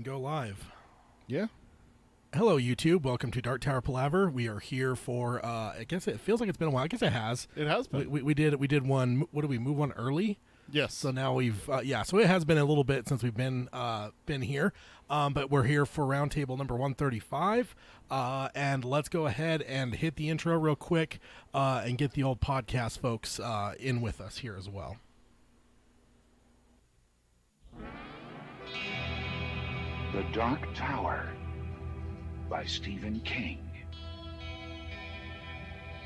go live. Yeah. Hello, YouTube. Welcome to Dark Tower Palaver. We are here for, I guess it feels like it's been a while. I guess it has. It has been. We did one, what did we move one early? Yes. So now we've, so it has been a little bit since we've been here. But we're here for roundtable number 135. And let's go ahead and hit the intro real quick and get the old podcast folks in with us here as well. The Dark Tower by Stephen King.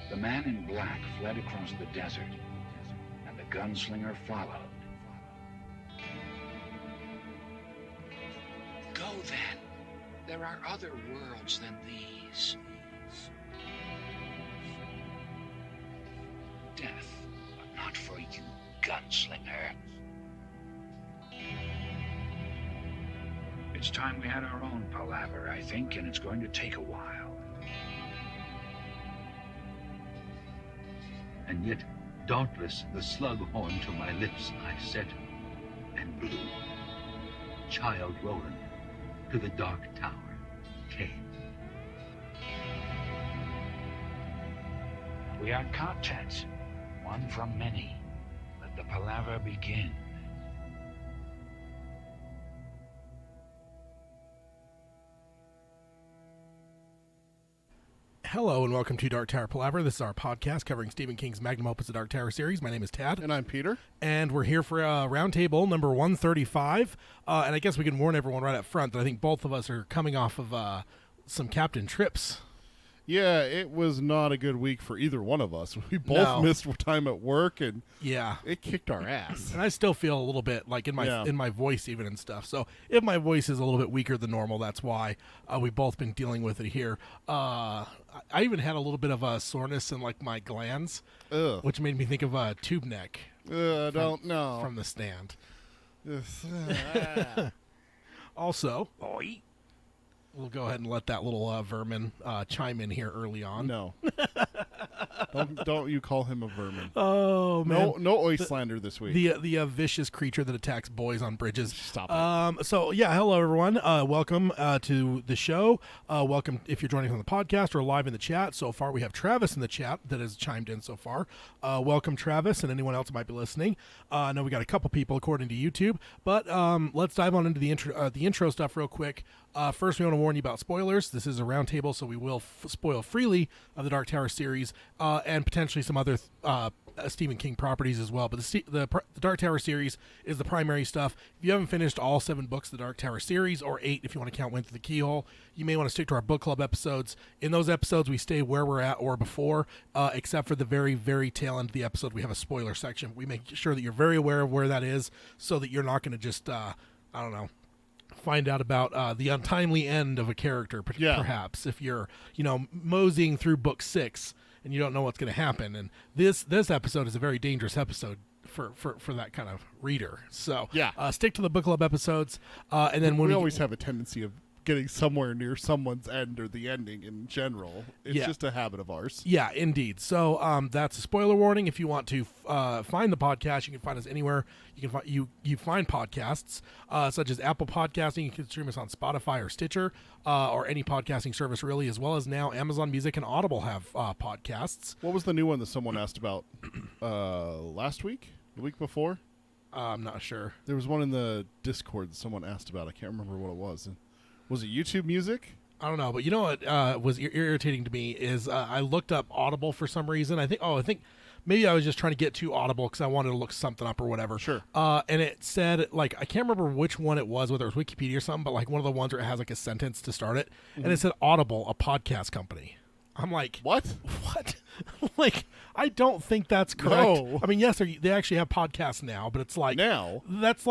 The man in black fled across the desert, and the gunslinger followed. Go then. There are other worlds than these. Death, but not for you, gunslinger. It's time we had our own palaver, I think, and it's going to take a while. And yet, dauntless, the slug horn to my lips I set, and blew. Child Roland to the Dark Tower came. We are content, one from many. Let the palaver begin. Hello and welcome to Dark Tower Palaver. This is our podcast covering Stephen King's magnum opus, The Dark Tower series. My name is Tad. And I'm Peter. And we're here for roundtable number 135. And I guess we can warn everyone right up front that I think both of us are coming off of some captain trips. Yeah, it was not a good week for either one of us. We both missed time at work, and it kicked our ass. And I still feel a little bit like in my voice even and stuff. So if my voice is a little bit weaker than normal, that's why we've both been dealing with it here. I even had a little bit of a soreness in like my glands, which made me think of a tube neck. Don't know from the stand. Also, we'll go ahead and let that little vermin chime in here early on. No. don't you call him a vermin. Oh, man. No Oyslander this week. The vicious creature that attacks boys on bridges. Stop it. So, hello, everyone. Welcome to the show. Welcome if you're joining on the podcast or live in the chat. So far, we have Travis in the chat that has chimed in so far. Welcome, Travis, and anyone else who might be listening. I know we got a couple people according to YouTube, but let's dive on into the intro stuff real quick. First, we want to warn you about spoilers. This is a roundtable, so we will spoil freely of the Dark Tower series and potentially some other Stephen King properties as well. But the Dark Tower series is the primary stuff. If you haven't finished all 7 books of the Dark Tower series, or 8 if you want to count Went Through the Keyhole, you may want to stick to our book club episodes. In those episodes, we stay where we're at or before, except for the very, very tail end of the episode. We have a spoiler section. We make sure that you're very aware of where that is so that you're not going to just, find out about the untimely end of a character, perhaps, if you're, moseying through book 6 and you don't know what's going to happen. And this episode is a very dangerous episode for that kind of reader. So stick to the book club episodes. And then we always have a tendency of getting somewhere near someone's end or the ending in general. It's just a habit of ours. Yeah, indeed. So that's a spoiler warning. If you want to find the podcast, you can find us anywhere. You can you find podcasts such as Apple Podcasting. You can stream us on Spotify or Stitcher or any podcasting service really, as well as now Amazon Music and Audible have podcasts. What was the new one that someone asked about last week? The week before? I'm not sure. There was one in the Discord that someone asked about. I can't remember what it was. Was it YouTube Music? I don't know, but you know what was irritating to me is I looked up Audible for some reason. I think maybe I was just trying to get to Audible because I wanted to look something up or whatever. Sure. And it said, I can't remember which one it was, whether it was Wikipedia or something, but one of the ones where it has a sentence to start it. Mm-hmm. And it said Audible, a podcast company. I'm like, what? I don't think that's correct. No. I mean, yes, they actually have podcasts now, but it's now that's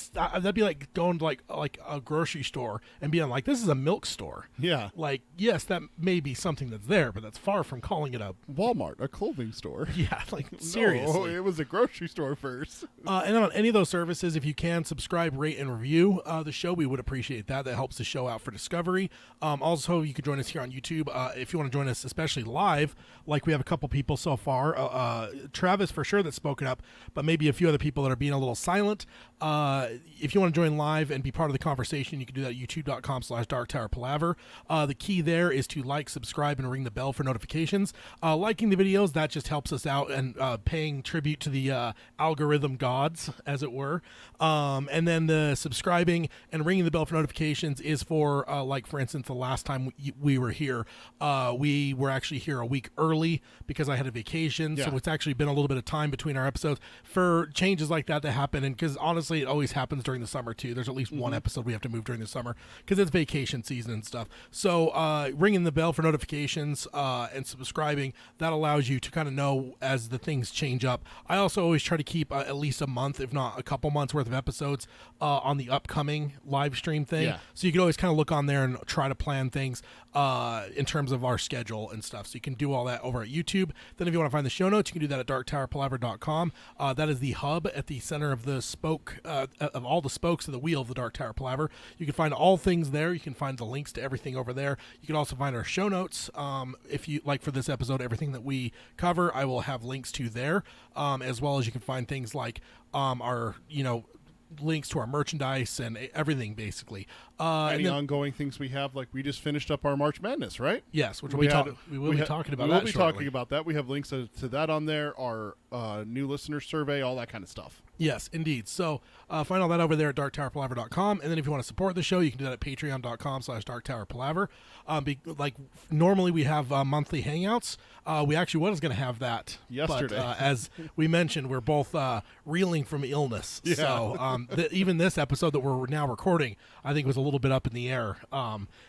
that'd be like going to like a grocery store and being like, this is a milk store. Yeah. Yes, that may be something that's there, but that's far from calling it a Walmart, a clothing store. Yeah, seriously. No, it was a grocery store first. And on any of those services, if you can subscribe, rate, and review the show, we would appreciate that. That helps the show out for discovery. Also, you could join us here on YouTube if you want to join us, especially live. Like we have a couple people so far. Travis for sure that's spoken up, but maybe a few other people that are being a little silent. If you want to join live and be part of the conversation, you can do that at youtube.com/darktowerpalaver. The key there is to like, subscribe, and ring the bell for notifications. Liking the videos, that just helps us out and paying tribute to the algorithm gods, as it were. And then the subscribing and ringing the bell for notifications is for, like, for instance, the last time we were here, we were actually here a week early because I had a vacation. So it's actually been a little bit of time between our episodes for changes like that happen. And because honestly, it always happens during the summer too. There's at least one episode we have to move during the summer because it's vacation season and stuff. So ringing the bell for notifications and subscribing, that allows you to kind of know as the things change up. I also always try to keep at least a month, if not a couple months worth of episodes on the upcoming live stream thing. Yeah. So you can always kind of look on there and try to plan things in terms of our schedule and stuff. So you can do all that over at YouTube. Then if you want to find the show notes, you can do that at darktowerpalaver.com. That is the hub at the center of the spoke, of all the spokes of the wheel of the Dark Tower Palaver. You can find all things there. You can find the links to everything over there. You can also find our show notes. If you like for this episode, everything that we cover, I will have links to there, as well as you can find things like our, links to our merchandise and everything, basically. Any ongoing things we have, like we just finished up our March Madness, right? Yes, which we will be talking about. We will be talking about that. We have links to that on there, our new listener survey, all that kind of stuff. Yes, indeed. So find all that over there at darktowerpalaver.com. And then if you want to support the show, you can do that at patreon.com/darktowerpalaver. Like normally we have monthly hangouts. We actually was going to have that yesterday. But as we mentioned, we're both reeling from illness. Yeah. So even this episode that we're now recording, I think was a little bit up in the air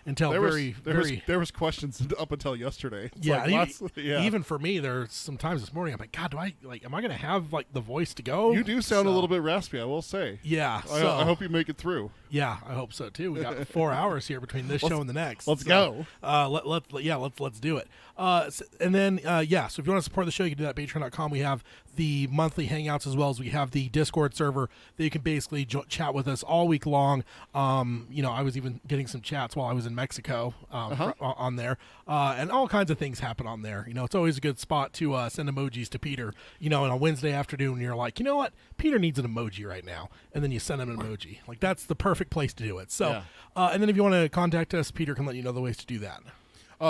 until there was questions up until yesterday. It's even for me, there's some times this morning I'm like, God, am I going to have like the voice to go? You do sound a little bit raspy, I will say. Yeah. I hope you make it through. Yeah, I hope so too. We got 4 hours here between this show and the next. Let's go. Let's do it. And then so if you want to support the show, you can do that at patreon.com. We have the monthly hangouts as well as we have the Discord server that you can basically chat with us all week long. I was even getting some chats while I was in Mexico on there, and all kinds of things happen on there. It's always a good spot to send emojis to Peter. On a Wednesday afternoon, you're like, you know what, Peter needs an emoji right now, and then you send him an emoji. Like that's the perfect place to do it. So, and then if you want to contact us, Peter can let you know the ways to do that.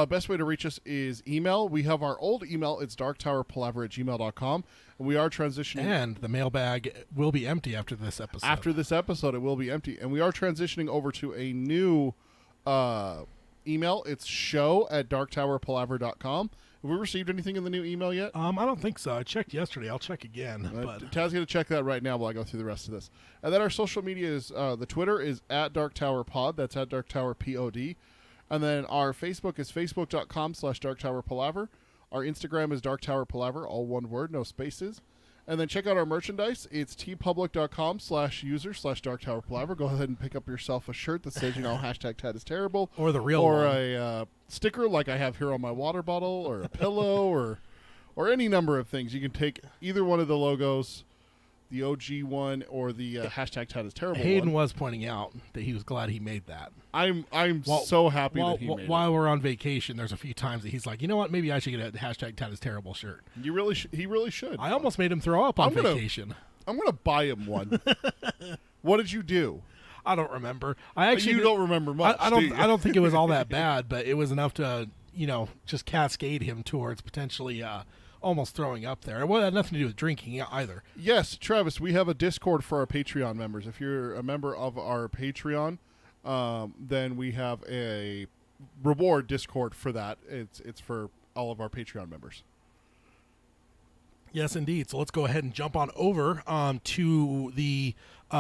Best way to reach us is email. We have our old email. It's darktowerpalaver@gmail.com. And we are transitioning. And the mailbag will be empty after this episode. After this episode, it will be empty. And we are transitioning over to a new email. It's show@darktowerpalaver.com. Have we received anything in the new email yet? I don't think so. I checked yesterday. I'll check again. Taz's going to check that right now while I go through the rest of this. And then our social media is, the Twitter is @DarkTowerPod. That's @DarkTowerPod. And then our Facebook is facebook.com/darktowerpalaver. Our Instagram is darktowerpalaver, all one word, no spaces. And then check out our merchandise. It's tpublic.com/user/darktowerpalaver. Go ahead and pick up yourself a shirt that says, #Tad is terrible. Or the real or one. a sticker like I have here on my water bottle, or a pillow, or any number of things. You can take either one of the logos, the OG one or the #Tad is terrible. Hayden one. was pointing out that he was glad he made that. I'm so happy that he made it. While we're on vacation, there's a few times that he's like, you know what, maybe I should get a #Tad is terrible shirt. He really should. I almost made him throw up on vacation. I'm gonna buy him one. What did you do? I don't remember. You don't remember much. I don't think it was all that bad, but it was enough to just cascade him towards potentially almost throwing up there. It had nothing to do with drinking either. Yes, Travis, we have a Discord for our Patreon members. If you're a member of our Patreon, then we have a reward Discord for that. It's for all of our Patreon members. Yes, indeed. So let's go ahead and jump on over to the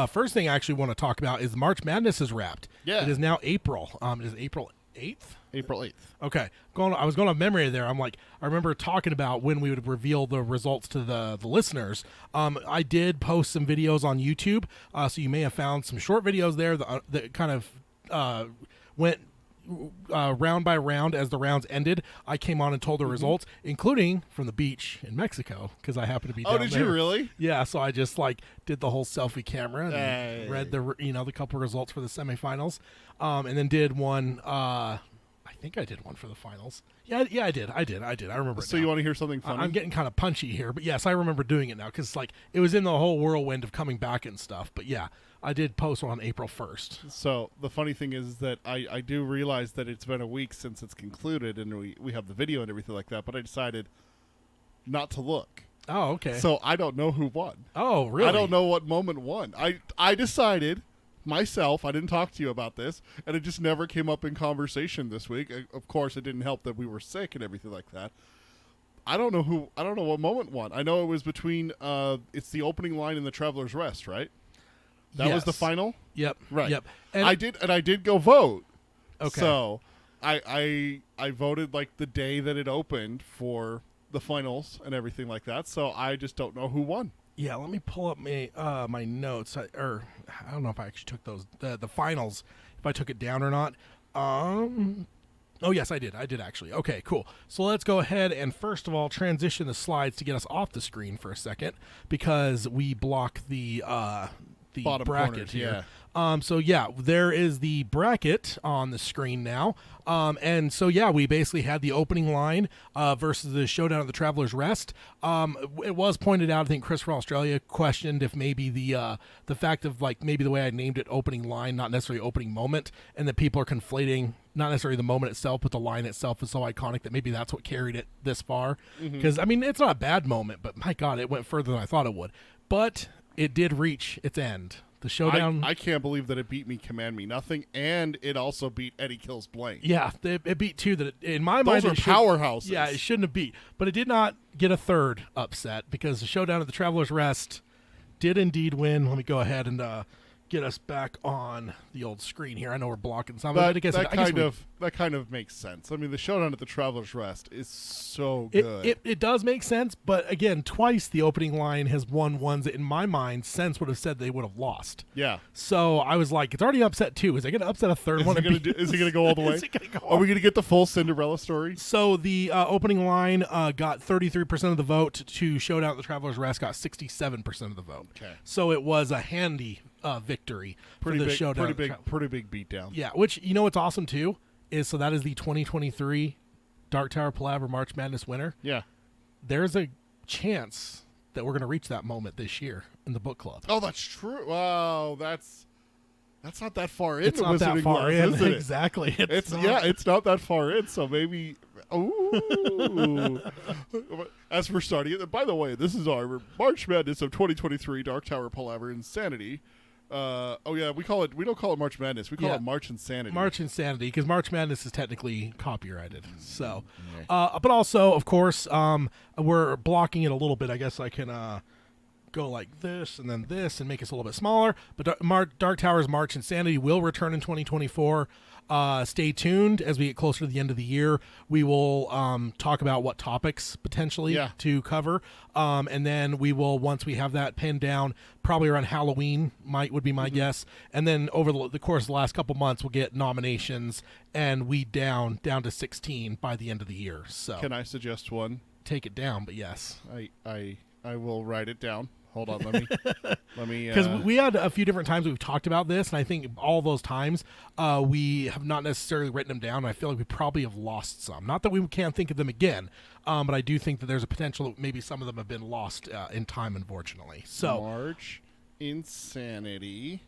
first thing I actually want to talk about is March Madness is wrapped. Yeah. It is now April. It is April 8th? April 8th. Okay. I was going off memory there. I remember talking about when we would reveal the results to the listeners. I did post some videos on YouTube, so you may have found some short videos there that kind of went round by round as the rounds ended. I came on and told the results, including from the beach in Mexico, because I happened to be down there. Oh, did you really? Yeah, so I just did the whole selfie camera and read the couple results for the semifinals, and then did one. I think I did one for the finals. Yeah, I did. I remember it So now. you want to hear something funny? I'm getting kind of punchy here, but yes, I remember doing it now because like it was in the whole whirlwind of coming back and stuff. But yeah, I did post one on April 1st. So the funny thing is that I do realize that it's been a week since it's concluded, and we have the video and everything like that. But I decided not to look. Oh, okay. So I don't know who won. Oh, really? I don't know what moment won. I decided myself, I didn't talk to you about this, and it just never came up in conversation this week. Of course, it didn't help that we were sick and everything like that. I don't know what moment won. I know it was between it's the opening line in the Traveler's Rest, right? That was the Yes. final? Yep. Right. Yep. And I did go vote. Okay. So I voted like the day that it opened for the finals and everything like that. So I just don't know who won. yeah, let me pull up my my notes. I don't know if I actually took those the finals. If I took it down or not. Oh yes, I did. I did actually. Okay, cool. So let's go ahead and first of all transition the slides to get us off the screen for a second because we block the Bottom bracket corners, here. So yeah, there is the bracket on the screen now. And so yeah, we basically had the opening line versus the showdown at the Traveler's Rest. It was pointed out, I think Chris from Australia questioned if maybe the fact of like maybe the way I named it opening line, not necessarily opening moment, and that people are conflating not necessarily the moment itself, but the line itself is so iconic that maybe that's what carried it this far. Because I mean, it's not a bad moment, but my God, it went further than I thought it would. But it did reach its end. The showdown. I can't believe that it beat me Command Me Nothing, and it also beat Eddie Kills Blaine. Yeah, it beat two that in my Those mind are it should- powerhouses. Yeah, it shouldn't have beat, but it did not get a third upset because the showdown at the Traveler's Rest did indeed win. Let me go ahead and get us back on the old screen here. I know we're blocking some of it. That kind of makes sense. I mean, the showdown at the Traveler's Rest is so good. It does make sense, but again, twice the opening line has won ones that in my mind sense would have said they would have lost. Yeah. So I was like, it's already upset two. Is it going to upset a third one? Is it going to go all the way? Is it gonna go Are we going to get the full Cinderella story? So the opening line got 33% of the vote to Showdown at the Traveler's Rest got 67% of the vote. Okay. So it was a handy victory for the Showdown. Pretty big beatdown. Yeah, which, you know what's awesome too, is so that is the 2023 Dark Tower Palaver March Madness winner. Yeah. There's a chance that we're going to reach that moment this year in the book club. Oh, that's true. Wow, that's not that far in. It's not that far in. Isn't it? Exactly. It's not that far in. So maybe. Ooh. As we're starting it, by the way, this is our March Madness of 2023 Dark Tower Palaver Insanity. We don't call it March Madness. We call it March Insanity. March Insanity, because March Madness is technically copyrighted. So, but also, of course, we're blocking it a little bit. I guess I can go like this and then this and make us a little bit smaller. But Dark Tower's March Insanity will return in 2024. Stay tuned as we get closer to the end of the year. We will talk about what topics potentially to cover, and then we will, once we have that pinned down, probably around Halloween would be my guess, and then over the course of the last couple months, we'll get nominations and weed down to 16 by the end of the year. So can I suggest one? Take it down, but yes, I will write it down. Hold on, let me. Because we had a few different times we've talked about this, and I think all those times we have not necessarily written them down. And I feel like we probably have lost some. Not that we can't think of them again, but I do think that there's a potential that maybe some of them have been lost in time, unfortunately. So March Insanity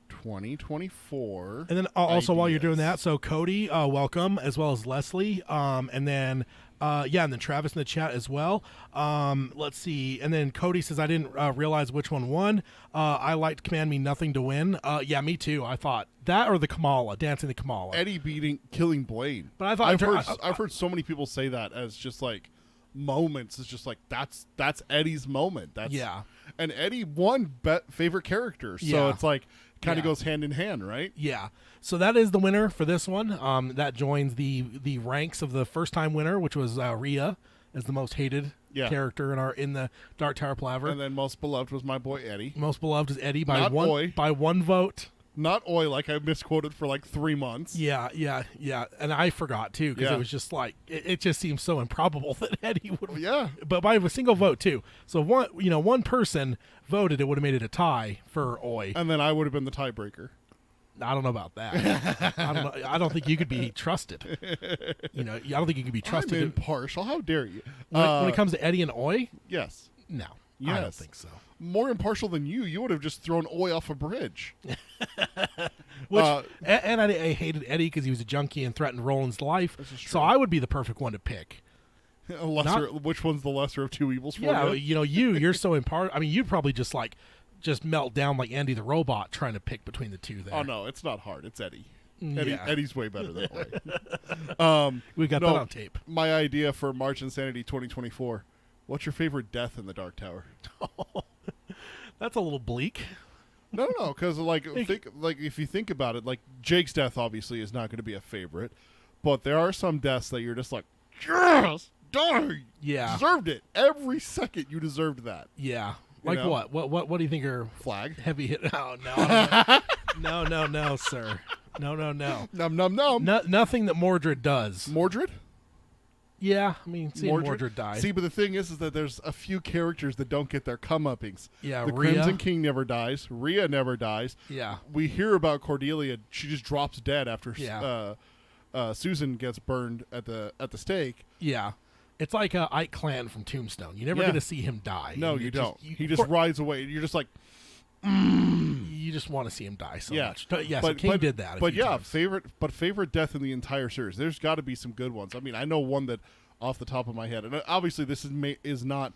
2024. And then also while you're doing that, so Cody, welcome, as well as Leslie, and then and then Travis in the chat as well. Let's see, and then Cody says I didn't realize which one won. I liked Command Me Nothing to win. Yeah, me too. I thought that or the Kamala, Dancing the Kamala. Eddie killing Blaine. But I thought I've heard so many people say that as just like moments. It's just like that's Eddie's moment. And Eddie won favorite character, so it's like kind of goes hand in hand, right? Yeah. So that is the winner for this one. That joins the ranks of the first time winner, which was Rhea as the most hated character in the Dark Tower Palaver. And then most beloved was my boy Eddie. Most beloved is Eddie by Not one vote. Not Oi, like I misquoted for like 3 months. Yeah. And I forgot too, because it was just like it just seems so improbable that Eddie would. Yeah. But by a single vote too. So one person voted, it would have made it a tie for Oi. And then I would have been the tiebreaker. I don't know about that. I don't know. I don't think you could be trusted. I don't think you could be trusted. I'm impartial. How dare you? When it comes to Eddie and Oi, Yes. no, Yes. I don't think so. More impartial than you. You would have just thrown Oi off a bridge. Which and I hated Eddie because he was a junkie and threatened Roland's life. This is true. So I would be the perfect one to pick. Which one's the lesser of two evils for Yeah, you? you're so impartial. I mean, you'd probably just melt down like Andy the robot trying to pick between the two there. Oh, no, it's not hard. It's Eddie. Yeah. Eddie's way better than Oi. We got that on tape. My idea for March Insanity 2024. What's your favorite death in the Dark Tower? That's a little bleak. No, because if you think about it, like Jake's death obviously is not going to be a favorite, but there are some deaths that you're just like, yes, die. Yeah. Deserved it. Every second you deserved that. Yeah. You Like know? what do you think are Flag. heavy hit? Oh, no. I don't know. No, sir. No. Num num num. Nothing that Mordred does. Mordred? Yeah, I mean, seeing Mordred die. See, but the thing is that there's a few characters that don't get their comeuppings. Yeah, the Rhea. Crimson King never dies. Rhea never dies. Yeah. We hear about Cordelia. She just drops dead after Yeah. Susan gets burned at the stake. Yeah. It's like Ike Clan from Tombstone. You never Yeah. get to see him die. No, you don't. He just rides away. You're just like, You just want to see him die so yeah, much. Yeah, so King did that. But yeah, times. favorite death in the entire series. There's got to be some good ones. I mean, I know one that off the top of my head, and obviously this is not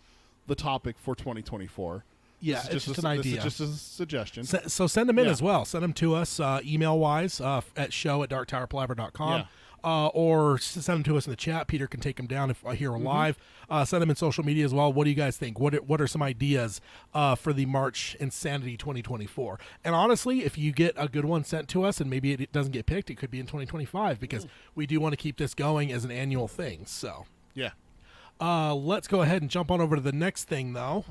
the topic for 2024. Yeah, This is it's just a, an this idea. is just a suggestion. So send them in Yeah. as well. Send them to us email-wise at show@darktowerpalaver.com. Yeah. Or send them to us in the chat. Peter can take them down if here or live. Send them in social media as well. What do you guys think? What are some ideas for the March Insanity 2024? And honestly, if you get a good one sent to us and maybe it doesn't get picked, it could be in 2025 because we do want to keep this going as an annual thing. So Yeah. let's go ahead and jump on over to the next thing, though.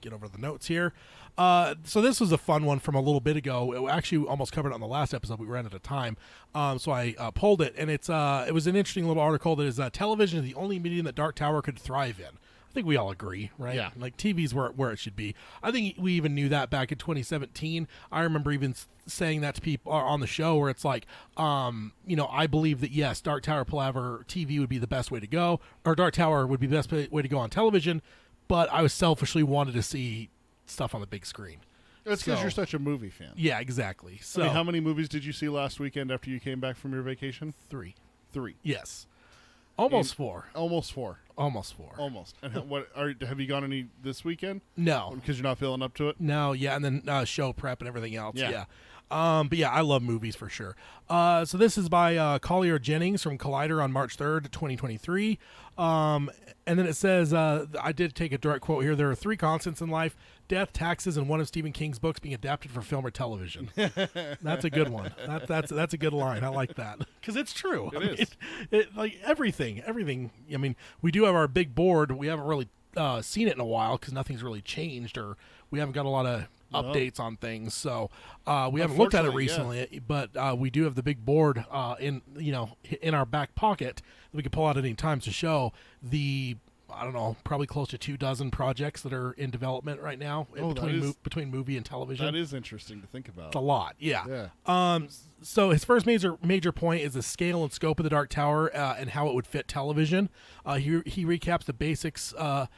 Get over the notes here. So this was a fun one from a little bit ago. It actually almost covered it on the last episode. We ran out of time, so I pulled it, and it was an interesting little article that is television is the only medium that Dark Tower could thrive in. I think we all agree, right? Yeah. Like TV's where it should be. I think we even knew that back in 2017. I remember even saying that to people on the show where it's like, I believe that yes, Dark Tower Palaver TV would be the best way to go, or Dark Tower would be the best way to go on television, but I was selfishly wanted to see stuff on the big screen. That's because you're such a movie fan. Yeah, exactly. So I mean, how many movies did you see last weekend after you came back from your vacation? 3. 3. Yes. Almost 4. Almost 4. Almost 4. Almost. And have you gone any this weekend? No. Because you're not feeling up to it? No, yeah, and then show prep and everything else. Yeah. Yeah. But yeah, I love movies for sure. So this is by Collier Jennings from Collider on March 3rd, 2023. And then it says, I did take a direct quote here. There are 3 constants in life: death, taxes, and one of Stephen King's books being adapted for film or television. That's a good one. That's a good line. I like that because it's true. It is. Like everything. I mean, we do have our big board. We haven't really seen it in a while because nothing's really changed, or we haven't got a lot of updates on things, so we haven't looked at it recently. But we do have the big board in our back pocket that we can pull out at any time to show the probably close to 24 projects that are in development right now between movie and television. That is interesting to think about. It's a lot, yeah. Yeah. So his first major point is the scale and scope of the Dark Tower and how it would fit television. He recaps the basics of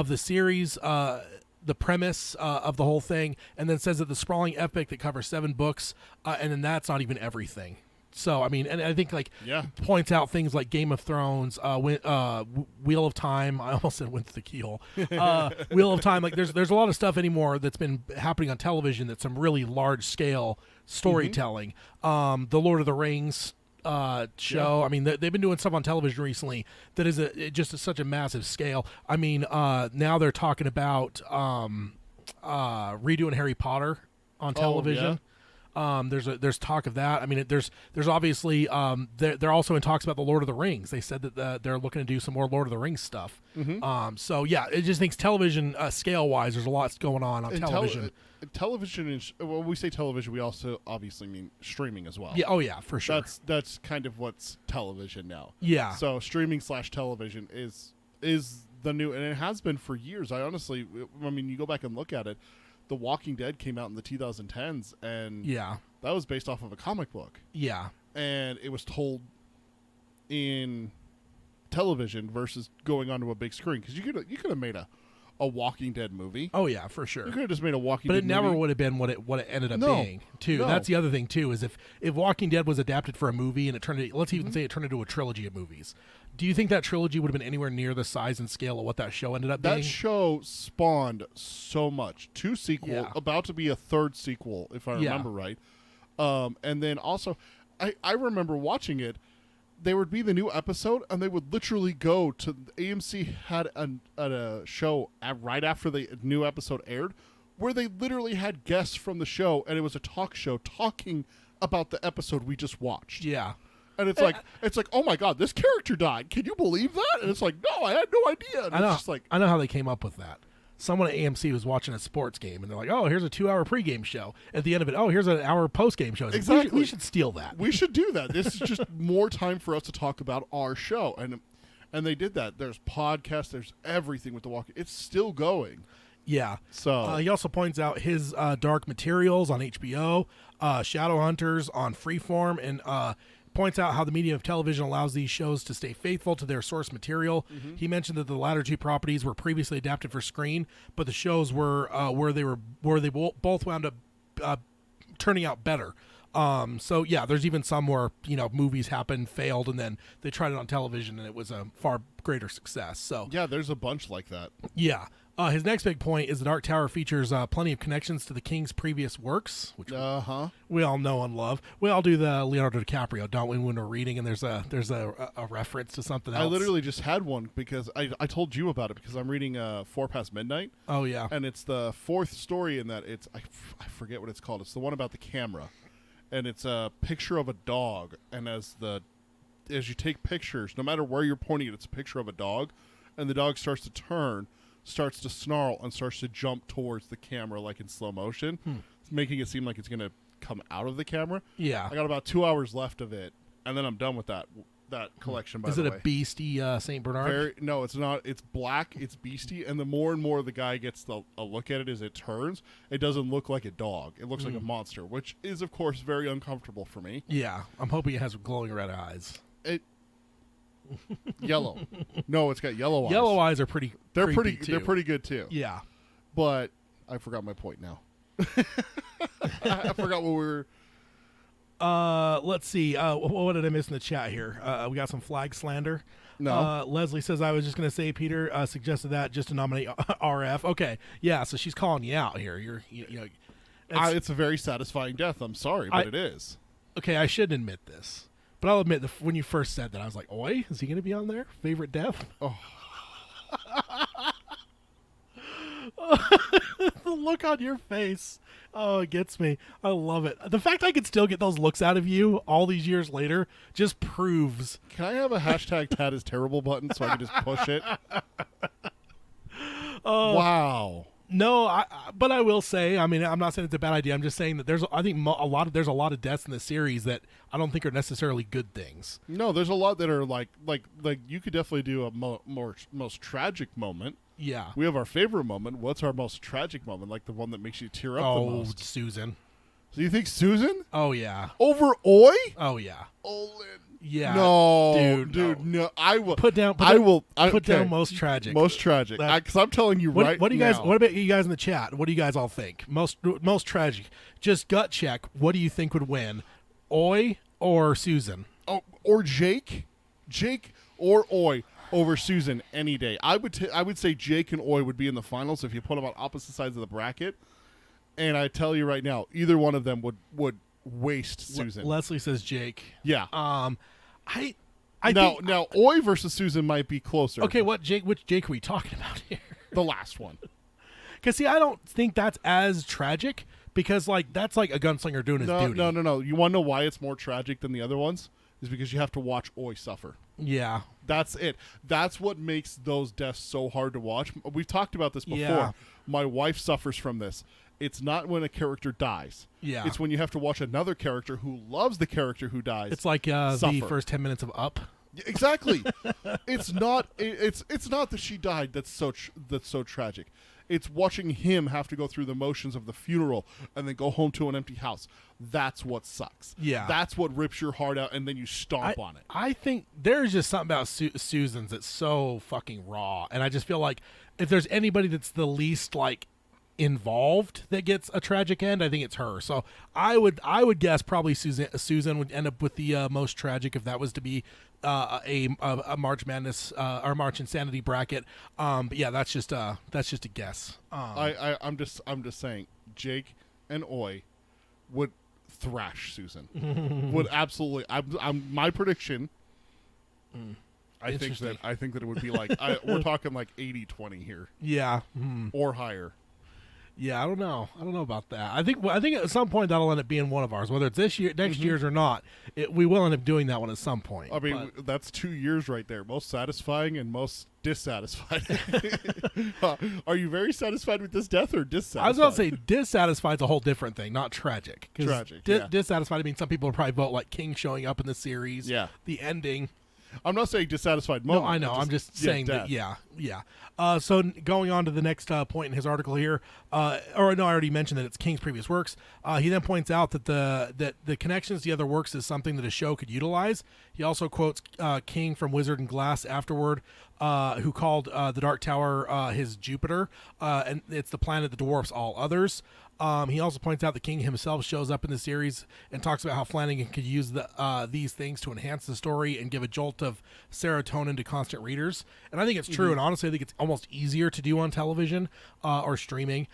the series, the premise of the whole thing, and then says that the sprawling epic that covers 7 books, and then that's not even everything. So I mean, and I think points out things like Game of Thrones, Wheel of Time. I almost said went through the keyhole. Wheel of Time. Like there's a lot of stuff anymore that's been happening on television that's some really large scale storytelling. The Lord of the Rings show. Yeah. I mean, they've been doing stuff on television recently that is just such a massive scale. I mean, now they're talking about redoing Harry Potter on television. Yeah. There's talk of that. I mean, there's obviously they're also in talks about the Lord of the Rings. They said that they're looking to do some more Lord of the Rings stuff. So yeah, it just thinks television scale wise, there's a lot going on television. Television is, when we say television, we also obviously mean streaming as well. Yeah. Oh yeah, for sure. That's kind of what's television now. Yeah. So streaming / television is the new, and it has been for years. I mean, you go back and look at it. The Walking Dead came out in the 2010s, and Yeah. that was based off of a comic book, Yeah. and it was told in television versus going onto a big screen, because you could have made a Walking Dead movie. Oh yeah, for sure. You could have just made a Walking But Dead it never movie. would have been what it ended up No. being. Too. No. That's the other thing too. Is if Walking Dead was adapted for a movie and it turned, let's even say it turned into a trilogy of movies. Do you think that trilogy would have been anywhere near the size and scale of what that show ended up being? That show spawned so much. 2 sequels, Yeah. about to be a 3rd sequel, if I Yeah. remember right. And then also, I remember watching it. There would be the new episode, and they would literally go to AMC had a show right after the new episode aired, where they literally had guests from the show, and it was a talk show talking about the episode we just watched. Yeah. And it's like, oh my god, this character died. Can you believe that? And it's like, no, I had no idea. And I know. it's just like, I know how they came up with that. Someone at AMC was watching a sports game, and they're like, "Oh, here's a 2-hour pregame show." At the end of it, oh, here's an hour postgame show. It's like, Exactly. we should steal that. we should do that. This is just more time for us to talk about our show, and they did that. There's podcasts, there's everything with the Walking. It's still going. Yeah. So He also points out his Dark Materials on HBO, Shadowhunters on Freeform, and points out how the medium of television allows these shows to stay faithful to their source material. Mm-hmm. He mentioned that the latter two properties were previously adapted for screen, but the shows were where they both wound up turning out better. So yeah, there's even some where movies happened, failed, and then they tried it on television, and it was a far greater success. So yeah, there's a bunch like that. yeah. His next big point is the Dark Tower features plenty of connections to the King's previous works, which we all know and love. We all do the Leonardo DiCaprio, don't we, when we're reading, and there's a reference to something else. I literally just had one because I told you about it because I'm reading 4 Past Midnight. Oh, yeah. And it's the 4th story in that it's I forget what it's called. It's the one about the camera, and it's a picture of a dog. And as you take pictures, no matter where you're pointing it, it's a picture of a dog, and the dog starts to turn, starts to snarl, and starts to jump towards the camera like in slow motion, making it seem like it's going to come out of the camera. Yeah. I got about 2 hours left of it, and then I'm done with that collection, by Is the it way. a beastie St. Bernard? No, it's not. It's black. It's beastie. And the more and more the guy gets a look at it as it turns, it doesn't look like a dog. It looks like a monster, which is, of course, very uncomfortable for me. Yeah. I'm hoping it has glowing red eyes. Yellow. No, it's got yellow eyes. Yellow eyes are pretty They're creepy, pretty. too. They're pretty good too. Yeah. But I forgot my point now. I forgot what we were. Let's see. What did I miss in the chat here? We got some flag slander. No. Leslie says, I was just going to say, Peter suggested that just to nominate RF. Okay. Yeah. So she's calling you out here. It's a very satisfying death. I'm sorry, but it is. Okay. I shouldn't admit this, but I'll admit when you first said that, I was like, "Oi, is he going to be on there? Favorite death?" Oh. The look on your face. Oh, it gets me. I love it. The fact I can still get those looks out of you all these years later just proves. Can I have a hashtag Tad is terrible button so I can just push it? Wow. No, but I will say, I mean, I'm not saying it's a bad idea. I'm just saying that there's a lot of deaths in the series that I don't think are necessarily good things. No, there's a lot that are like you could definitely do a most tragic moment. Yeah. We have our favorite moment. What's our most tragic moment? Like the one that makes you tear up the Oh, most. Susan. So you think Susan Oh yeah. over Oi? Oh yeah. Olin. Yeah. No, dude, no. I will Put down. Put down most tragic. Most tragic. Because I'm telling you What, right what do you guys? now. What about you guys in the chat? What do you guys all think? Most tragic. Just gut check. What do you think would win, Oi or Susan? Oh, or Jake or Oi over Susan any day. I would say Jake and Oi would be in the finals if you put them on opposite sides of the bracket. And I tell you right now, either one of them would waste Susan. Leslie says Jake. Yeah. I Now Oi versus Susan might be closer. Okay, which Jake are we talking about here? The last one. Because see, I don't think that's as tragic because that's like a gunslinger doing his duty. No. You want to know why it's more tragic than the other ones? Is because you have to watch Oi suffer. Yeah. That's it. That's what makes those deaths so hard to watch. We've talked about this before. Yeah. My wife suffers from this. It's not when a character dies. Yeah. It's when you have to watch another character who loves the character who dies. It's like the suffer. first 10 minutes of Up. Exactly. It's not that she died that's so tragic. It's watching him have to go through the motions of the funeral and then go home to an empty house. That's what sucks. Yeah. That's what rips your heart out, and then you stomp on it. I think there's just something about Susan's that's so fucking raw, and I just feel like if there's anybody that's the least like involved that gets a tragic end, I think it's her. So I would guess probably Susan would end up with the most tragic if that was to be a March Madness or March Insanity bracket. But yeah, that's just a guess. I'm just saying, Jake and Oi would thrash Susan. Would absolutely. I'm my prediction. I think that it would be like we're talking like 80-20 here. Yeah, or higher. Yeah, I don't know about that. I think at some point that'll end up being one of ours, whether it's this year, next year's or not. We will end up doing that one at some point. I mean, that's 2 years right there. Most satisfying and most dissatisfied. Are you very satisfied with this death or dissatisfied? I was going to say dissatisfied is a whole different thing, not tragic. Tragic. Yeah. Dissatisfied, I mean, some people will probably vote like King showing up in the series. Yeah. The ending. I'm not saying dissatisfied moment. No, I know. I'm just saying that. Yeah. So going on to the next point in his article here, I already mentioned that it's King's previous works. He then points out that the connections to the other works is something that a show could utilize. He also quotes King from Wizard and Glass afterward, who called the Dark Tower his Jupiter, and it's the planet that dwarfs all others. He also points out that King himself shows up in the series and talks about how Flanagan could use these things to enhance the story and give a jolt of serotonin to constant readers. And I think it's true, and honestly I think it's almost easier to do on television or streaming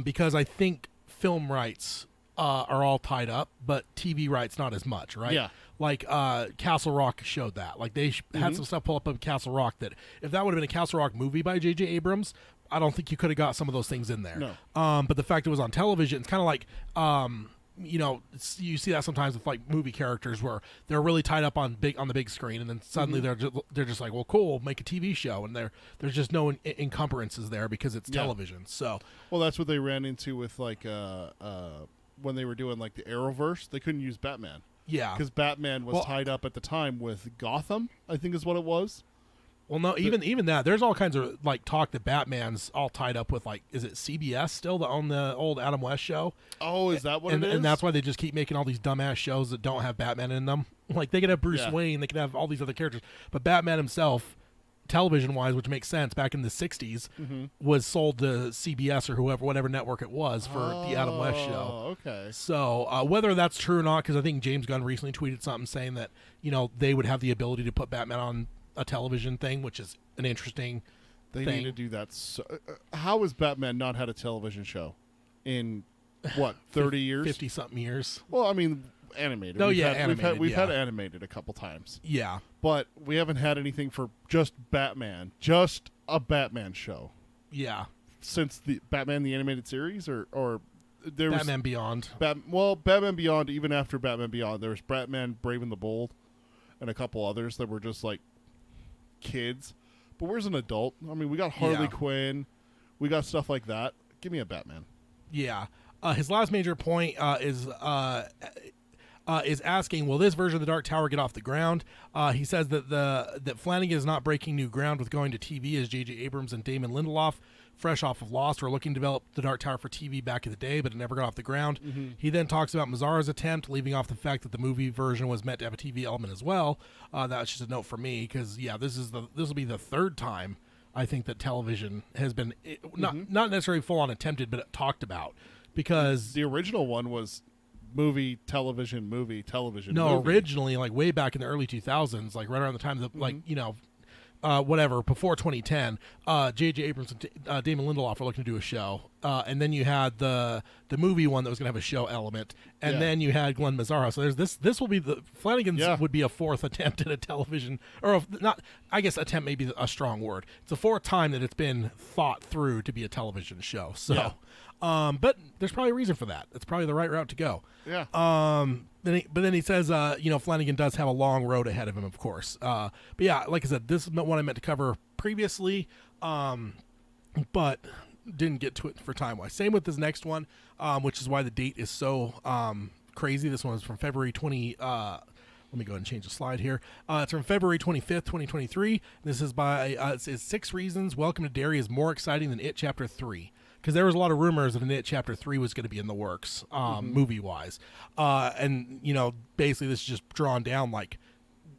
because I think film rights are all tied up, but TV rights not as much, right? Yeah. Like Castle Rock showed that. Like they had some stuff pull up of Castle Rock that if that would have been a Castle Rock movie by J.J. Abrams, I don't think you could have got some of those things in there. No. But the fact it was on television, it's kind of like, you see that sometimes with like movie characters where they're really tied up on the big screen, and then suddenly they're just like, well, cool, make a TV show, and there's just no encumbrances there because it's television. So, well, that's what they ran into with like when they were doing like the Arrowverse. They couldn't use Batman. Yeah, because Batman was tied up at the time with Gotham, I think is what it was. Well, no, even that. There's all kinds of like talk that Batman's all tied up with like, is it CBS still that own the old Adam West show? Oh, is that what it is? And that's why they just keep making all these dumbass shows that don't have Batman in them. Like they could have Bruce Wayne, they could have all these other characters, but Batman himself, television-wise, which makes sense, back in the '60s, was sold to CBS or whatever network it was for the Adam West show. Okay. So whether that's true or not, because I think James Gunn recently tweeted something saying that they would have the ability to put Batman on a television thing, which is an interesting thing. They need to do that. So, how has Batman not had a television show in what 30 years, 50-something years? Well, I mean, animated. We've had animated a couple times. Yeah, but we haven't had anything for just Batman, just a Batman show. Yeah, since the Batman the animated series, or there was Batman Beyond. Batman Beyond. Even after Batman Beyond, there was Batman Brave and the Bold, and a couple others that were just like kids. But where's an adult? I mean, we got Harley Quinn, we got stuff like that. Give me a Batman. Yeah. His last major point is asking, will this version of the Dark Tower get off the ground? He says that Flanagan is not breaking new ground with going to TV, as J.J. Abrams and Damon Lindelof, fresh off of Lost, were looking to develop the Dark Tower for TV back in the day, but it never got off the ground. He then talks about Mazzara's attempt, leaving off the fact that the movie version was meant to have a TV element as well. That's just a note for me, because this will be the third time I think that television has been not necessarily full on attempted, but talked about, because the original one was movie, television. No, originally, like way back in the early 2000s, like right around the time that before 2010, J.J. Abrams and Damon Lindelof were looking to do a show, and then you had the movie one that was going to have a show element, and then you had Glenn Mazzara. So there's this will be Flanagan's would be a fourth attempt at a television, or not. I guess attempt may be a strong word. It's the fourth time that it's been thought through to be a television show. So, but there's probably a reason for that. It's probably the right route to go. Yeah. But then he says, Flanagan does have a long road ahead of him, of course. But yeah, like I said, this is one I meant to cover previously, but didn't get to it for time-wise. Same with this next one, which is why the date is so crazy. This one is from February 20, Let me go ahead and change the slide here. It's from February 25th, 2023. This is by, it says 6 Reasons Welcome to Derry is more exciting than It Chapter 3. Because there was a lot of rumors that an It Chapter 3 was going to be in the works, movie-wise. And, basically this is just drawn down like,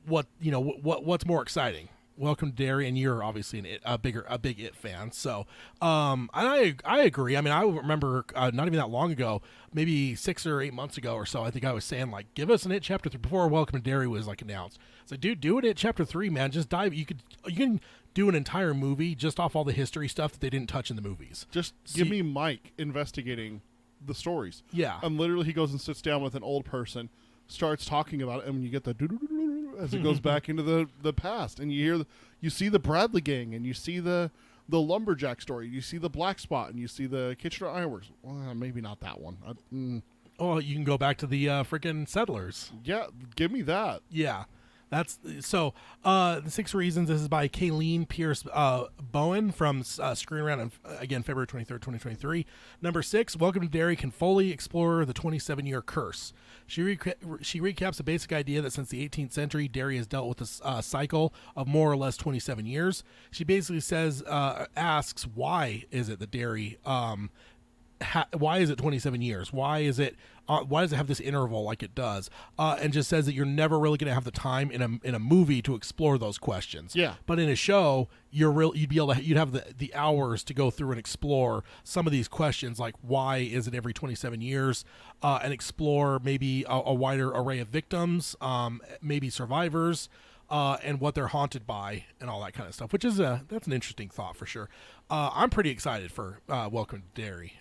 what's more exciting? Welcome to Derry, and you're obviously a big It fan. So, and I agree. I mean, I remember not even that long ago, maybe 6 or 8 months ago or so, I think I was saying like, give us an It Chapter 3 before Welcome to Derry was like announced. It's like, dude, do it at Chapter 3, man. Just dive. You can do an entire movie just off all the history stuff that they didn't touch in the movies. Just give me Mike investigating the stories. Yeah. And literally he goes and sits down with an old person, starts talking about it, and when you get the as it goes back into the past, and you see the Bradley gang, and you see the lumberjack story, you see the Black Spot, and you see the Kitchener Ironworks. Well, maybe not that one. Oh, you can go back to the freaking settlers. Yeah, give me that. Yeah. That's so. The 6 Reasons. This is by Kayleen Pierce Bowen from Screen Around. Again, February 23rd, 2023. Number 6. Welcome to Derry can fully explore the 27-year curse. She recaps the basic idea that since the 18th century, Derry has dealt with a cycle of more or less 27 years. She basically asks, why is it that Derry? Why is it 27 years? Why does it have this interval like it does? And just says that you're never really going to have the time in a movie to explore those questions. Yeah. But in a show, you'd have the hours to go through and explore some of these questions, like why is it every 27 years, and explore maybe a wider array of victims, maybe survivors. And what they're haunted by and all that kind of stuff, which is that's an interesting thought for sure. I'm pretty excited for Welcome to Derry.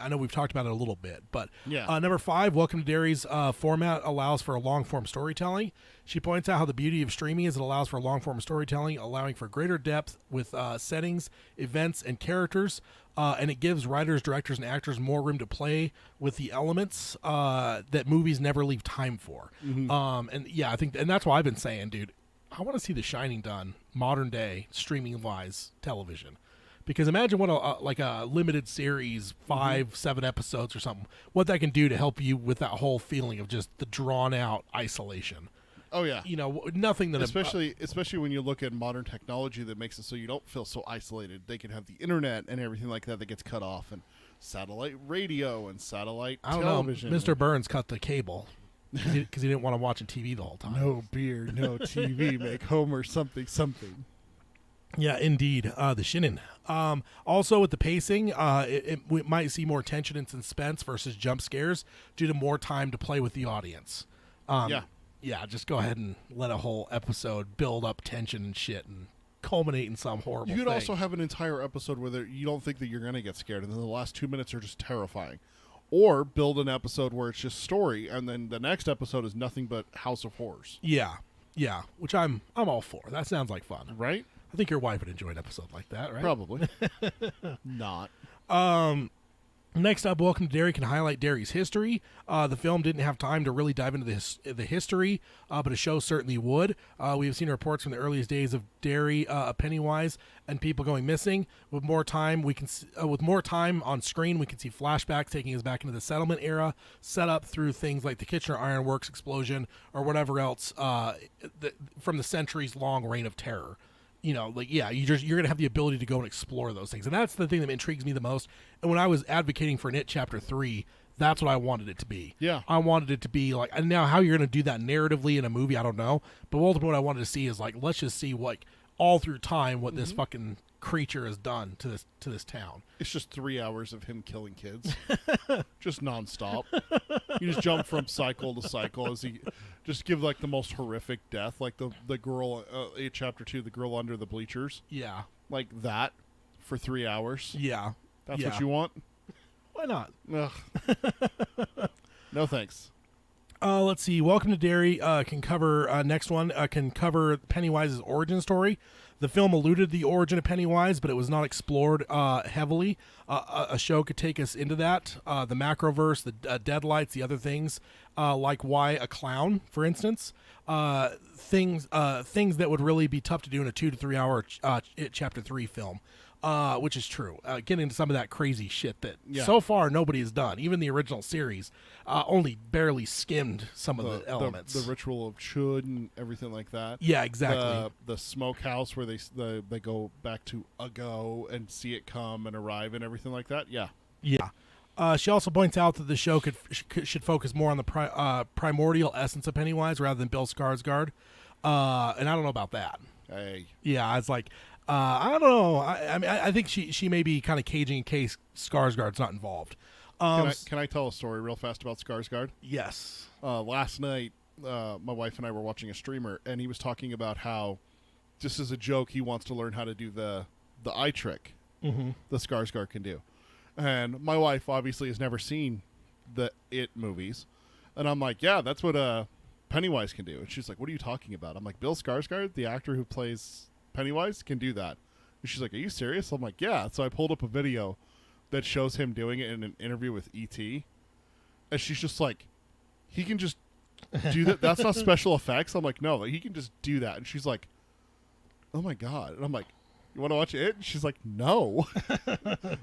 I know we've talked about it a little bit, but yeah. Number 5, Welcome to Derry's format allows for a long-form storytelling. She points out how the beauty of streaming is it allows for long-form storytelling, allowing for greater depth with settings, events, and characters, and it gives writers, directors, and actors more room to play with the elements that movies never leave time for. And yeah, I think, and that's why I've been saying, dude, I want to see The Shining done modern day streaming-wise television. Because imagine what a limited series, 5-7 episodes or something, what that can do to help you with that whole feeling of just the drawn out isolation. Oh yeah. Nothing that especially when you look at modern technology that makes it so you don't feel so isolated. They can have the internet and everything like that gets cut off, and satellite radio and satellite television. I don't know. Mr. Burns cut the cable because he didn't want to watch TV the whole time. No beer, no TV, make Homer something. Yeah, indeed. The Shinin. Also, with the pacing, we might see more tension and suspense versus jump scares due to more time to play with the audience. Yeah, just go ahead and let a whole episode build up tension and shit and culminate in some horrible You could thing. also have an entire episode where you don't think that you're going to get scared, and then the last 2 minutes are just terrifying. Or build an episode where it's just story, and then the next episode is nothing but House of Horrors. Yeah, which I'm all for. That sounds like fun. Right? I think your wife would enjoy an episode like that, right? Probably. Not. Next up, Welcome to Derry can highlight Derry's history. The film didn't have time to really dive into the history, but a show certainly would. We have seen reports from the earliest days of Derry, Pennywise, and people going missing. With more time, on screen, we can see flashbacks taking us back into the settlement era, set up through things like the Kitchener Ironworks explosion or whatever else from the centuries-long reign of terror. You're gonna have the ability to go and explore those things, and that's the thing that intrigues me the most. And when I was advocating for an It Chapter 3, that's what I wanted it to be. Yeah, I wanted it to be like, and now how you're gonna do that narratively in a movie, I don't know. But ultimately, what I wanted to see is like, let's just see what all through time what this fucking creature has done to this town. It's just 3 hours of him killing kids, just nonstop. You just jump from cycle to cycle as he just give like the most horrific death, like the girl, Chapter 2, the girl under the bleachers. Yeah, like that for 3 hours. Yeah, that's what you want. Why not? Ugh. No thanks. Let's see. Welcome to Derry can cover next one can cover Pennywise's origin story. The film alluded to the origin of Pennywise, but it was not explored heavily. A show could take us into that. The Macroverse, the Deadlights, the other things, like why a clown, for instance. Things that would really be tough to do in a 2 to 3 hour Chapter 3 film. which is true. Getting into some of that crazy shit that Yeah. so far nobody has done. Even the original series only barely skimmed some of the elements. The ritual of Chud and everything like that. Yeah, exactly. The smokehouse where they go back to ago and see it come and arrive and everything like that. Yeah. Yeah. She also points out that the show should focus more on the primordial essence of Pennywise rather than Bill Skarsgård. And I don't know about that. Hey. Yeah, it's like, I don't know. I mean, I think she may be kind of caging in case Skarsgård's not involved. Can I tell a story real fast about Skarsgård? Yes. Last night, my wife and I were watching a streamer, and he was talking about how, just as a joke, he wants to learn how to do the eye trick the Skarsgård can do. And my wife obviously has never seen the It movies. And I'm like, yeah, that's what Pennywise can do. And she's like, what are you talking about? I'm like, Bill Skarsgård, the actor who plays Pennywise, can do that. And she's like, are you serious? I'm like, yeah. So I pulled up a video that shows him doing it in an interview with E.T. And she's just like, he can just do that? That's not special effects? I'm like, no, like, he can just do that. And she's like, oh my God. And I'm like, you want to watch it? And she's like, no.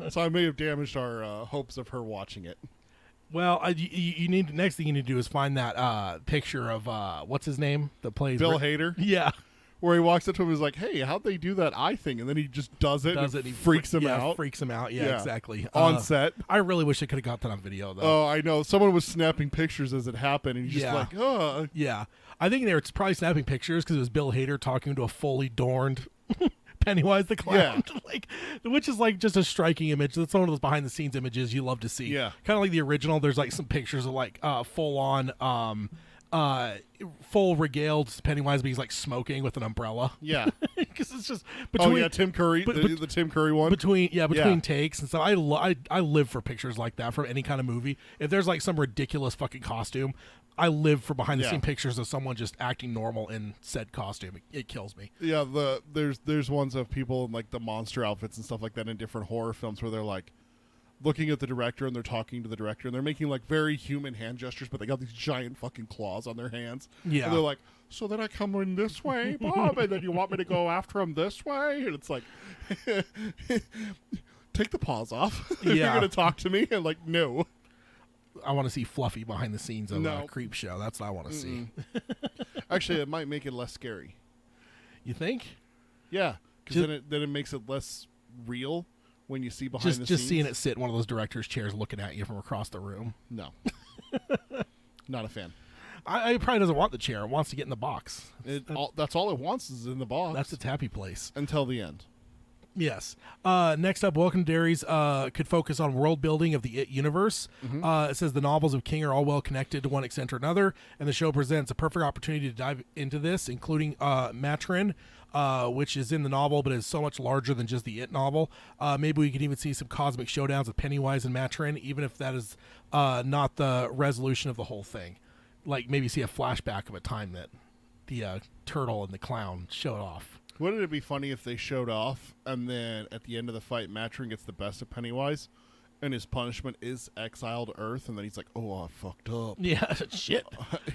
So I may have damaged our hopes of her watching it. Well, you need next thing you need to do is find that picture of what's his name that plays Bill Hader? Yeah. Where he walks up to him and is like, hey, how'd they do that eye thing? And then he just does it and he freaks him out. Freaks him out. Yeah, Yeah. exactly. On set. I really wish I could have got that on video, though. Oh, I know. Someone was snapping pictures as it happened, and he's just Yeah. like, oh. Yeah. I think they were probably snapping pictures because it was Bill Hader talking to a fully adorned Pennywise the Clown. Yeah. Like, which is like just a striking image. That's one of those behind the scenes images you love to see. Yeah. Kind of like the original. There's like some pictures of like full on full regaled Pennywise, but he's like smoking with an umbrella. Yeah. Because it's just between. Oh, yeah, Tim Curry, the Tim Curry one. Between Yeah. takes and stuff. I live for pictures like that from any kind of movie. If there's like some ridiculous fucking costume, I live for behind the scene pictures of someone just acting normal in said costume. It kills me. Yeah, there's ones of people in like the monster outfits and stuff like that in different horror films where they're like looking at the director and they're talking to the director and they're making like very human hand gestures, but they got these giant fucking claws on their hands. Yeah. And they're like, so then I come in this way, Bob, and then you want me to go after him this way? And it's like, take the paws off. If you're going to talk to me. And like, no. I want to see Fluffy behind the scenes of No. a creep show. That's what I want to see. Actually, it might make it less scary. You think? Yeah, because then it makes it less real when you see behind the scenes. Just seeing it sit in one of those director's chairs looking at you from across the room. No. Not a fan. I probably doesn't want the chair. It wants to get in the box. That's all it wants is in the box. That's its happy place. Until the end. Yes. Next up, Welcome to Derry's could focus on world building of the It universe. It says the novels of King are all well connected to one extent or another, and the show presents a perfect opportunity to dive into this, including Matrin, which is in the novel but is so much larger than just the It novel. Maybe we could even see some cosmic showdowns with Pennywise and Matrin, even if that is not the resolution of the whole thing. Like maybe see a flashback of a time that the turtle and the clown showed off. Wouldn't it be funny if they showed off and then at the end of the fight, Matrin gets the best of Pennywise and his punishment is exile to Earth and then he's like, oh, I fucked up. Yeah, shit.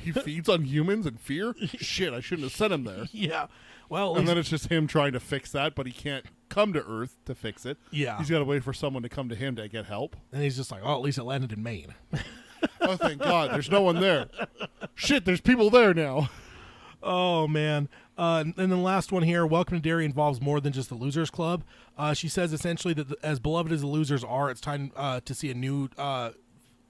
He feeds on humans and fear? Shit, I shouldn't have sent him there. Yeah. Well, And then it's just him trying to fix that, but he can't come to Earth to fix it. Yeah. He's got to wait for someone to come to him to get help. and he's just like, oh, at least it landed in Maine. Oh, thank God. There's no one there. Shit, there's people there now. Oh, man. And then the last one here, Welcome to Derry involves more than just the Losers Club. She says essentially that as beloved as the Losers are, it's time to see a new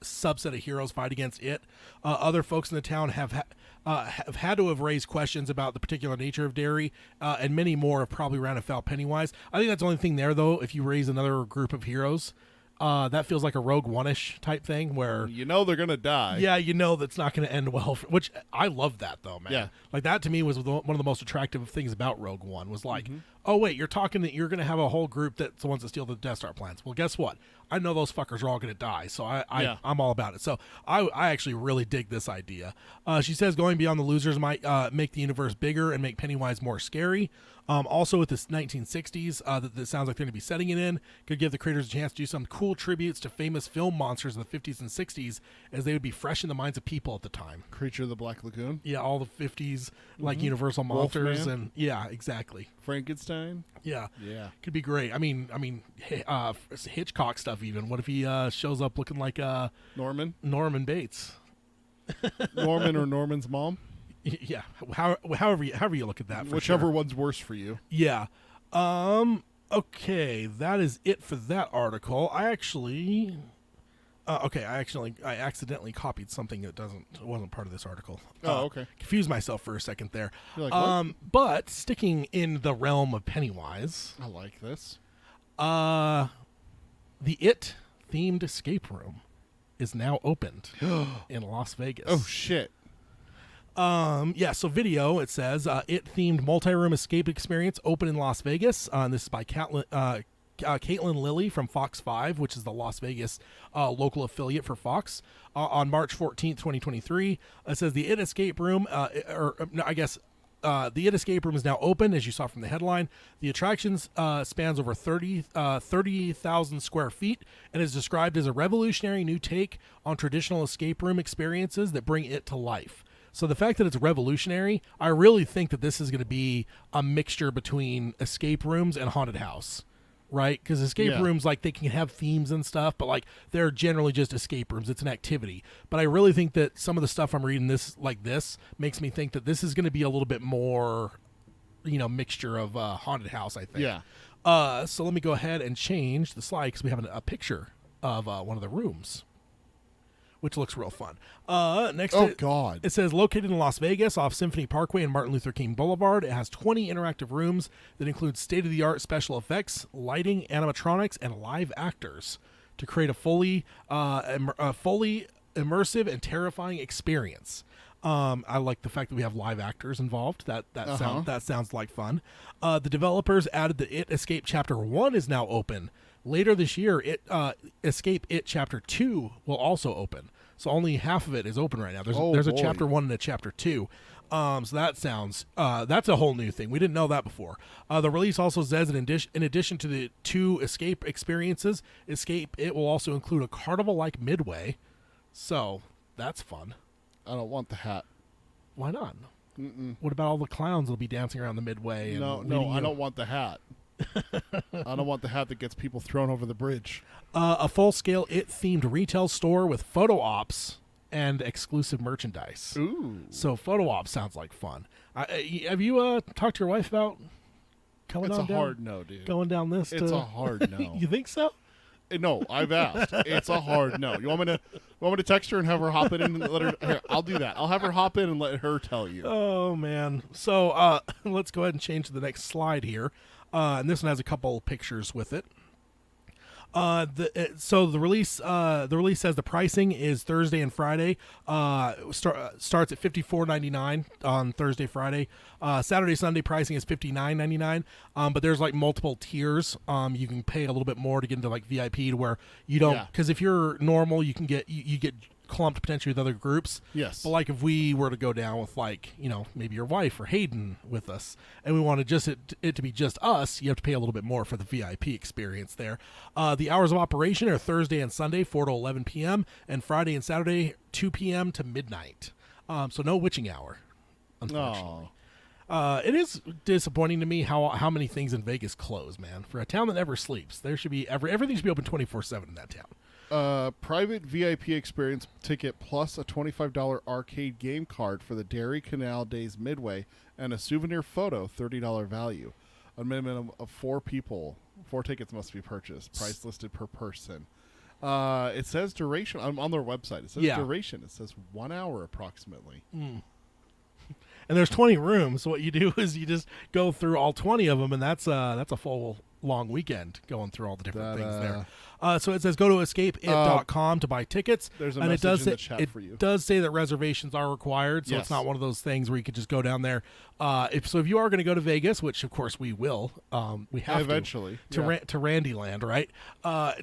subset of heroes fight against it. Other folks in the town have had to have raised questions about the particular nature of Derry, and many more have probably ran afoul Pennywise. I think that's the only thing there, though, if you raise another group of heroes. That feels like a Rogue One-ish type thing where... You know they're going to die. Yeah, you know that's not going to end well. Which, I love that, though, man. Yeah. Like, that to me was one of the most attractive things about Rogue One, was like, oh, wait, you're talking that you're going to have a whole group that's the ones that steal the Death Star plans. Well, guess what? I know those fuckers are all going to die, so I'm all about it. So I actually really dig this idea. She says going beyond the Losers might make the universe bigger and make Pennywise more scary. Also, with this 1960s that sounds like they're going to be setting it in, could give the creators a chance to do some cool tributes to famous film monsters in the 50s and 60s, as they would be fresh in the minds of people at the time. Creature of the Black Lagoon. Yeah, all the 50s, like Universal monsters. Wolfman. And yeah, exactly. Frankenstein. Frankenstein. Yeah. Yeah. Could be great. I mean, Hitchcock stuff even. What if he shows up looking like Norman Bates? Norman or Norman's mom? Yeah. However you look at that. For Whichever sure. one's worse for you. Yeah. Okay, that is it for that article. I accidentally copied something that wasn't part of this article. Okay. Confused myself for a second there. You're like, what? But sticking in the realm of Pennywise, I like this. the It themed escape room is now opened in Las Vegas. Oh shit. So video, it says, It-themed multi-room escape experience open in Las Vegas. And this is by Caitlin Lilly from Fox 5, which is the Las Vegas local affiliate for Fox, on March 14th, 2023. It says the It Escape Room, the It Escape Room is now open, as you saw from the headline. The attractions spans over 30,000 square feet and is described as a revolutionary new take on traditional escape room experiences that bring it to life. So the fact that it's revolutionary, I really think that this is going to be a mixture between escape rooms and haunted house, right? Because escape rooms, like, they can have themes and stuff, but like they're generally just escape rooms. It's an activity. But I really think that some of the stuff I'm reading this makes me think that this is going to be a little bit more, mixture of haunted house, I think. Yeah. So let me go ahead and change the slide because we have a picture of one of the rooms, which looks real fun. Next, God. It says located in Las Vegas off Symphony Parkway and Martin Luther King Boulevard. It has 20 interactive rooms that include state-of-the-art special effects, lighting, animatronics, and live actors to create a fully immersive and terrifying experience. I like the fact that we have live actors involved. That sounds like fun. The developers added that It Escape Chapter 1 is now open. Later this year, Escape It Chapter 2 will also open. So only half of it is open right now. There's a Chapter 1 and a Chapter 2. So that sounds, that's a whole new thing. We didn't know that before. The release also says in addition to the 2 escape experiences, Escape It will also include a carnival-like midway. So that's fun. I don't want the hat. Why not? What about all the clowns that'll be dancing around the midway? No, I don't want the hat. I don't want the hat that gets people thrown over the bridge. A full-scale It-themed retail store with photo ops and exclusive merchandise. Ooh. So photo ops sounds like fun. Have you talked to your wife about It's a hard no, dude. Going down this? It's a hard no. You think so? No, I've asked. It's a hard no. You want me to text her and have her hop in and let her? Here, I'll do that. I'll have her hop in and let her tell you. Oh man. So let's go ahead and change to the next slide here. And this one has a couple pictures with it. The release says the pricing is Thursday and Friday. Starts at $54.99 on Thursday, Friday. Saturday, Sunday pricing is $59.99. But there's like multiple tiers. You can pay a little bit more to get into like VIP, to where you don't, because if you're normal, you can get you get clumped potentially with other groups. Yes. But like if we were to go down with like, maybe your wife or Hayden with us, and we wanted just it to be just us, you have to pay a little bit more for the VIP experience there. The hours of operation are Thursday and Sunday, 4 to 11 p.m., and Friday and Saturday, 2 p.m. to midnight. So no witching hour, unfortunately. It is disappointing to me how many things in Vegas close, man. For a town that never sleeps, there should be everything should be open 24/7 in that town. Private VIP experience ticket plus a $25 arcade game card for the Dairy Canal Days Midway and a souvenir photo, $30 value. A minimum of 4 people. 4 tickets must be purchased. Price listed per person. It says duration. I'm on their website. It says duration. It says 1 hour approximately. And there's 20 rooms. So what you do is you just go through all 20 of them, and that's a full long weekend going through all the different things there. So it says go to escapeit.com to buy tickets. There's a and message it does in say, the chat for you. It does say that reservations are required, so it's not one of those things where you could just go down there. If you are going to go to Vegas, which of course we will, we have eventually to Randyland, right?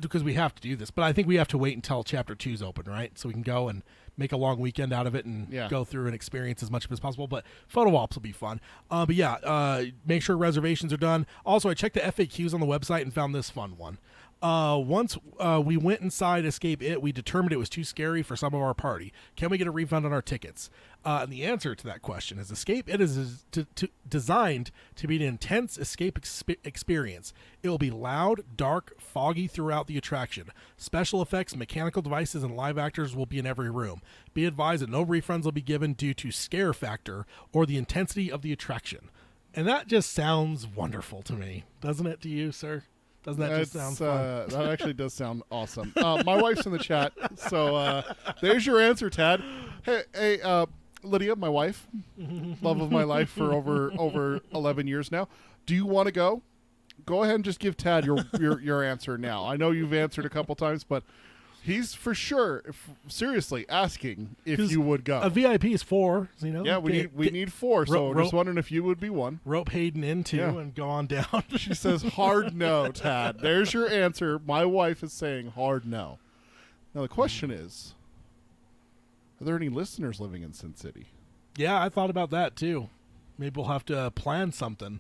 Because we have to do this, but I think we have to wait until Chapter 2's open, right? So we can go and make a long weekend out of it and go through and experience as much of it as possible. But photo ops will be fun. Make sure reservations are done. Also, I checked the FAQs on the website and found this fun one. Once we went inside Escape It, we determined it was too scary for some of our party. Can we get a refund on our tickets? And the answer to that question is Escape It is designed to be an intense escape experience. It will be loud, dark, foggy throughout the attraction. Special effects, mechanical devices, and live actors will be in every room. Be advised that no refunds will be given due to scare factor or the intensity of the attraction. And that just sounds wonderful to me. Doesn't it to you, sir? Doesn't that just sound fun? That actually does sound awesome. My wife's in the chat, so there's your answer, Tad. Hey, Lydia, my wife, love of my life for over 11 years now. Do you want to go? Go ahead and just give Tad your answer now. I know you've answered a couple times, but he's for sure, seriously asking if you would go. A VIP is 4, you know. Yeah, we need 4, so just wondering if you would be one. Rope Hayden into and go on down. She says hard no, Tad. There's your answer. My wife is saying hard no. Now the question is, are there any listeners living in Sin City? Yeah, I thought about that too. Maybe we'll have to plan something.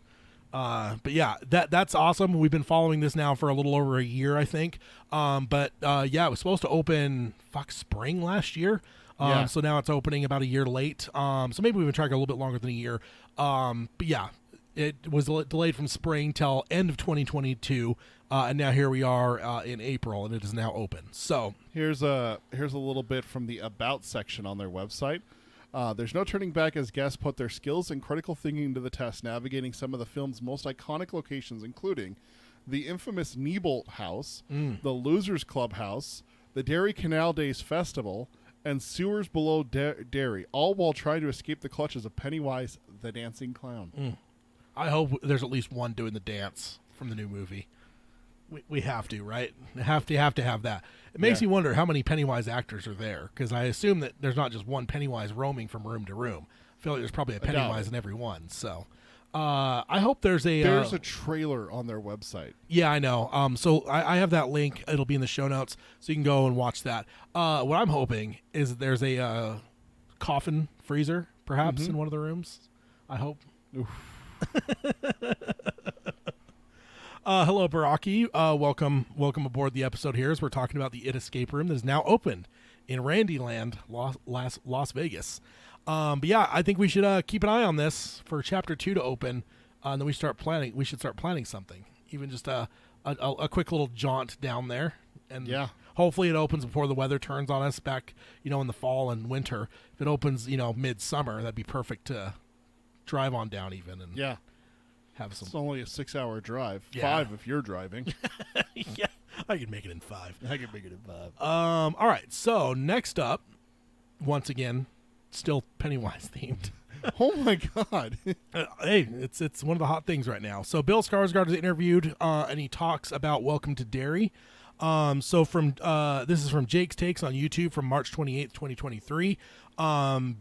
But yeah, that's awesome. We've been following this now for a little over a year, I think. But yeah, it was supposed to open spring last year. So now it's opening about a year late. So maybe we've been tracking a little bit longer than a year. But yeah, it was delayed from spring till end of 2022. And now here we are in April, and it is now open. So here's a little bit from the About section on their website. There's no turning back as guests put their skills and critical thinking to the test, navigating some of the film's most iconic locations, including the infamous Niebolt House, the Losers Clubhouse, the Derry Canal Days Festival, and sewers below Derry, all while trying to escape the clutches of Pennywise the Dancing Clown. I hope there's at least one doing the dance from the new movie. We have to, right? Have to have that. It makes you wonder how many Pennywise actors are there, because I assume that there's not just one Pennywise roaming from room to room. I feel like there's probably a Pennywise in every one. So I hope there's a trailer on their website. Yeah, I know. So I have that link. It'll be in the show notes, so you can go and watch that. What I'm hoping is that there's a coffin freezer, perhaps, in one of the rooms. I hope. Hello, Baraki. Welcome aboard the episode here as we're talking about the It Escape Room that is now opened in Randyland, Las Vegas. But yeah, I think we should keep an eye on this for Chapter 2 to open, and then we should start planning something, even just a quick little jaunt down there. And hopefully it opens before the weather turns on us back, in the fall and winter. If it opens, midsummer, that'd be perfect to drive on down even. And have some. It's only a 6-hour drive. Yeah. 5 if you're driving. Yeah, I could make it in 5. I can make it in 5. All right. So next up, once again, still Pennywise themed. Oh my God! Hey, it's one of the hot things right now. So Bill Skarsgård is interviewed, and he talks about Welcome to Derry. So from this is from Jake's Takes on YouTube from March 28th, 2023.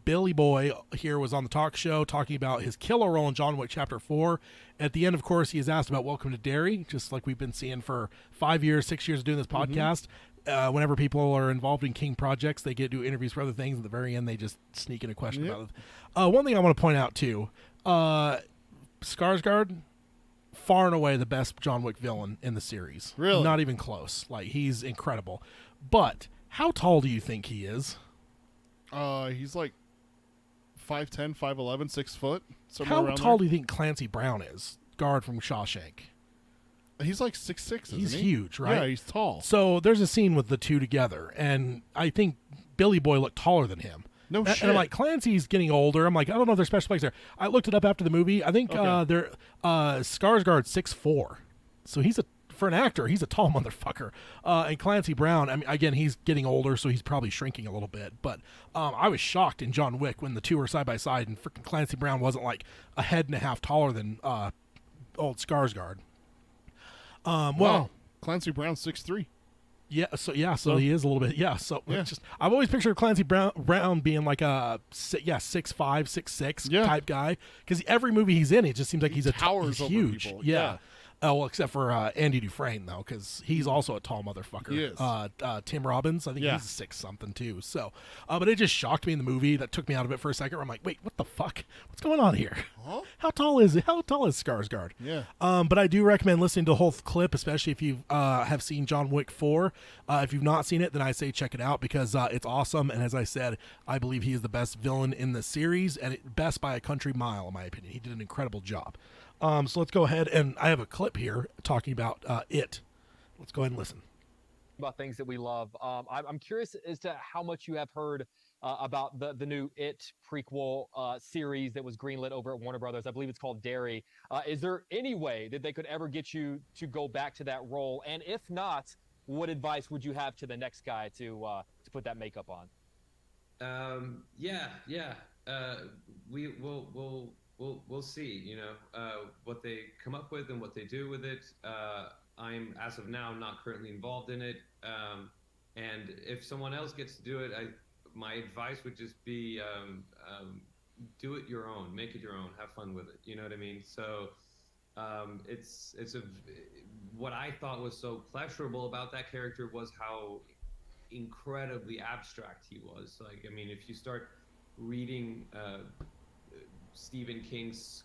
Billy Boy here was on the talk show talking about his killer role in John Wick Chapter 4. At the end, of course, he is asked about Welcome to Derry, just like we've been seeing for 6 years of doing this podcast. Whenever people are involved in King projects, they get to do interviews for other things. At the very end, they just sneak in a question about it. One thing I want to point out, too, Skarsgård, far and away the best John Wick villain in the series. Really? Not even close. Like, he's incredible. But how tall do you think he is? He's like 5'10", 5'11", 6 foot. How tall do you think Clancy Brown is? Guard from Shawshank. He's like 6'6", isn't he? He's huge, right? Yeah, he's tall. So there's a scene with the two together, and I think Billy Boy looked taller than him. No shit. And I'm like, Clancy's getting older. I'm like, I don't know if there's special effects there. I looked it up after the movie. I think they're Skarsgård's 6'4", so for an actor, he's a tall motherfucker. And Clancy Brown, I mean, again, he's getting older, so he's probably shrinking a little bit. But I was shocked in John Wick when the two were side by side, and freaking Clancy Brown wasn't like a head and a half taller than old Skarsgård. Wow. Clancy Brown's 6'3". So he is a little bit. Just I've always pictured Clancy Brown being like a 6'5", 6'6" type guy, because every movie he's in, it just seems like he's towers over huge. people. Yeah. Oh, well, except for Andy Dufresne, though, because he's also a tall motherfucker. He is. Tim Robbins, I think Yeah. he's a 6-something, too. So, but it just shocked me in the movie. That took me out of it for a second. Where I'm like, wait, what the fuck? What's going on here? Huh? How tall is Skarsgård? Yeah. But I do recommend listening to the whole clip, especially if you have seen John Wick 4. If you've not seen it, then I say check it out because it's awesome. And as I said, I believe he is the best villain in the series and best by a country mile, in my opinion. He did an incredible job. So let's go ahead, and I have a clip here talking about it. Let's go ahead and listen. About things that we love. I'm curious as to how much you have heard about the new It prequel series that was greenlit over at Warner Brothers. I believe it's called Derry. Is there any way that they could ever get you to go back to that role? And if not, what advice would you have to the next guy to put that makeup on? We'll see, you know, what they come up with and what they do with it. I'm, as of now, not currently involved in it. And if someone else gets to do it, my advice would just be do it your own, make it your own, have fun with it. You know what I mean? So what I thought was so pleasurable about that character was how incredibly abstract he was. Like, I mean, if you start reading Stephen King's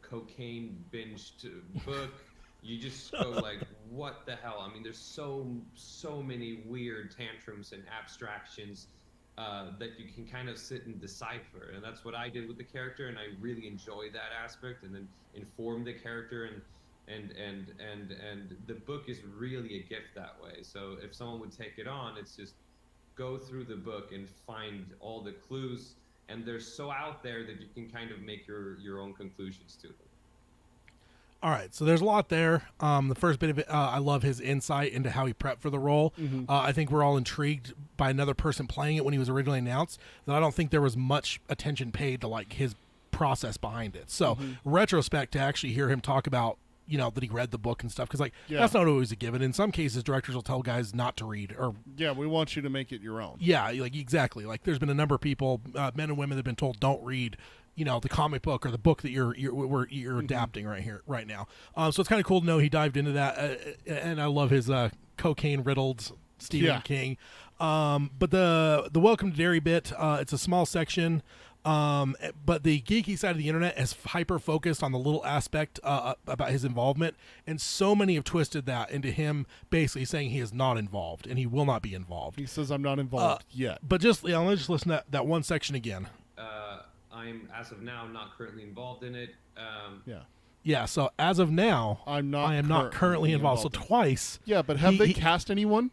cocaine binged book, you just go like, what the hell? I mean, there's so many weird tantrums and abstractions that you can kind of sit and decipher, and that's what I did with the character, and I really enjoyed that aspect, and then inform the character, and the book is really a gift that way. So if someone would take it on, it's just go through the book and find all the clues, and they're so out there that you can kind of make your own conclusions to them. All right, so there's a lot there. The first bit of it, I love his insight into how he prepped for the role. Mm-hmm. I think we're all intrigued by another person playing it when he was originally announced. That I don't think there was much attention paid to like his process behind it. So, retrospect, to actually hear him talk about, you know, that he read the book and stuff, because like that's not always a given. In some cases, directors will tell guys not to read, or we want you to make it your own. Yeah, like exactly. Like there's been a number of people, men and women, that have been told don't read, you know, the comic book or the book that you're adapting right now. So it's kind of cool to know he dived into that, and I love his cocaine riddled Stephen King. But the Welcome to Derry bit, it's a small section. But the geeky side of the internet is hyper focused on the little aspect about his involvement, and so many have twisted that into him basically saying he is not involved and he will not be involved. He says, I'm not involved yet. But just let's just listen to that one section again. I'm, as of now, not currently involved in it. Yeah, so as of now, I am not currently involved. So twice. Yeah, but have they cast anyone?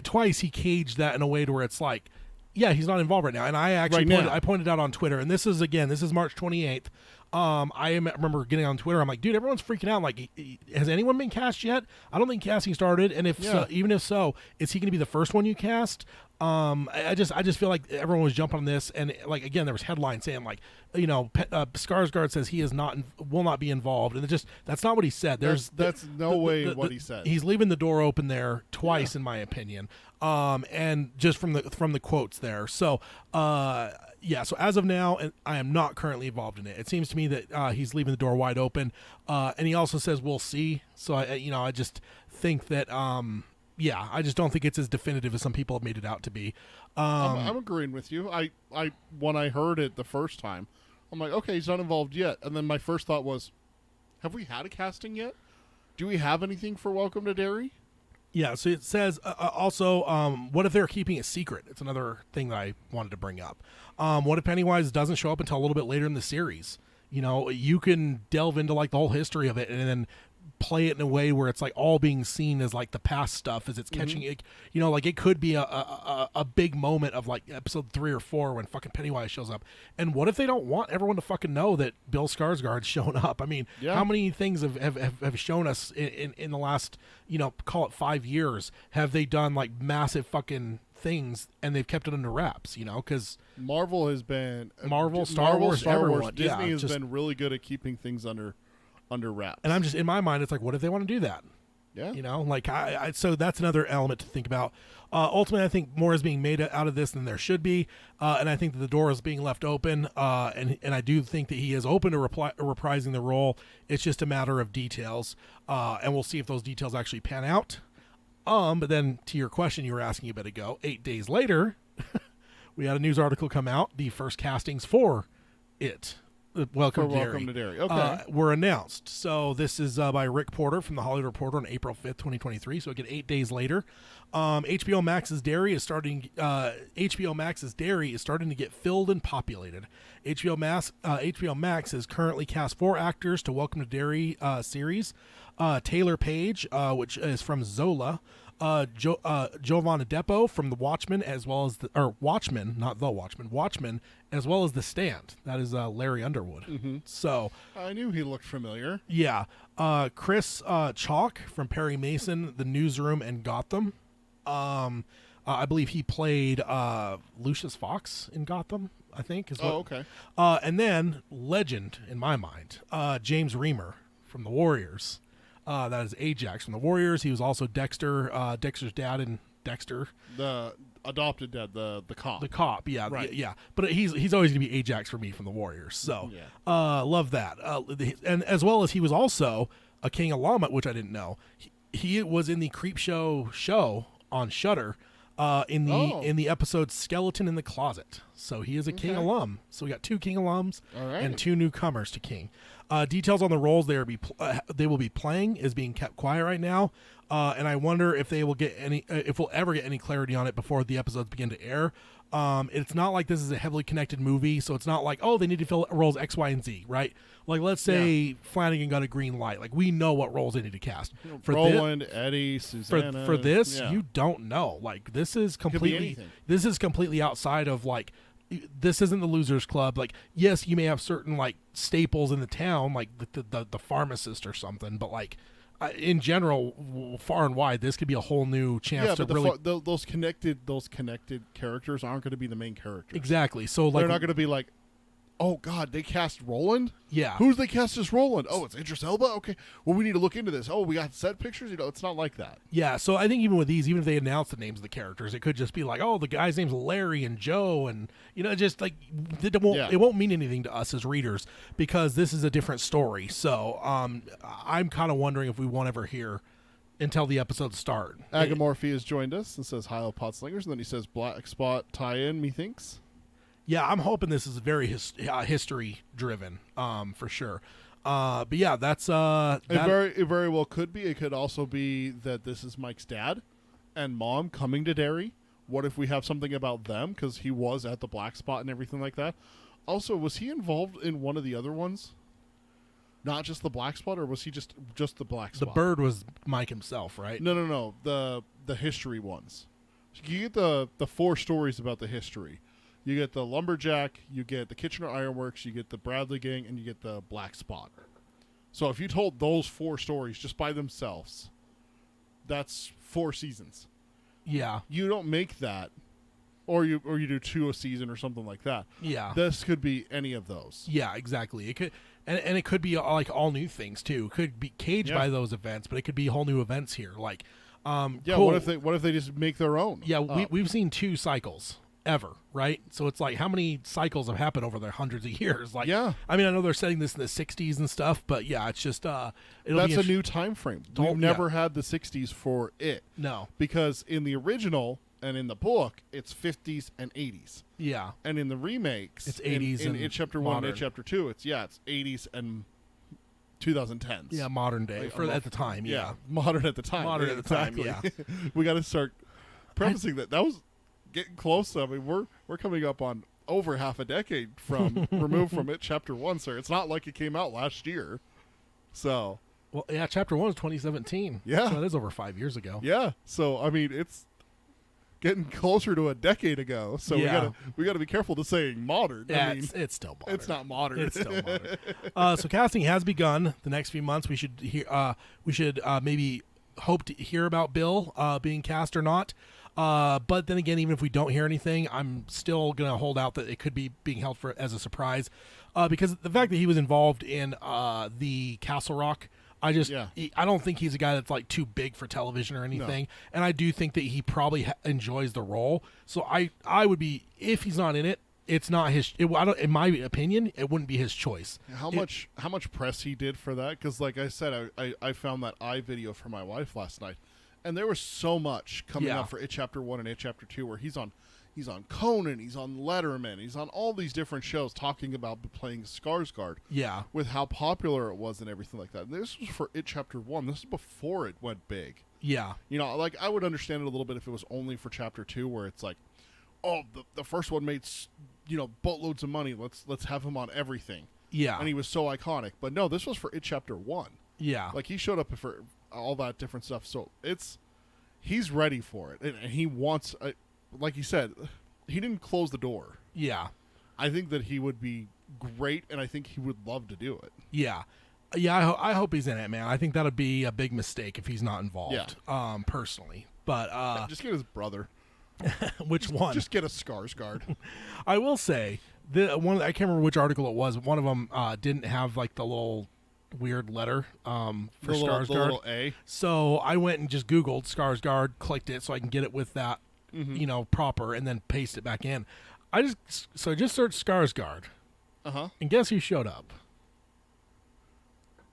Twice he caged that in a way to where it's like, yeah, he's not involved right now. And I actually I pointed out on Twitter, and this is March 28th. I remember getting on Twitter. I'm like, dude, everyone's freaking out. Like, has anyone been cast yet? I don't think casting started. And if so, even if so, is he going to be the first one you cast? I just feel like everyone was jumping on this, and like again, there was headlines saying like, you know, Skarsgård says he will not be involved, and that's not what he said. That's no way what he said. He's leaving the door open there twice, in my opinion. And just from the quotes there. So, so as of now, I am not currently involved in it. It seems to me that he's leaving the door wide open, and he also says we'll see. So I just think that. I just don't think it's as definitive as some people have made it out to be. I'm agreeing with you. I when I heard it the first time, I'm like, okay, he's not involved yet. And then my first thought was, have we had a casting yet? Do we have anything for Welcome to Derry? Yeah, so it says also, what if they're keeping it secret? It's another thing that I wanted to bring up. What if Pennywise doesn't show up until a little bit later in the series? You know, you can delve into like the whole history of it and then play it in a way where it's like all being seen as like the past stuff as it's catching it. You know, like it could be a big moment of like episode 3 or 4 when fucking Pennywise shows up. And what if they don't want everyone to fucking know that Bill Skarsgård's shown up? I mean, how many things have shown us in the last, you know, call it 5 years? Have they done like massive fucking things and they've kept it under wraps, you know? Because Marvel has been Star Wars, everyone. Disney has been really good at keeping things under wraps. And I'm just, in my mind, it's like, what if they want to do that? Yeah. You know, like so that's another element to think about. Ultimately, I think more is being made out of this than there should be, and I think that the door is being left open. And I do think that he is open to reprising the role. It's just a matter of details, and we'll see if those details actually pan out. But then to your question you were asking a bit ago, 8 days later, we had a news article come out. The first castings for it. Welcome to Derry. Okay. Were announced. So this is by Rick Porter from the Hollywood Reporter on April 5th, 2023. So again, 8 days later, HBO Max's Derry is starting. HBO Max's Derry is starting to get filled and populated. HBO Max has currently cast 4 actors to Welcome to Derry series. Taylor Page, which is from Zola. Giovanna Depo from The Watchmen, as well as Watchmen, not The Watchmen, Watchmen, as well as The Stand. That is Larry Underwood. Mm-hmm. So I knew he looked familiar. yeah, Chris Chalk from Perry Mason, The Newsroom, and Gotham. I believe he played Lucius Fox in Gotham. I think is what. Oh, okay. And then legend in my mind, James Reamer from The Warriors. That is Ajax from The Warriors. He was also Dexter's dad in Dexter. The adopted dad, the cop. The cop, yeah, Right. yeah. But he's always going to be Ajax for me from The Warriors. So, Yeah. love that. And as well as he was also a King alum, which I didn't know. He was in the Creepshow on Shudder. In the episode Skeleton in the Closet. So he is a King alum. So we got 2 King alums All right. and 2 newcomers to King. Details on the roles they will be playing is being kept quiet right now, and I wonder if we'll ever get any clarity on it before the episodes begin to air. It's not like this is a heavily connected movie, so it's not like, oh, they need to fill roles X, Y, and Z, right? Like, let's say Flanagan got a green light. Like, we know what roles they need to cast. For Roland, Eddie, Susanna. for this, yeah. you don't know. Like, this is Could be completely anything. outside of, like, this isn't the Losers Club. Like, yes, you may have certain, like, staples in the town, like the pharmacist or something, but, like, in general, far and wide, this could be a whole new chance to but really those connected characters aren't going to be the main characters. exactly. So, like, They're not going to be like, oh God, they cast Roland. yeah, Who's they cast as Roland? Oh, it's Idris Elba. Okay, well we need to look into this. Oh, we got set pictures. It's not like that. yeah. So I think even with these, even if they announce the names of the characters, it could just be like, oh, the guy's name's Larry and Joe, and just like it won't mean anything to us as readers because this is a different story. So I'm kind of wondering if we won't ever hear until the episodes start. Agamorphy has joined us and says hi, Potslingers, and then he says Black Spot tie-in. Methinks. Yeah, I'm hoping this is very history driven, for sure. But yeah, that's It very well could be. It could also be that this is Mike's dad and mom coming to Derry. What if we have something about them because he was at the Black Spot and everything like that? Also, was he involved in one of the other ones? Not just the Black Spot, or was he just the Black the Spot? bird was Mike himself, right? No. The history ones. You get the 4 stories about the history. You get the Lumberjack, you get the Kitchener Ironworks, you get the Bradley Gang, and you get the Black Spot. So if you told those 4 stories just by themselves, that's 4 seasons. Yeah, You don't make that, or you do 2 a season or something like that. yeah. This could be any of those. Yeah, exactly. It could, and it could be like all new things too. It could be caged by those events, but it could be whole new events here. Like, Yeah. cool. What if they just make their own? Yeah, we've seen 2 cycles ever, right? So it's like, how many cycles have happened over the hundreds of years? Like, Yeah. I mean, I know they're setting this in the 60s and stuff, but yeah, it's just That's be a new time frame. Oh, We've never had the 60s for it. no, Because in the original and in the book, it's 50s and 80s. yeah, And in the remakes, It's 80s in and It Chapter 1 and modern. It Chapter 2, it's 80s and 2010s. yeah, modern day Like, for at the time, yeah. modern at the time. Modern at the time, exactly. We got to start prefacing that. That was getting close. I mean, we're coming up on over half a decade from removed from It Chapter 1, sir. It's not like it came out last year. So, Well, yeah, chapter 1 is 2017. Yeah. So that is over 5 years ago. yeah. So, I mean, it's getting closer to a decade ago. So Yeah. we got to be careful to saying modern. Yeah, I mean, it's still modern. it's not modern. It's still modern. So casting has begun. The next few months, we should maybe hope to hear about Bill being cast or not. But then again, even if we don't hear anything, I'm still gonna hold out that it could be being held for as a surprise, because the fact that he was involved in the Castle Rock I just, Yeah. I don't think he's a guy that's like too big for television or anything. And I do think that he probably enjoys the role. So I would be, if he's not in it, it's not his. I don't, in my opinion, it wouldn't be his choice. How much press he did for that? Because like I said, I found that video for my wife last night, and there was so much coming up for It Chapter 1 and It Chapter 2 where he's on Conan, he's on Letterman, he's on all these different shows talking about playing Skarsgård. Yeah. With how popular it was and everything like that. And this was for It Chapter 1. This is before it went big. Yeah. You know, like I would understand it a little bit if it was only for Chapter 2 where it's like, oh, the first one made, you know, boatloads of money. Let's have him on everything. Yeah. And he was so iconic. But no, this was for It Chapter 1. Yeah. Like he showed up for all that different stuff. So he's ready for it. And he wants, like you said, he didn't close the door. Yeah. I think that he would be great, and I think he would love to do it. Yeah. Yeah, I hope he's in it, man. I think that'd be a big mistake if he's not involved, personally. But just get his brother. which one? Just get a Skarsgård. I will say, I can't remember which article it was. One of them didn't have like the little weird letter for Skarsgård. The little A. So I went and just Googled Skarsgård, clicked it so I can get it with that, you know, proper, and then paste it back in. I just searched Skarsgård, and guess who showed up?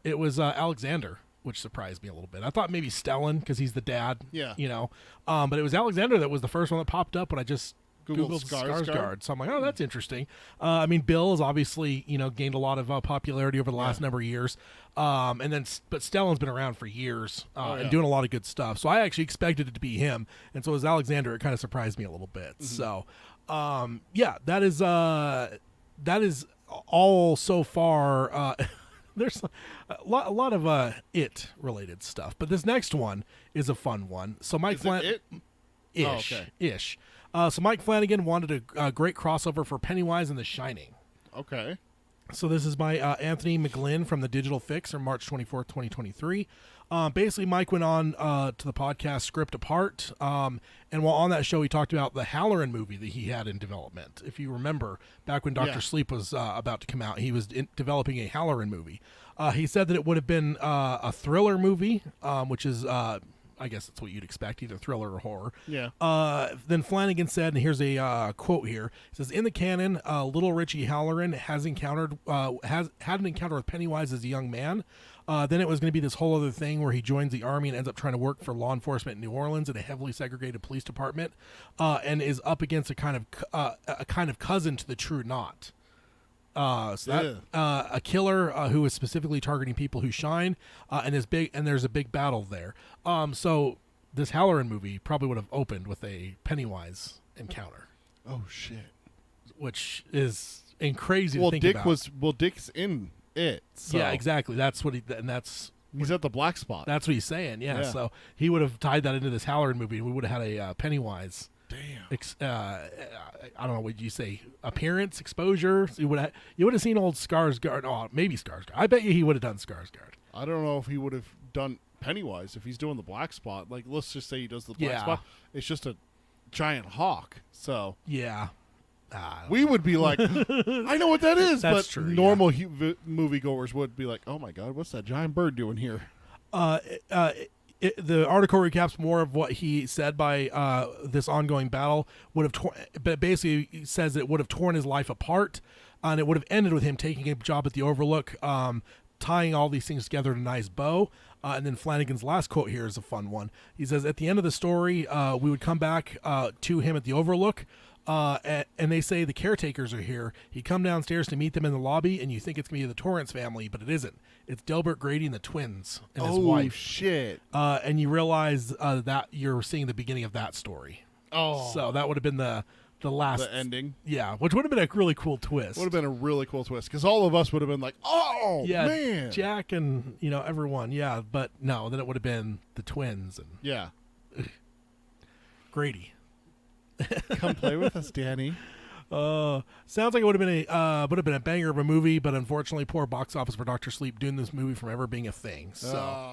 It was Alexander, which surprised me a little bit. I thought maybe Stellan because he's the dad. Yeah. You know, but it was Alexander that was the first one that popped up when I just Googled Skarsgård. So I'm like, oh, that's interesting. I mean, Bill has obviously, you know, gained a lot of popularity over the last number of years. But Stellan's been around for years and doing a lot of good stuff. So I actually expected it to be him. And so as Alexander, it kind of surprised me a little bit. So, that is all so far. There's a lot of it related stuff, but this next one is a fun one. So Mike Flanagan, ish. So Mike Flanagan wanted a great crossover for Pennywise and The Shining. Okay. So this is by Anthony McGlynn from the Digital Fix on March 24th, 2023. Basically, Mike went on to the podcast Script Apart, and while on that show, he talked about the Halloran movie that he had in development. If you remember, back when Dr. Sleep was about to come out, he was developing a Halloran movie. He said that it would have been a thriller movie, which is... I guess that's what you'd expect, either thriller or horror. Yeah. Then Flanagan said, and here's a quote here. It says, in the canon, little Richie Halloran had an encounter with Pennywise as a young man. Then it was going to be this whole other thing where he joins the army and ends up trying to work for law enforcement in New Orleans in a heavily segregated police department, and is up against a kind of cousin to the True Knot. A killer who is specifically targeting people who shine, and there's a big battle there. So this Halloran movie probably would have opened with a Pennywise encounter. Oh shit! Which is crazy to think about. Dick's in it. So. Yeah, exactly. That's what he's at the black spot. That's what he's saying. Yeah. So he would have tied that into this Halloran movie, and we would have had a Pennywise. Damn. I don't know. Would you say appearance, exposure? So you would have seen old Skarsgård. Oh, maybe Skarsgård. I bet you he would have done Skarsgård. I don't know if he would have done Pennywise if he's doing the black spot. Like, let's just say he does the black spot. It's just a giant hawk. So yeah, we would be like, I know what that is. That's but true. Normal moviegoers would be like, oh my god, what's that giant bird doing here? The article recaps more of what he said by this ongoing battle but basically says it would have torn his life apart, and it would have ended with him taking a job at the Overlook, tying all these things together in a nice bow. And then Flanagan's last quote here is a fun one. He says, at the end of the story, we would come back to him at the Overlook, and they say the caretakers are here. He'd come downstairs to meet them in the lobby, and you think it's going to be the Torrance family, but it isn't. It's Delbert Grady and the twins and his wife. Oh, shit. And you realize that you're seeing the beginning of that story. Oh. So that would have been the last... The ending. Yeah, which would have been a really cool twist. Would have been a really cool twist, because all of us would have been like, oh, yeah, man. Jack and, everyone, yeah. But no, then it would have been the twins and... Yeah. Grady. Come play with us, Danny. Sounds like it would have been a banger of a movie, but unfortunately, poor box office for Dr. Sleep doing this movie from ever being a thing. So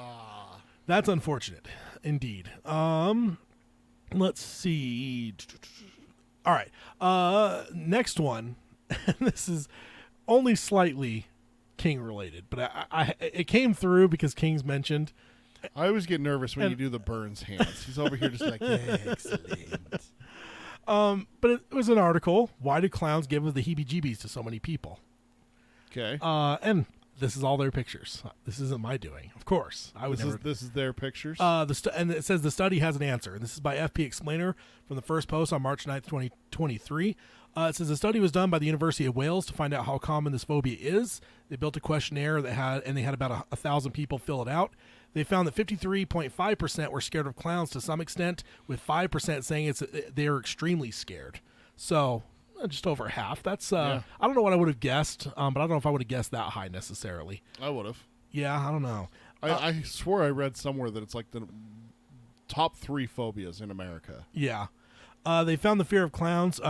that's unfortunate, indeed. Let's see. All right. Next one. This is only slightly King related, but it came through because King's mentioned. I always get nervous when you do the Burns hands. He's over here just like, excellent. But it was an article. Why do clowns give the heebie-jeebies to so many people? Okay. And this is all their pictures. This isn't my doing, of course. This is their pictures. And it says the study has an answer. And this is by FP Explainer from the first post on March 9th, 2023. It says the study was done by the University of Wales to find out how common this phobia is. They built a questionnaire they had about 1,000 people fill it out. They found that 53.5% were scared of clowns to some extent, with 5% saying they're extremely scared. So just over half. That's I don't know what I would have guessed, but I don't know if I would have guessed that high necessarily. I would have. Yeah, I don't know. I swore I read somewhere that it's like the top 3 phobias in America. Yeah. They found the fear of clowns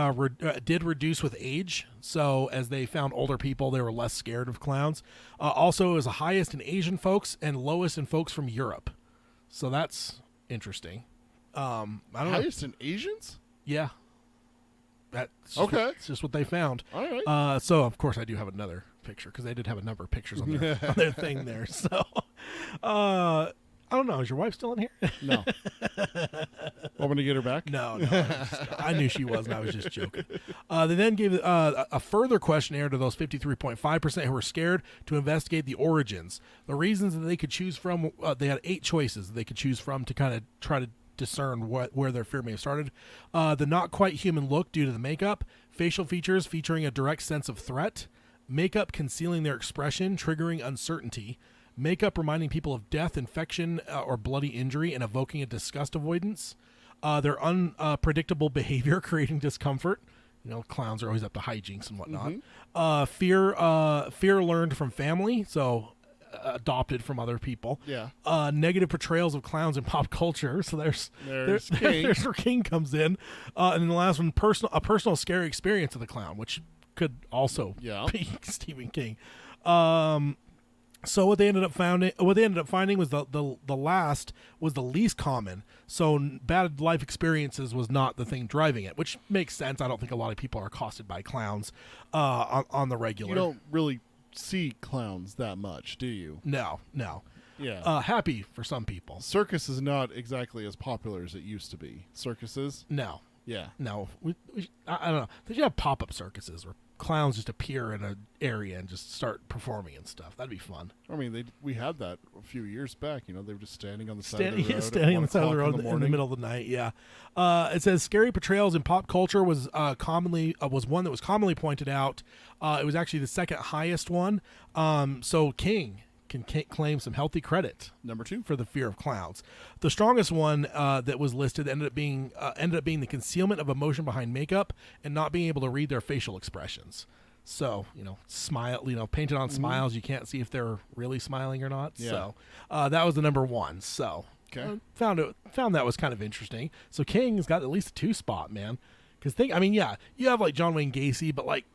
did reduce with age. So as they found older people, they were less scared of clowns. Also, it was the highest in Asian folks and lowest in folks from Europe. So that's interesting. I don't know. Highest in Asians? Yeah. That's okay. It's just what they found. All right. So, of course, I do have another picture because they did have a number of pictures on their thing there. So, I don't know. Is your wife still in here? No. Want me to get her back? No. I knew she was, and I was just joking. They then gave a further questionnaire to those 53.5% who were scared to investigate the origins. The reasons that they could choose from, they had 8 choices they could choose from to kind of try to discern where their fear may have started. The not quite human look due to the makeup, facial features featuring a direct sense of threat, makeup concealing their expression, triggering uncertainty, makeup reminding people of death, infection, or bloody injury and evoking a disgust avoidance, their unpredictable behavior creating discomfort. You know, clowns are always up to hijinks and whatnot. Fear learned from family, so adopted from other people. Yeah. Negative portrayals of clowns in pop culture. So there's King. There's where King comes in. And then the last one, a personal scary experience of the clown, which could also be Stephen King. So what they ended up finding was the last was the least common. So bad life experiences was not the thing driving it, which makes sense. I don't think a lot of people are accosted by clowns on the regular. You don't really see clowns that much, do you? No. Yeah. Happy for some people. Circus is not exactly as popular as it used to be. Circuses? No. Yeah. No. I don't know. They should have pop-up circuses where clowns just appear in an area and just start performing and stuff. That'd be fun. I mean, we had that a few years back. You know, they were just standing on the side of the road. Standing on the side of the road in the middle of the night. Yeah. It says scary portrayals in pop culture was one that was commonly pointed out. It was actually the second highest one. So King can claim some healthy credit. Number 2 for the fear of clowns. The strongest one that was listed ended up being the concealment of emotion behind makeup and not being able to read their facial expressions. So, painted on smiles, you can't see if they're really smiling or not. Yeah. So, that was the number 1. So, okay. Found that was kind of interesting. So, King's got at least a 2 spot, man. Because you have like John Wayne Gacy, but like,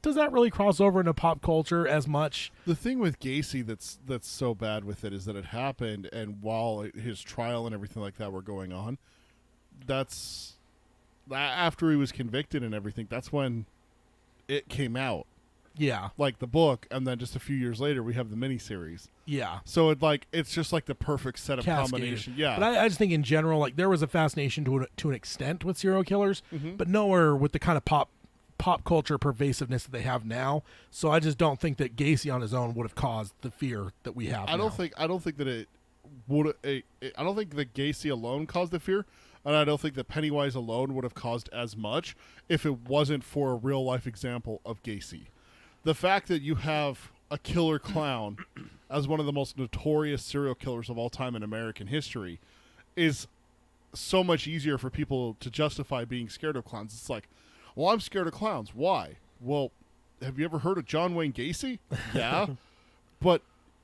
does that really cross over into pop culture as much? The thing with Gacy that's so bad with it is that it happened, and while his trial and everything like that were going on, that's after he was convicted and everything. That's when it came out. Yeah, like the book, and then just a few years later, we have the miniseries. Yeah, so it's just like the perfect set of combination. Yeah, but I just think in general, like there was a fascination to an extent with serial killers, but nowhere with the kind of pop culture pervasiveness that they have now. So I just don't think that Gacy on his own would have caused the fear that we have. I don't think that it would. I don't think that Gacy alone caused the fear, and I don't think that Pennywise alone would have caused as much if it wasn't for a real life example of Gacy. The fact that you have a killer clown as one of the most notorious serial killers of all time in American history is so much easier for people to justify being scared of clowns. It's like, well, I'm scared of clowns. Why? Well, have you ever heard of John Wayne Gacy? Yeah. But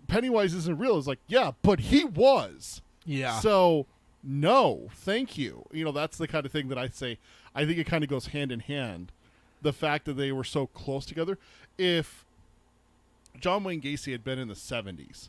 Pennywise isn't real. It's like, yeah, but he was. Yeah. So, no, thank you. You know, that's the kind of thing that I say. I think it kind of goes hand in hand. The fact that they were so close together. If John Wayne Gacy had been in the 70s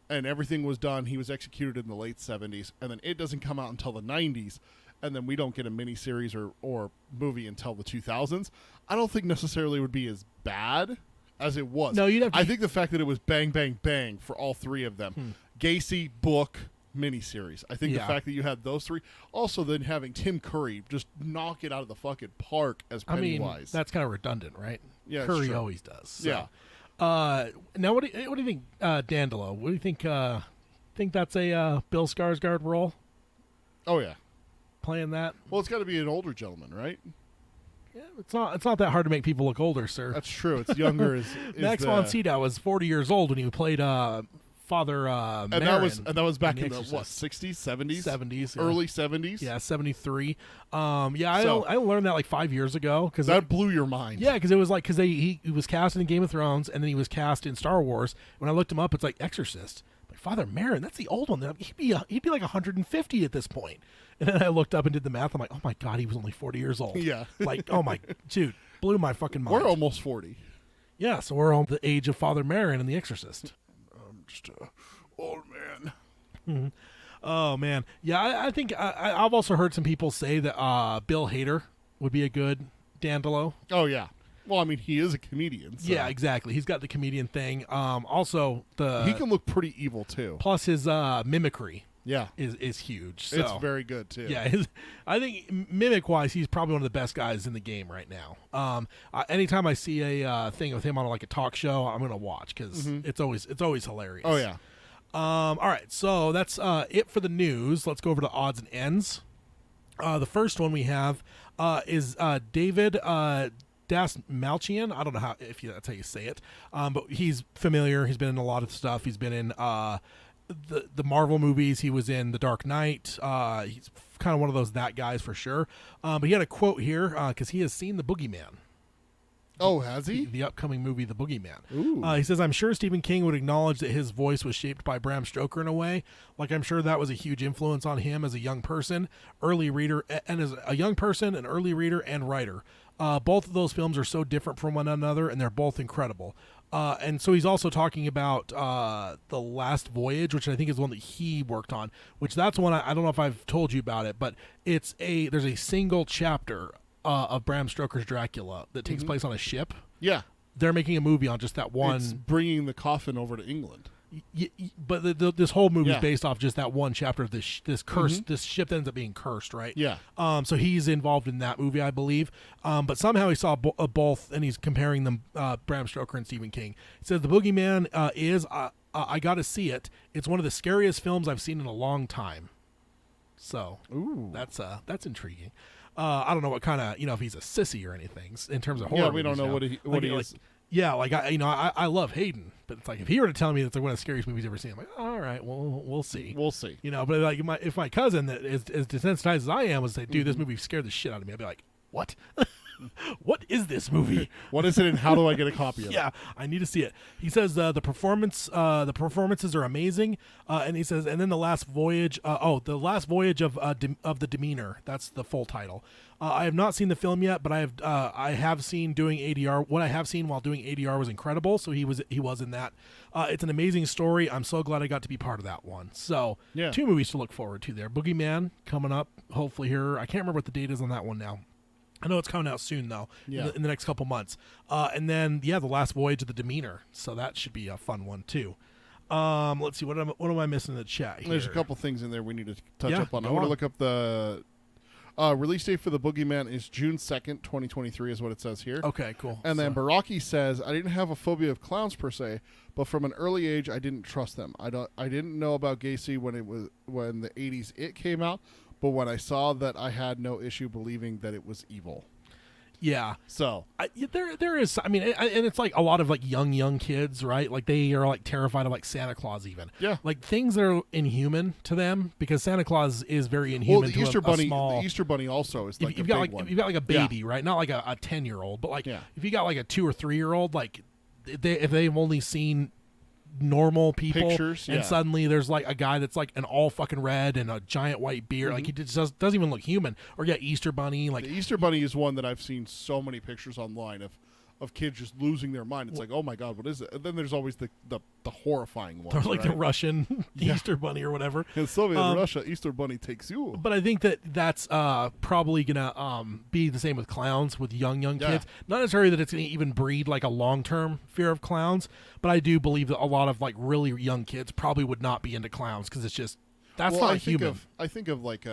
and everything was done, he was executed in the late 70s, and then it doesn't come out until the 90s, and then we don't get a miniseries or movie until the 2000s, I don't think necessarily it would be as bad as it was. No, you'd have to- I think the fact that it was bang, bang, bang for all three of them, Gacy, book, miniseries. I think the Yeah. fact that you had those three, also then having Tim Curry just knock it out of the fucking park as Pennywise. I mean, that's kind of redundant, right? Yeah, it's Curry true. always does. So. Yeah. Now, what do you think, Dandelo? What do you think? Think that's a Bill Skarsgård role? Oh yeah. Playing that? Well, it's got to be an older gentleman, right? Yeah, it's not that hard to make people look older, sir. That's true. It's younger. is Max the, von Sydow was 40 years old when he played Father and Marin that was back in in The the what, Exorcist. 60s, 70s, 70s, yeah. early 70s. Yeah, 73. So- I learned that like 5 years ago because That blew your mind. yeah, because it was like he was cast in Game of Thrones and then he was cast in Star Wars. When I looked him up, it's like Exorcist. Like Father Marin, that's the old one. He'd be like 150 at this point. And then I looked up and did the math. I'm like, oh my god, he was only 40 years old. Yeah. Like, oh my dude, blew my fucking mind. We're almost 40. Yeah, so we're on the age of Father Marin in The Exorcist. I'm just a old man. Oh man, yeah. I think I've also heard some people say that Bill Hader would be a good Dandelo. Oh yeah. Well, I mean, he is a comedian. So Yeah, exactly. He's got the comedian thing. Also, he can look pretty evil too. plus his mimicry Yeah, is huge. So. it's very good too. Yeah, I think mimic wise, he's probably one of the best guys in the game right now. Anytime I see a thing with him on like a talk show, I'm gonna watch because it's always hilarious. Oh yeah. All right, so that's it for the news. Let's go over to odds and ends. The first one we have is David Dasmalchian. I don't know that's how you say it, but he's familiar. He's been in a lot of stuff. He's been in the Marvel movies. He was in The Dark Knight. He's kind of one of that guys for sure. But he had a quote here because he has seen The Boogeyman. Oh, has he? The upcoming movie, The Boogeyman. Ooh. He says, I'm sure Stephen King would acknowledge that his voice was shaped by Bram Stoker in a way. Like, I'm sure that was a huge influence on him as a young person, early reader, and as a young person, an early reader and writer. Both of those films are so different from one another, and they're both incredible. And so he's also talking about The Last Voyage, which I think is the one that he worked on, which that's one I don't know if I've told you about it, but there's a single chapter of Bram Stoker's Dracula that takes place on a ship. Yeah. They're making a movie on just that one. It's bringing the coffin over to England. But this whole movie is Yeah. based off just that one chapter of this curse. This ship that ends up being cursed, right? Yeah. So he's involved in that movie, I believe. But somehow he saw both, and he's comparing them, Bram Stoker and Stephen King. He says The Boogeyman is I got to see it. It's one of the scariest films I've seen in a long time. So Ooh. that's intriguing. I don't know what kind of if he's a sissy or anything in terms of horror. Yeah, we don't movies know now. what he is. Yeah, like I love Hayden, but it's like if he were to tell me that's like one of the scariest movies I've ever seen, I'm like, all right, well, we'll see. We'll see. But like if my cousin that is as desensitized as I am was say, dude, this movie scared the shit out of me, I'd be like, what? What is this movie? What is it, and how do I get a copy of it? Yeah, I need to see it. He says the performances are amazing, and he says, and then the last voyage. The last voyage of the Demeanor. That's the full title. I have not seen the film yet, but I have seen doing ADR. What I have seen while doing ADR was incredible. So he was in that. It's an amazing story. I'm so glad I got to be part of that one. So Yeah. 2 movies to look forward to there. Boogeyman coming up, hopefully here. I can't remember what the date is on that one now. I know it's coming out soon though, Yeah. in the next couple months. And then the last voyage of the Demeanor. So that should be a fun one too. Let's see what am I missing in the chat here? There's a couple things in there we need to touch Yeah, up on. I go want to on. look up the release date for The Boogeyman is June 2nd, 2023 is what it says here. Okay, cool. And then So- Baraki says, I didn't have a phobia of clowns per se, but from an early age I didn't trust them. I didn't know about Gacy when the 80s It came out, but when I saw that I had no issue believing that it was evil. yeah. So, There is. I mean, and it's like a lot of like young kids, right? Like they are like terrified of like Santa Claus, even. Yeah. Like things that are inhuman to them because Santa Claus is very inhuman. well, the to Easter a Bunny, small, the Easter Bunny also is like if you've a got big like one. if you've got like a baby, right? Not like a 10-year-old, but like Yeah. if you got like a 2 or 3-year-old, like if they've only seen normal people Pictures, and yeah. suddenly there's like a guy that's like an all fucking red and a giant white beard, like he just doesn't even look human. Or Easter Bunny, like The Easter Bunny is one that I've seen so many pictures online of kids just losing their mind. It's like, oh my God, what is it? And then there's always the horrifying Or ones, like right? the Russian Easter Bunny or whatever. In Soviet Russia, Easter Bunny takes you. But I think that's probably gonna be the same with clowns, with young Yeah. kids. Not necessarily that it's gonna even breed like a long-term fear of clowns, but I do believe that a lot of like really young kids probably would not be into clowns because it's just that's not human. I think of like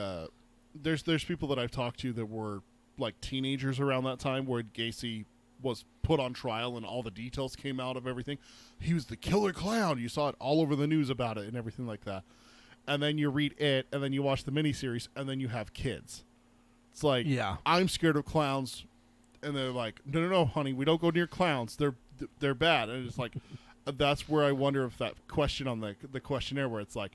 there's people that I've talked to that were like teenagers around that time where Gacy was put on trial and all the details came out of everything. He was the killer clown. You saw it all over the news about it and everything like that. And then you read it, and then you watch the miniseries, and then you have kids. It's like, Yeah. I'm scared of clowns, and they're like, no, honey, we don't go near clowns. They're bad. And it's like, that's where I wonder if that question on the questionnaire where it's like,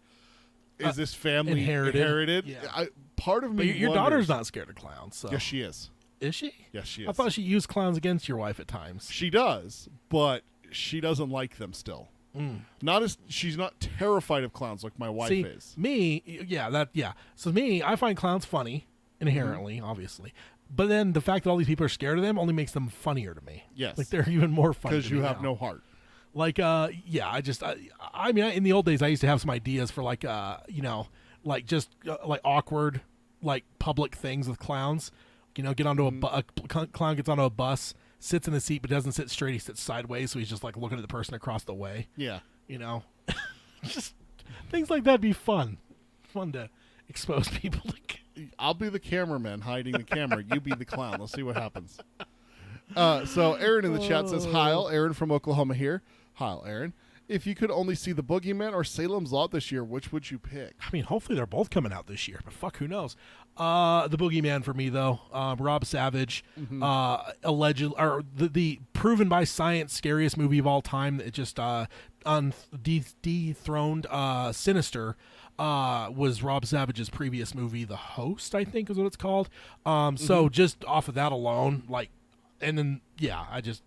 is this family inherited? Yeah. Part of me But your wonders- daughter's not scared of clowns, so Yes, she is. is she? Yes, she is. I thought she used clowns against your wife at times. She does, but she doesn't like them still. She's not terrified of clowns like my wife See, is. So me, I find clowns funny inherently, obviously. But then the fact that all these people are scared of them only makes them funnier to me. Yes. Like they're even more funny Because to you me have now. no heart. Like, I mean, in the old days, I used to have some ideas for like, like just like awkward, like public things with clowns. You know, get onto a clown gets onto a bus, sits in the seat, but doesn't sit straight. He sits sideways, so he's just like looking at the person across the way. Yeah. You know, just things like that'd be fun to expose people to. I'll be the cameraman hiding the camera. You be the clown. Let's see what happens. So Aaron in the chat says, Heil. Aaron from Oklahoma here. Heil, Aaron. If you could only see The Boogeyman or Salem's Lot this year, which would you pick? I mean, hopefully they're both coming out this year, but fuck, who knows? The Boogeyman for me though. Rob Savage, alleged or the proven by science scariest movie of all time. It just dethroned Sinister. Was Rob Savage's previous movie, The Host, I think is what it's called. So just off of that alone, like, and then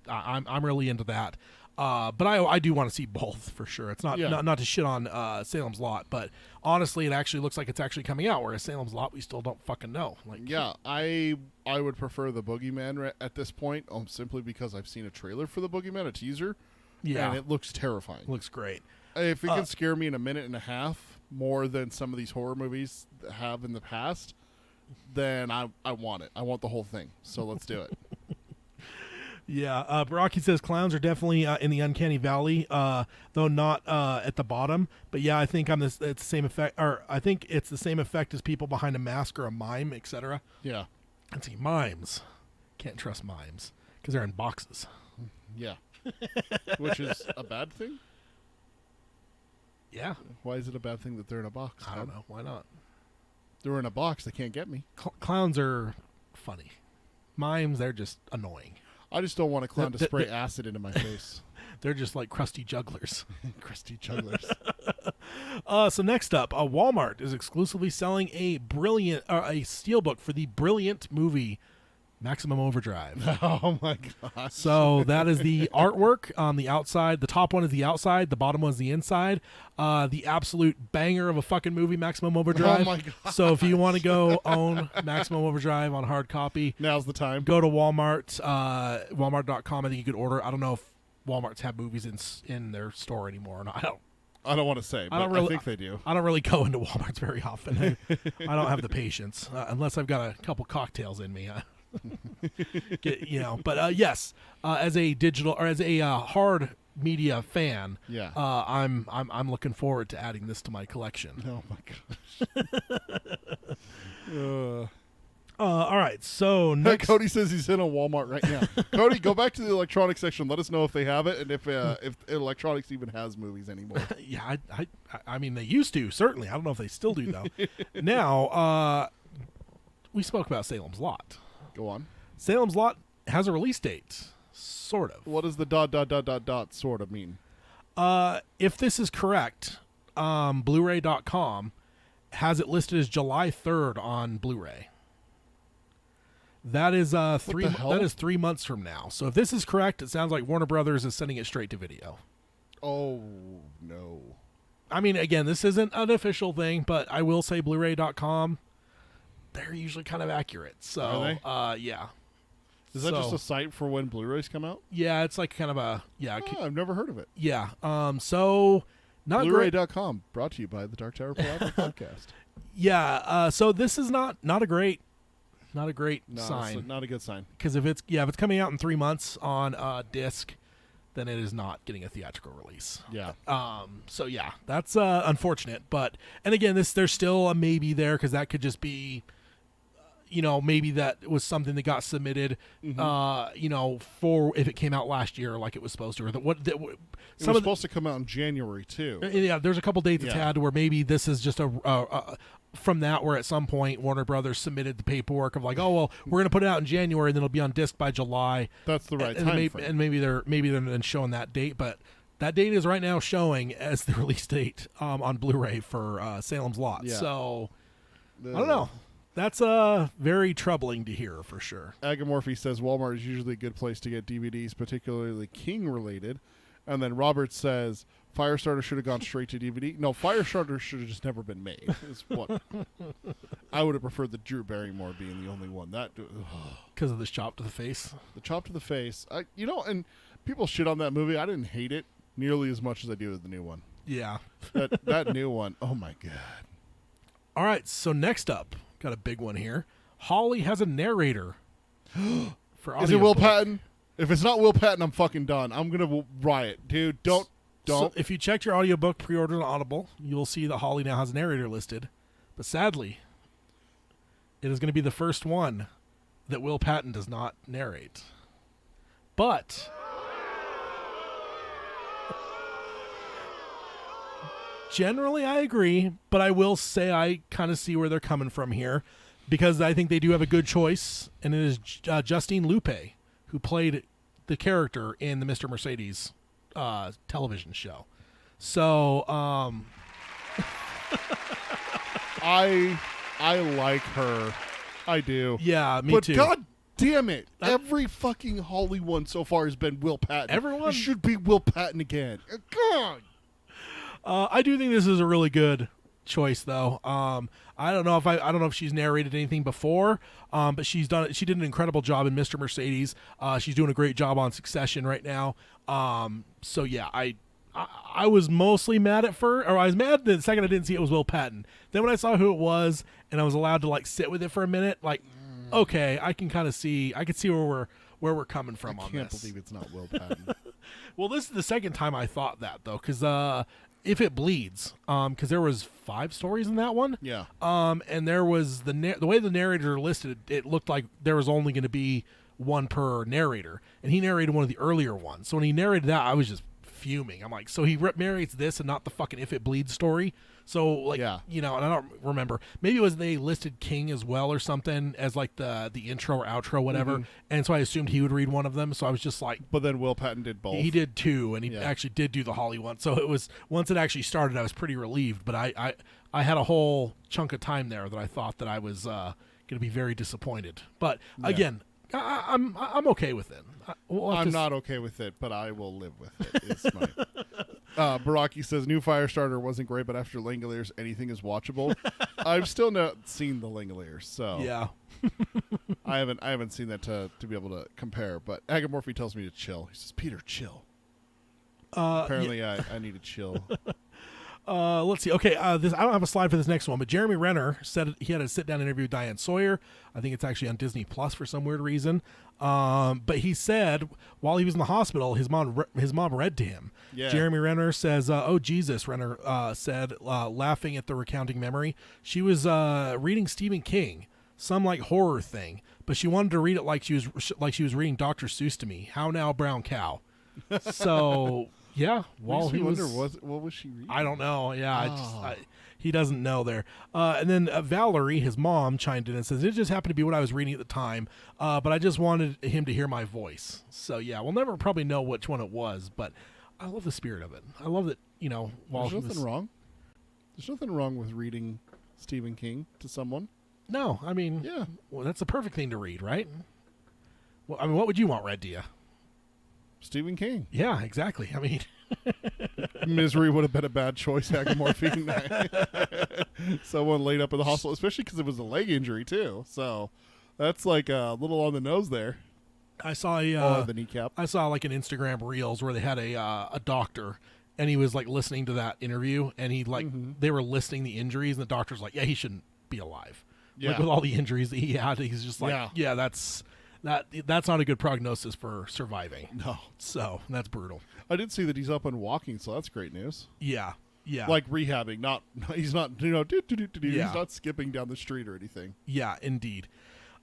I'm really into that. But I do want to see both for sure. It's not to shit on Salem's Lot, but honestly, it actually looks like it's actually coming out. Whereas Salem's Lot, we still don't fucking know. Like, yeah, I would prefer the Boogeyman at this point, simply because I've seen a trailer for the Boogeyman, a teaser, and it looks terrifying. Looks great. If it can scare me in a minute and a half more than some of these horror movies have in the past, then I want it. I want the whole thing. So let's do it. Yeah, Rocky says clowns are definitely in the uncanny valley, though not at the bottom. But yeah, I think it's the same effect, or I think it's the same effect as people behind a mask or a mime, etc. Yeah. And see, mimes can't trust mimes because they're in boxes. Yeah. Which is a bad thing? Yeah, Why is it a bad thing that they're in a box? I don't know. Why not? They're in a box. They can't get me. Clowns are funny. Mimes, they're just annoying. I just don't want a clown to spray acid into my face. They're just like crusty jugglers. Crusty jugglers. So next up, Walmart is exclusively selling a steelbook for the brilliant movie Maximum Overdrive. Oh my gosh. So that is the artwork on the outside. The top one is the outside. The bottom one is the inside. The absolute banger of a fucking movie, Maximum Overdrive. Oh my god. So if you want to go own Maximum Overdrive on hard copy, Now's the time. go to Walmart, Walmart.com. I think you could order. I don't know if Walmart's have movies in their store anymore or not. I don't want to say, but I think they do. I don't really go into Walmart's very often. I don't have the patience unless I've got a couple cocktails in me. But yes, as a digital or as a hard media fan, Yeah. I'm looking forward to adding this to my collection. Oh my gosh. All right, so Hey, next, Cody says he's in a Walmart right now. Cody, go back to the electronics section. Let us know if they have it and if electronics even has movies anymore. yeah, I mean they used to certainly. I don't know if they still do though. Now, we spoke about Salem's Lot. Go on. Salem's Lot has a release date, sort of. What does the ... sort of mean? If this is correct, Blu-ray.com has it listed as July 3rd on Blu-ray. That is three. the hell? That is 3 months from now. So if this is correct, it sounds like Warner Brothers is sending it straight to video. Oh no. I mean, again, this isn't an official thing, but I will say Blu-ray.com, they're usually kind of accurate. So Are they? yeah. Is that just a site for when Blu-rays come out? Yeah, it's like kind of a Oh, I've never heard of it. yeah. So not great. Blu-ray.com, brought to you by the Dark Tower Palaver podcast. Yeah. So this is not a great sign. Not a good sign. Because if it's coming out in 3 months on disc, then it is not getting a theatrical release. Yeah. So yeah, that's unfortunate. But and again, there's still a maybe there because that could just be, maybe that was something that got submitted, for if it came out last year like it was supposed to, or it was supposed to come out in January too. Yeah, there's a couple dates it's Yeah. had where maybe this is just a from that where at some point Warner Brothers submitted the paperwork of like, oh well, we're gonna put it out in January and then it'll be on disc by July. That's the right and time maybe, frame. and maybe they're then showing that date, but that date is right now showing as the release date on Blu-ray for Salem's Lot. Yeah. So I don't know. That's very troubling to hear for sure. Agamorphy says Walmart is usually a good place to get DVDs, particularly King related. And then Robert says Firestarter should have gone straight to DVD. No, Firestarter should have just never been made. Is what I would have preferred the Drew Barrymore being the only one. That Because of this chop to the face. the chop to the face. And people shit on that movie. I didn't hate it nearly as much as I do with the new one. Yeah. That new one. Oh my god. All right. So next up, got a big one here. Holly has a narrator. For Is it Will audiobook. Patton? If it's not Will Patton, I'm fucking done. I'm gonna riot, dude. Don't. So if you checked your audiobook pre-order on Audible, you'll see that Holly now has a narrator listed. But sadly, it is going to be the first one that Will Patton does not narrate. But generally I agree, but I will say I kind of see where they're coming from here because I think they do have a good choice, and it is Justine Lupe, who played the character in the Mr. Mercedes television show. So I like her. I do. yeah, me but too. God damn it. Every fucking Holly one so far has been Will Patton. Everyone- It should be Will Patton again. God. I do think this is a really good choice, though. I don't know if she's narrated anything before, but she did an incredible job in Mr. Mercedes. She's doing a great job on Succession right now. So yeah, I was mostly mad at first, or I was mad the second I didn't see it was Will Patton. Then when I saw who it was, and I was allowed to like sit with it for a minute, like, okay, I can see where we're coming from on this. I can't believe it's not Will Patton. Well, this is the second time I thought that though, because If It Bleeds, because there was 5 stories in that one. Yeah. And there was the way the narrators are listed, it looked like there was only going to be one per narrator, and he narrated one of the earlier ones. So when he narrated that, I was just fuming. I'm like, so he narrates this and not the fucking If It Bleeds story. So like, Yeah. and I don't remember. Maybe it was they listed King as well or something as like the intro or outro, whatever. And so I assumed he would read one of them. So I was just like, But then Will Patton did both. he did 2, and he Yeah. actually did do the Holly one. So it was, once it actually started, I was pretty relieved. But I had a whole chunk of time there that I thought that I was going to be very disappointed. But again, I'm okay with it. I'm not okay with it, but I will live with it. It's my Baraki says new Firestarter wasn't great, but after Langoliers, anything is watchable. I've still not seen the Langoliers, so Yeah. I haven't seen that to be able to compare. But Agamorphy tells me to chill. He says, "Peter, chill." Apparently, I need to chill. Let's see. Okay, I don't have a slide for this next one, but Jeremy Renner said he had a sit-down interview with Diane Sawyer. I think it's actually on Disney Plus for some weird reason. But he said while he was in the hospital, his mom read to him. Yeah. Jeremy Renner says, "Oh Jesus," Renner said, laughing at the recounting memory. She was reading Stephen King, some like horror thing, but she wanted to read it like she was reading Dr. Seuss to me. How now, brown cow? So. Yeah, while he was, what was she reading? I don't know. Yeah, Oh. he doesn't know there. And then Valerie, his mom, chimed in and says, "It just happened to be what I was reading at the time, but I just wanted him to hear my voice." So yeah, we'll never probably know which one it was, but I love the spirit of it. I love that, while There's nothing wrong. There's nothing wrong with reading Stephen King to someone. No, I mean, Yeah. well, that's the perfect thing to read, right? Well, I mean, what would you want read to you? Stephen King. Yeah, exactly. I mean, Misery would have been a bad choice, Agamorphine. Someone laid up in the hospital, especially because it was a leg injury, too. So that's like a little on the nose there. I saw the kneecap. I saw like an Instagram reels where they had a doctor, and he was like listening to that interview, and he like they were listing the injuries, and the doctor's like, yeah, he shouldn't be alive. Yeah. Like with all the injuries that he had, he's just like, yeah, that's not a good prognosis for surviving. No. So that's brutal. I did see that he's up and walking, so that's great news. Yeah. Yeah. Like rehabbing, he's not he's Yeah. not skipping down the street or anything. Yeah, indeed.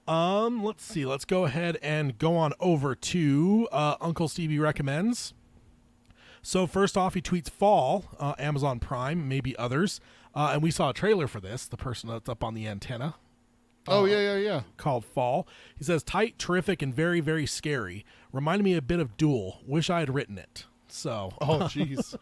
Let's see. Let's go ahead and go on over to Uncle Stevie Recommends. So first off, he tweets Fall, Amazon Prime, maybe others. And we saw a trailer for this, the person that's up on the antenna. Yeah. Called Fall. He says, tight, terrific, and very, very scary. Reminded me a bit of Duel. Wish I had written it. So. Oh, jeez.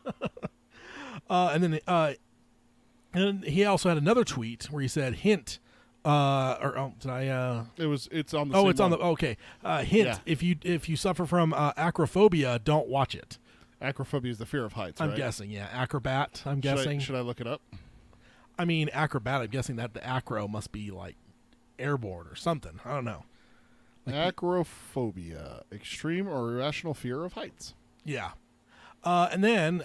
And he also had another tweet where he said, hint. It's on the It's on the okay. Hint: Yeah. if you suffer from acrophobia, don't watch it. Acrophobia is the fear of heights. I'm right? guessing, yeah. Acrobat. I'm guessing. Should I look it up? I mean, acrobat. I'm guessing that the acro must be like airborne or something. I don't know. Acrophobia, extreme or irrational fear of heights. Yeah. And then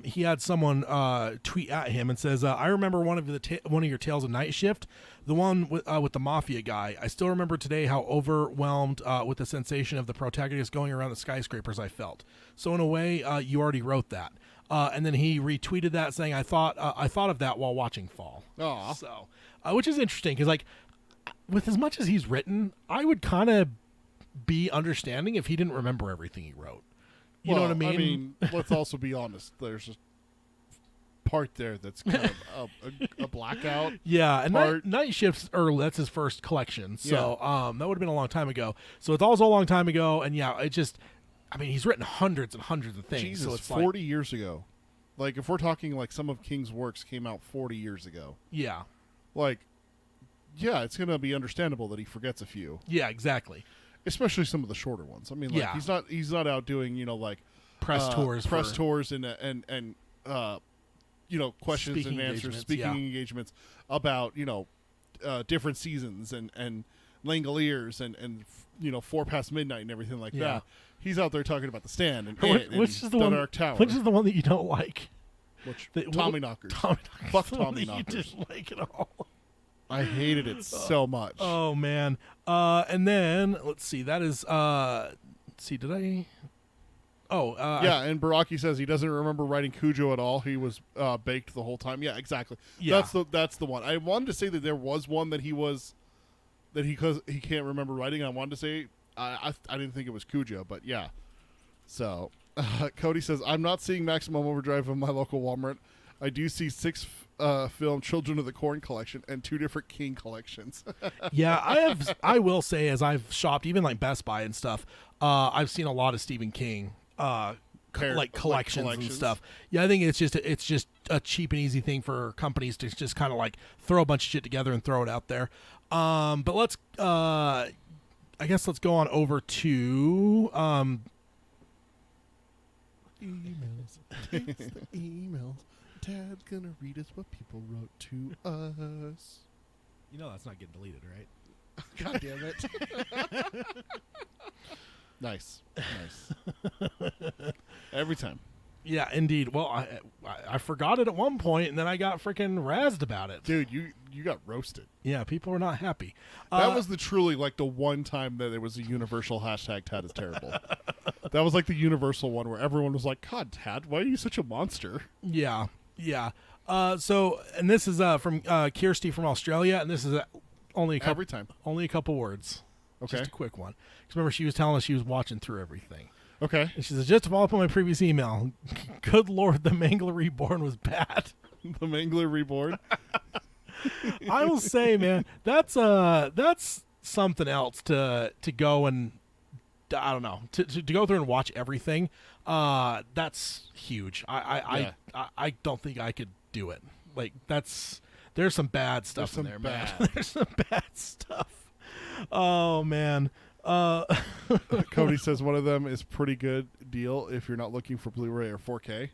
he had someone tweet at him and says, "I remember one of your Tales of Night Shift, the one with the mafia guy. I still remember today how overwhelmed with the sensation of the protagonist going around the skyscrapers I felt. So in a way, you already wrote that." And then he retweeted that saying, "I thought of that while watching Fall." Aw. So, which is interesting because like, with as much as he's written, I would kind of be understanding if he didn't remember everything he wrote. You know what I mean? I mean, let's also be honest. There's a part there that's kind of a blackout. Yeah, and part. Night Shift's early. That's his first collection. So that would have been a long time ago. So it's also a long time ago. And yeah, it just, I mean, he's written hundreds and hundreds of things. Jesus, so it's 40 years ago. Like, if we're talking like some of King's works came out 40 years ago. Yeah. Like, yeah, it's going to be understandable that he forgets a few. Yeah, exactly. Especially some of the shorter ones. I mean, like he's not out doing, like press tours and questions Speaking and answers, speaking engagements about different seasons and Langoliers and 4 Past Midnight and everything like that. He's out there talking about The Stand and which is the one, Dark Tower. which is the one that you don't like. Tommy Knockers. Tommy Knockers. Fuck The one Tommy that Knockers. You didn't like at all. I hated it so much. Oh man. And then let's see. That is. Let's see. Did I? Oh. Yeah, and Baraki says he doesn't remember writing Cujo at all. He was baked the whole time. Yeah, exactly. Yeah. That's the one. I wanted to say that there was one that he can't remember writing. I wanted to say I didn't think it was Cujo, but yeah. So Cody says I'm not seeing Maximum Overdrive in my local Walmart. I do see 6 film Children of the Corn collection and 2 different King collections. Yeah, I will say, as I've shopped, even like Best Buy and stuff, I've seen a lot of Stephen King collections and stuff. Yeah, I think it's just a cheap and easy thing for companies to just kind of like throw a bunch of shit together and throw it out there. But let's I guess let's go on over to emails. It's the emails. Tad's gonna read us what people wrote to us. You know that's not getting deleted, right? God damn it. Nice. Every time. Yeah, indeed. Well, I forgot it at one point, and then I got freaking razzed about it. Dude, you got roasted. Yeah, people were not happy. That was truly like the one time that there was a universal hashtag Tad is terrible. That was like the universal one where everyone was like, God, Tad, why are you such a monster? Yeah. So, and this is from Kirsty from Australia, and this is only a couple words. Okay. Just a quick one. Because remember, she was telling us she was watching through everything. Okay. And she says, just to follow up on my previous email, good Lord, The Mangler Reborn was bad. The Mangler Reborn? I will say, man, that's something else to go and, I don't know, to go through and watch everything. That's huge. I don't think I could do it. Like, there's some bad stuff in there, man. There's some bad stuff. Oh man. Cody says one of them is pretty good deal if you're not looking for Blu-ray or 4K.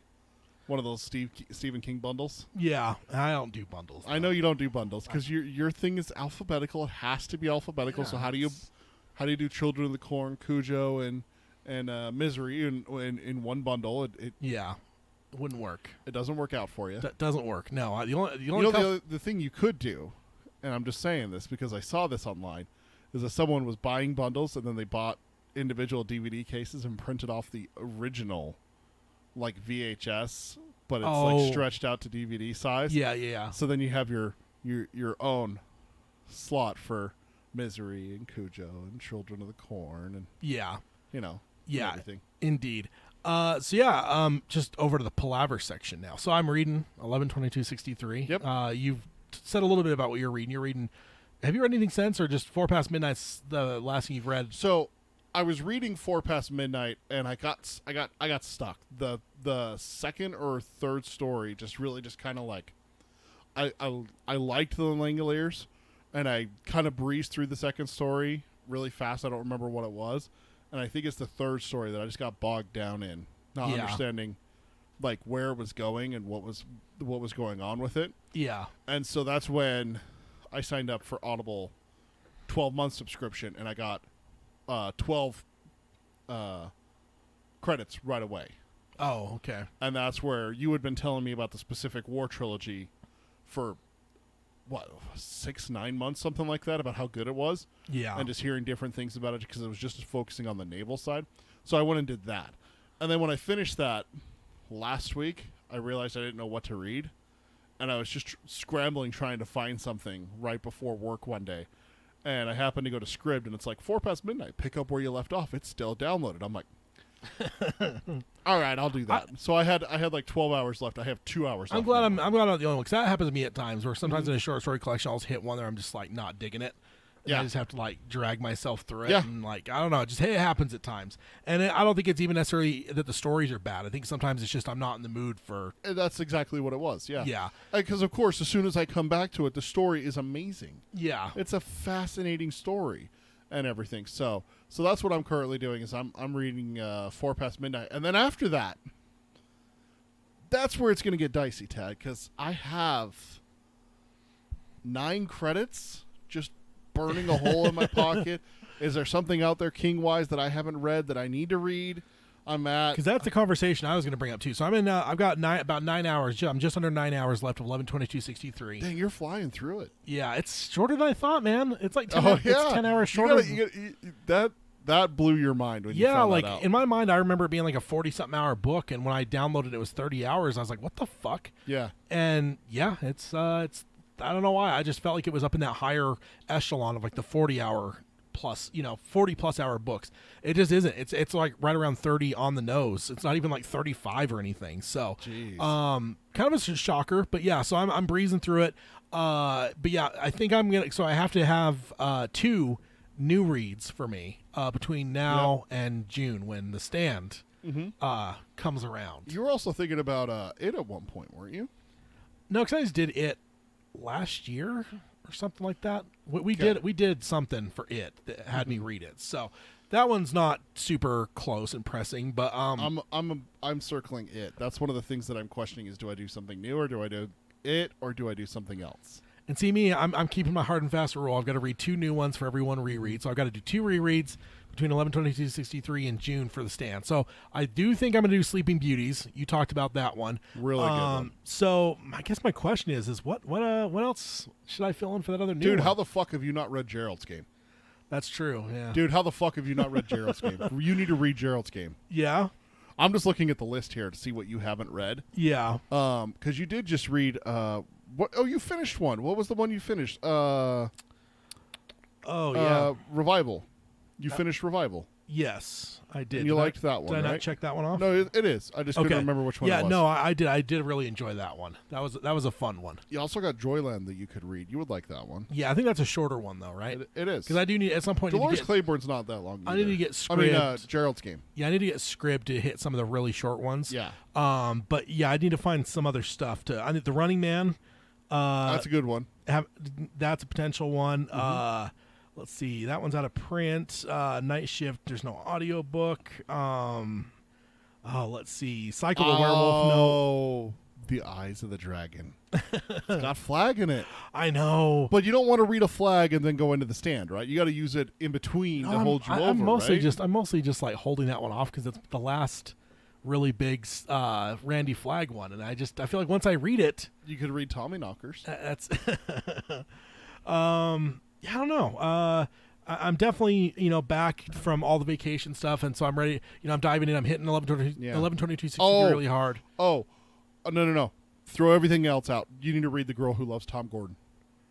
One of those Stephen King bundles. Yeah, I don't do bundles. I know you don't do bundles because your thing is alphabetical. It has to be alphabetical. Yeah, so how How do you do Children of the Corn, Cujo, and Misery in one bundle? It Yeah. It wouldn't work. it doesn't work out for you. That doesn't work. No. The only You know, the thing you could do, and I'm just saying this because I saw this online, is that someone was buying bundles and then they bought individual DVD cases and printed off the original, like VHS, but it's like stretched out to DVD size. Yeah. So then you have your own slot for Misery and Cujo and Children of the Corn and Yeah. and everything. Indeed. Just over to the Palaver section now. So I'm reading 11/22/63. Yep. You've said a little bit about what you're reading. You're reading. Have you read anything since, or just 4 Past Midnight's the last thing you've read? So I was reading 4 Past Midnight and I got stuck. The second or third story just kind of like I liked the Langoliers and I kind of breezed through the second story really fast. I don't remember what it was. And I think it's the third story that I just got bogged down in, not understanding like where it was going and what was going on with it. Yeah. And so that's when I signed up for Audible 12-month subscription, and I got 12 credits right away. Oh, okay. And that's where you had been telling me about the specific War trilogy for, 6-9 months, something like that, about how good it was. Yeah. And just hearing different things about it because it was just focusing on the naval side. So I went and did that. And then when I finished that last week, I realized I didn't know what to read. And I was just scrambling trying to find something right before work one day. And I happened to go to Scribd, and it's like 4 Past Midnight. Pick up where you left off. It's still downloaded. I'm like, all right, I'll do that. So I had like 12 hours left. I have 2 hours left. I'm glad I'm not the only one, because that happens to me at times where sometimes in a short story collection I'll just hit one there I'm just like not digging it. And I just have to like drag myself through it. Yeah. And like, I don't know, it happens at times. And I don't think it's even necessarily that the stories are bad. I think sometimes it's just I'm not in the mood for. And that's exactly what it was. Yeah. Yeah. Because of course, as soon as I come back to it, the story is amazing. Yeah. It's a fascinating story and everything. So that's what I'm currently doing is I'm reading 4 Past Midnight. And then after that, that's where it's going to get dicey, Tad, because I have 9 credits just burning a hole in my pocket. Is there something out there King-wise that I haven't read that I need to read? I'm at, because that's the conversation I was going to bring up too. So I'm in. I've got about 9 hours. I'm just under 9 hours left of 11/22/63. dang, you're flying through it. Yeah, it's shorter than I thought, man. It's like 10, it's 10 hours shorter. That blew your mind when you Yeah, found like that out. in my mind, I remember it being like a 40-something hour book, and when I downloaded it was 30 hours. I was like, "What the fuck?" Yeah. And yeah, it's I don't know why. I just felt like it was up in that higher echelon of like the 40-hour plus, 40+ hour books. It just isn't. It's like right around 30 on the nose. It's not even like 35 or anything. So, Jeez. kind of a shocker, but yeah. So I'm breezing through it. But yeah, I think I'm gonna. So I have to have 2 new reads for me between now and June when The Stand comes around. You were also thinking about it at one point, weren't you? No, because I just did it last year or something like that. We did something for it that had me read it. So that one's not super close and pressing, but I'm circling it. That's one of the things that I'm questioning is, do I do something new, or do I do it, or do I do something else? and see me, I'm keeping my hard and fast rule. I've got to read 2 new ones for every one reread. So I've got to do 2 rereads between 11/22/63 and June for The Stand. So I do think I'm going to do Sleeping Beauties. You talked about that one. Really good one. So I guess my question is what else should I fill in for that other new Dude, one? how the fuck have you not read Gerald's Game? That's true, yeah. Dude, how the fuck have you not read Gerald's Game? You need to read Gerald's Game. Yeah? I'm just looking at the list here to see what you haven't read. Yeah. Because you did just read what? Oh, you finished one. What was the one you finished? Oh, yeah. Revival. You finished Revival. Yes, I did. And you liked that one, Did I right? not check that one off? No, it is. I just couldn't remember which one it was. Yeah, no, I did. I did really enjoy that one. That was a fun one. You also got Joyland that you could read. You would like that one. Yeah, I think that's a shorter one though, right? It is. Because I do need at some point. Dolores need to get, Claiborne's not that long. I need either. to get Scribd. Gerald's Game. Yeah, I need to get Scribd to hit some of the really short ones. Yeah. But yeah, I need to find some other stuff to. I need the Running Man. That's a good one. That's a potential one. Let's see. That one's out of print. Night Shift. There's no audiobook. Let's see. Cycle the Werewolf. No. The Eyes of the Dragon. It's got flag in it. I know. But you don't want to read a flag and then go into the stand, right? You got to use it in between to hold you over, I'm mostly right? I'm mostly just like holding that one off because it's the last really big Randy Flag one, and I feel like once I read it, You could read Tommy Knockers. that's yeah, I don't know. I'm definitely back from all the vacation stuff, and so I'm ready. I'm diving in. I'm hitting 11/22/60 really hard. Oh, no. Throw everything else out. You need to read The Girl Who Loves Tom Gordon.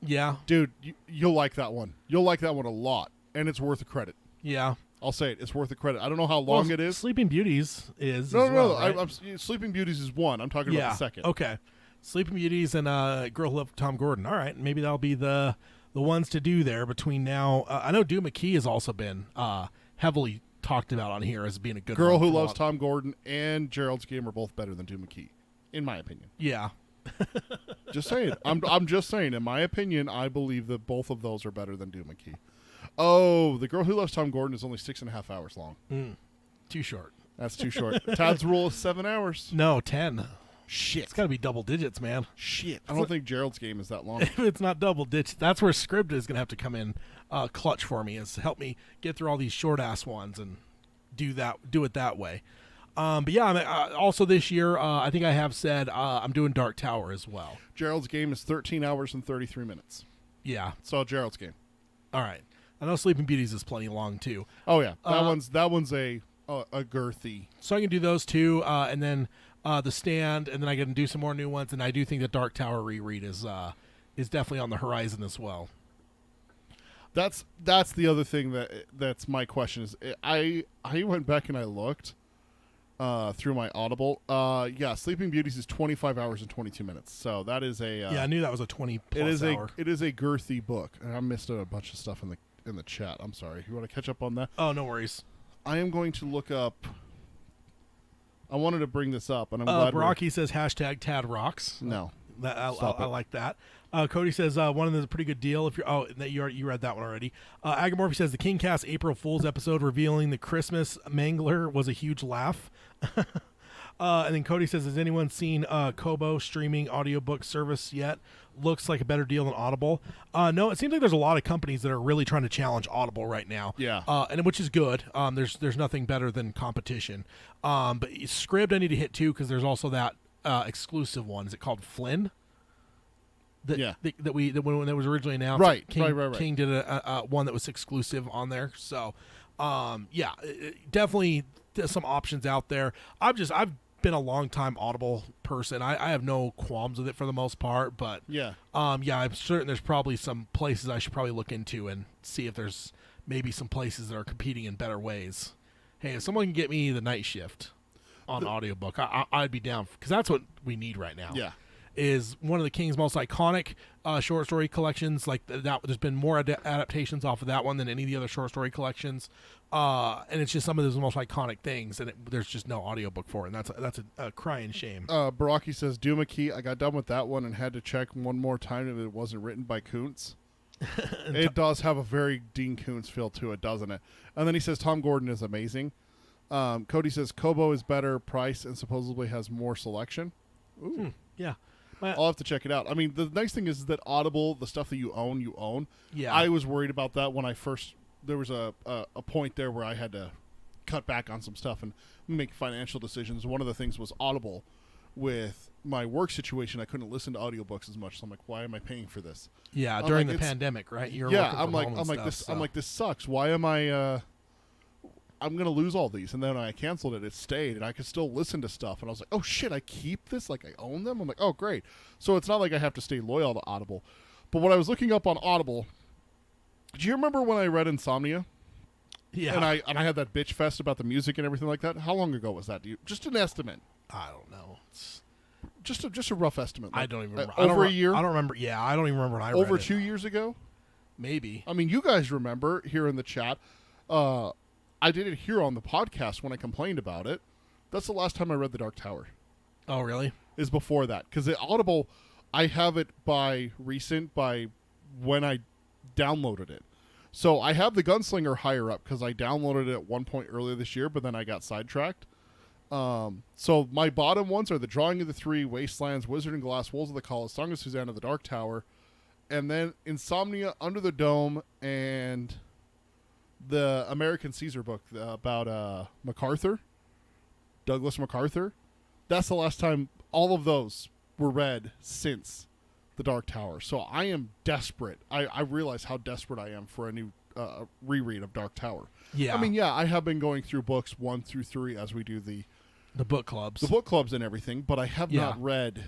Yeah, Dude, you'll like that one. You'll like that one a lot, and it's worth a credit. yeah. I'll say it. It's worth a credit. I don't know how long it is. Sleeping Beauties is No. right? Sleeping Beauties is one. I'm talking about the second. Okay. Sleeping Beauties and Girl Who Loved Tom Gordon. All right, maybe that'll be the ones to do there between now. I know Doom McKee has also been heavily talked about on here as being a good Girl one Who for a Loves lot. Tom Gordon and Gerald's Game are both better than Doom McKee, in my opinion. Yeah. Just saying. I'm just saying. In my opinion, I believe that both of those are better than Doom McKee. Oh, The Girl Who Loves Tom Gordon is only 6.5 hours long. Too short. That's too short. Todd's rule is 7 hours. No, 10. Shit. It's got to be double digits, man. Shit. I don't think Gerald's Game is that long. If it's not double digits, that's where script is going to have to come in clutch for me, is to help me get through all these short ass ones and do it that way. But yeah, also this year, I think I have said I'm doing Dark Tower as well. Gerald's Game is 13 hours and 33 minutes. Yeah. So Gerald's Game. All right. I know Sleeping Beauties is plenty long too. Oh yeah, that one's a girthy. So I can do those two, and then The Stand, and then I can do some more new ones. And I do think that Dark Tower reread is definitely on the horizon as well. That's the other thing that's my question is I went back and I looked through my Audible. Yeah, Sleeping Beauties is 25 hours and 22 minutes. So that is a yeah, I knew that was a 20 plus hour. It is a girthy book, and I missed a bunch of stuff in the chat. I'm sorry. You want to catch up on that? Oh, no worries. I am going to look up. I wanted to bring this up, and I'm glad. Baraki says hashtag Tad rocks. No, I like that. Cody says one of them is a pretty good deal. If you're you read that one already. Agamorphy says the King Cast April Fool's episode revealing the Christmas Mangler was a huge laugh. And then Cody says, has anyone seen Kobo streaming audiobook service yet? Looks like a better deal than Audible. No, it seems like there's a lot of companies that are really trying to challenge Audible right now. Yeah. And which is good. There's nothing better than competition. But Scribd I need to hit too, because there's also that exclusive one. Is it called Flynn? When it was originally announced, right. King did a one that was exclusive on there. So, definitely there's some options out there. I've been a long time Audible person. I have no qualms with it for the most part, but I'm certain there's probably some places I should probably look into and see if there's maybe some places that are competing in better ways. Hey, if someone can get me the Night Shift on audiobook, I'd be down, because that's what we need right now. Yeah. Is one of the King's most iconic short story collections. Like that, there's been more adaptations off of that one than any of the other short story collections, and it's just some of those most iconic things, and there's just no audiobook for it, and that's a crying shame. Baraki says, Doom McKee, I got done with that one and had to check one more time if it wasn't written by Kuntz. It does have a very Dean Kuntz feel to it, doesn't it? And then he says Tom Gordon is amazing. Cody says Kobo is better price and supposedly has more selection. Ooh. Yeah. I'll have to check it out. I mean, the nice thing is that Audible, the stuff that you own. Yeah. I was worried about that when there was a point there where I had to cut back on some stuff and make financial decisions. One of the things was Audible. With my work situation, I couldn't listen to audiobooks as much. So I'm like, why am I paying for this? Yeah, during the pandemic, right? I'm like, this sucks. Why am I? I'm going to lose all these. And then I canceled it. It stayed, and I could still listen to stuff. And I was like, oh, shit, I keep this? Like, I own them? I'm like, oh, great. So it's not like I have to stay loyal to Audible. But when I was looking up on Audible, do you remember when I read Insomnia? Yeah. And I had that bitch fest about the music and everything like that? How long ago was that? Just an estimate. I don't know. Just a rough estimate. I don't even remember. Over a year? I don't remember. Yeah, I don't even remember when I read Over it. 2 years ago? Maybe. I mean, you guys remember here in the chat. I did it here on the podcast when I complained about it. That's the last time I read The Dark Tower. Oh, really? Is before that. Because at Audible, I have it by when I downloaded it. So I have The Gunslinger higher up because I downloaded it at one point earlier this year, but then I got sidetracked. So my bottom ones are The Drawing of the Three, Wastelands, Wizard and Glass, Wolves of the Call, Song of Susanna, The Dark Tower, and then Insomnia, Under the Dome, and the American Caesar book about MacArthur, Douglas MacArthur. That's the last time all of those were read since The Dark Tower. So I am desperate. I realize how desperate I am for a new reread of Dark Tower. Yeah. I mean, yeah, I have been going through books 1 through 3 as we do the book clubs. and everything, but I have not read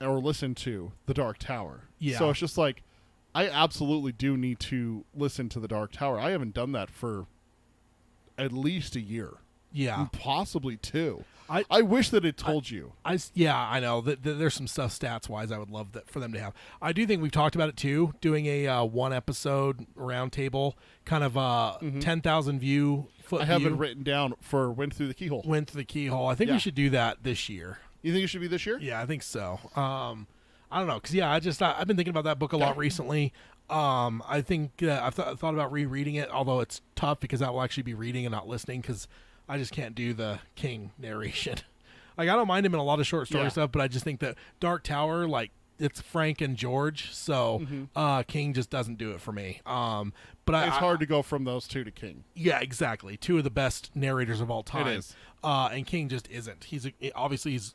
or listened to The Dark Tower. Yeah. So it's just like, I absolutely do need to listen to The Dark Tower. I haven't done that for at least a year. Yeah. Possibly 2. I wish that it told you. I know. There's some stuff stats-wise I would love that for them to have. I do think we've talked about it, too, doing a one-episode roundtable, kind of 10,000 view, foot I have view. it written down for Went Through the Keyhole. Went through the keyhole. I think we should do that this year. You think it should be this year? Yeah, I think so. I don't know, because I've been thinking about that book a lot recently. I think I've thought about rereading it, although it's tough because I will actually be reading and not listening because I just can't do the King narration. Like, I don't mind him in a lot of short story stuff, but I just think that Dark Tower, like, it's Frank and George, so King just doesn't do it for me. But it's hard to go from those two to King. Yeah, exactly. Two of the best narrators of all time. It is. And King just isn't. He's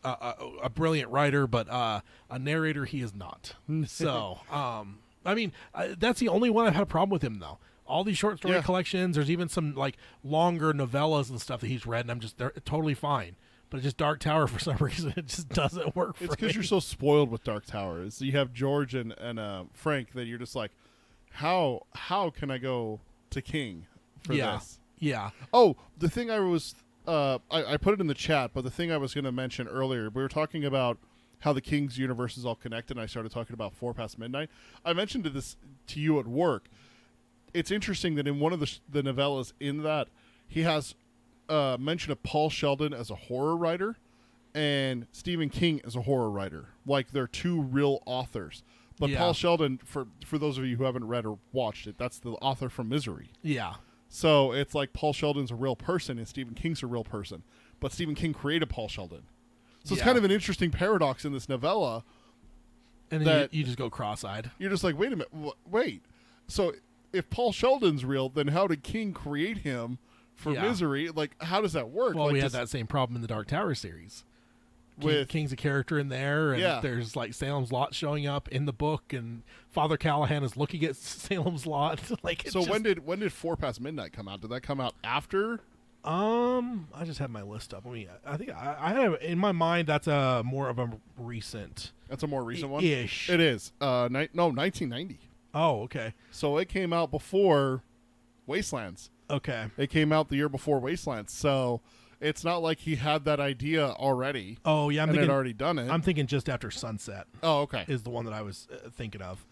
a brilliant writer, but a narrator he is not. So, I mean, that's the only one I've had a problem with him, though. All these short story collections, there's even some like longer novellas and stuff that he's read, and they're totally fine. But it's just Dark Tower, for some reason, it just doesn't work for me. It's because you're so spoiled with Dark Tower. You have George and Frank that you're just like, how can I go to King for this? Yeah. Oh, the thing I was I put it in the chat, but the thing I was going to mention earlier, we were talking about how the King's universe is all connected, and I started talking about 4 Past Midnight. I mentioned this to you at work. It's interesting that in one of the novellas in that, he has mention of Paul Sheldon as a horror writer and Stephen King as a horror writer. Like, they're two real authors. But Paul Sheldon, for those of you who haven't read or watched it, that's the author from Misery. Yeah. So it's like Paul Sheldon's a real person and Stephen King's a real person. But Stephen King created Paul Sheldon. So it's kind of an interesting paradox in this novella. And then you just go cross-eyed. You're just like, wait a minute, wait. So if Paul Sheldon's real, then how did King create him for Misery? Like, how does that work? Well, like, we had that same problem in the Dark Tower series. With King's a character in there, and there's like Salem's Lot showing up in the book, and Father Callahan is looking at Salem's Lot. Like, so when did 4 Past Midnight come out? Did that come out after? I just have my list up. I think I have in my mind that's a more of a recent. That's a more recent one. Ish. It is. 1990. Oh, okay. So it came out before Wastelands. Okay. It came out the year before Wastelands. So it's not like he had that idea already. Oh, yeah. Had already done it. I'm thinking Just After Sunset. Oh, okay. Is the one that I was thinking of.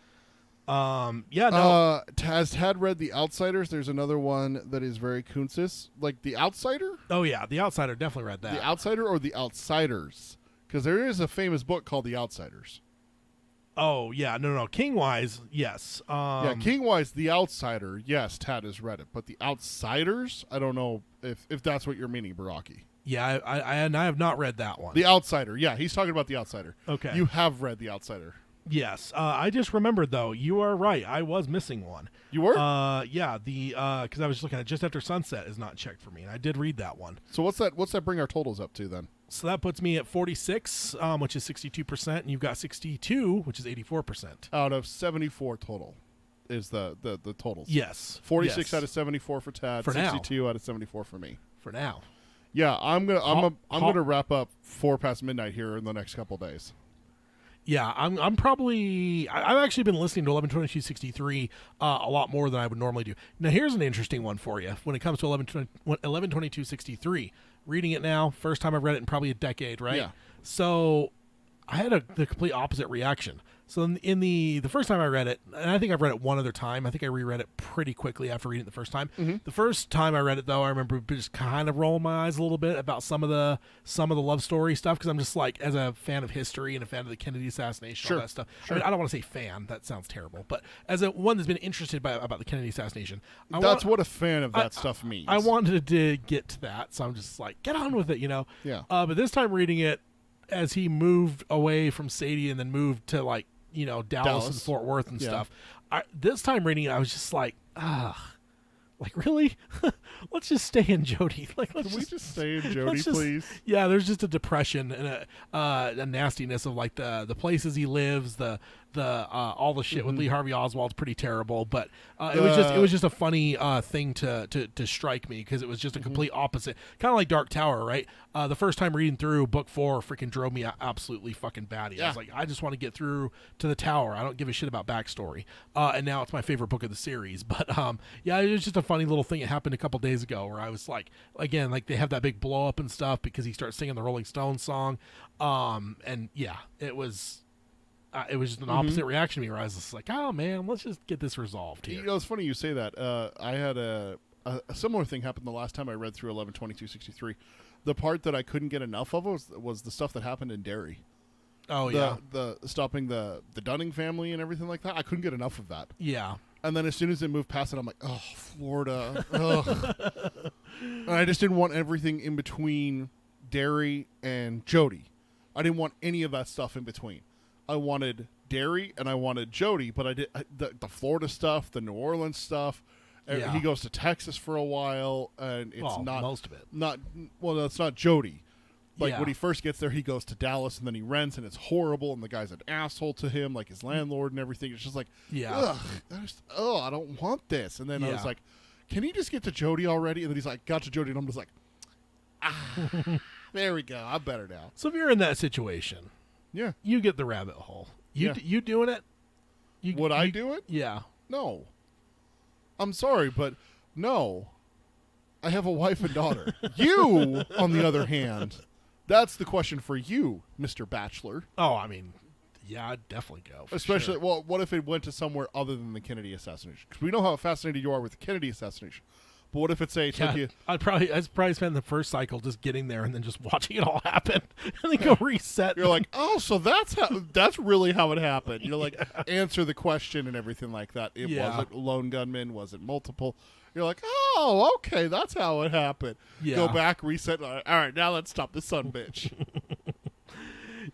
Yeah, no. Has Tad read The Outsiders? There's another one that is very Kuntzis. Like The Outsider? Oh, yeah. The Outsider. Definitely read that. The Outsider or The Outsiders? Because there is a famous book called The Outsiders. Oh, yeah. No. King-wise, yes. King-wise, The Outsider, yes, Tad has read it. But The Outsiders, I don't know if that's what you're meaning, Baraki. Yeah, I have not read that one. The Outsider, yeah, he's talking about The Outsider. Okay. You have read The Outsider. Yes. I just remembered, though, you are right. I was missing one. You were? Yeah, because I was just looking at Just After Sunset is not checked for me, and I did read that one. So what's that bring our totals up to then? So that puts me at 46, which is 62%, and you've got 62, which is 84%. Out of 74 total is the totals. Yes. 46 out of 74 for Tad, for 62 out of 74 for me. For now. Yeah, I'm gonna wrap up 4 Past Midnight here in the next couple days. Yeah, I'm probably I've actually been listening to 11/22/63 a lot more than I would normally do. Now here's an interesting one for you when it comes to 11/22/63. Reading it now, first time I've read it in probably a decade, right? Yeah. So I had the complete opposite reaction. So in the first time I read it, and I think I've read it one other time. I think I reread it pretty quickly after reading it the first time. The first time I read it, though, I remember just kind of rolling my eyes a little bit about some of the love story stuff, because I'm just like, as a fan of history and a fan of the Kennedy assassination, all that stuff. I mean, I don't want to say fan. That sounds terrible. But as a one that's been interested about the Kennedy assassination, That's what a fan of that stuff means. I wanted to get to that, so I'm just like, get on with it, Yeah. But this time reading it, as he moved away from Sadie and then moved to like, Dallas and Fort Worth and stuff. This time reading it, I was just like, like, really? Let's just stay in Jody. Like, Can we just stay in Jody, please? Yeah, there's just a depression and a nastiness of like the places he lives, the all the shit with Lee Harvey Oswald's pretty terrible, but it was just a funny thing to strike me, because it was just a complete opposite, kind of like Dark Tower, right? The first time reading through book 4 freaking drove me absolutely fucking batty. I was like, I just want to get through to the tower. I don't give a shit about backstory. And now it's my favorite book of the series. But yeah, it was just a funny little thing that happened a couple days ago, where I was like, again, like they have that big blow up and stuff because he starts singing the Rolling Stones song, and yeah, it was just an opposite reaction to me, where I was just like, oh man, let's just get this resolved here. It's funny you say that. I had a similar thing happen the last time I read through 11/22/63. The part that I couldn't get enough of was the stuff that happened in Derry. Oh yeah, the stopping the Dunning family and everything like that. I couldn't get enough of that. Yeah. And then as soon as they moved past it, I'm like, oh, Florida. Ugh. And I just didn't want everything in between Derry and Jody. I didn't want any of that stuff in between. I wanted Derry and I wanted Jody, but I did the Florida stuff, the New Orleans stuff. Yeah. He goes to Texas for a while, and it's not most of it. That's not Jody. Like Yeah. when he first gets there, he goes to Dallas, and then he rents, and it's horrible, and the guy's an asshole to him, like his landlord and everything. It's just like, Yeah. I don't want this. And then I was like, can he just get to Jody already? And then he's like, got to Jody, and I'm just like, there we go. I'm better now. So if you're in that situation, Yeah. you get the rabbit hole. You doing it? Would I do it? Yeah. No. I'm sorry, but no. I have a wife and daughter. You, on the other hand, that's the question for you, Mr. Bachelor. Oh, I mean, yeah, I'd definitely go. Especially, sure. well, what if it went to somewhere other than the Kennedy assassination? Because we know how fascinated you are with the Kennedy assassination. But what if it took you? I'd probably spend the first cycle just getting there and then just watching it all happen, and then go reset. You're like, oh, so that's really how it happened. You're like, answer the question and everything like that. It wasn't lone gunman, was it multiple? You're like, oh, okay, that's how it happened. Yeah. Go back, reset. All right, now let's stop this son bitch.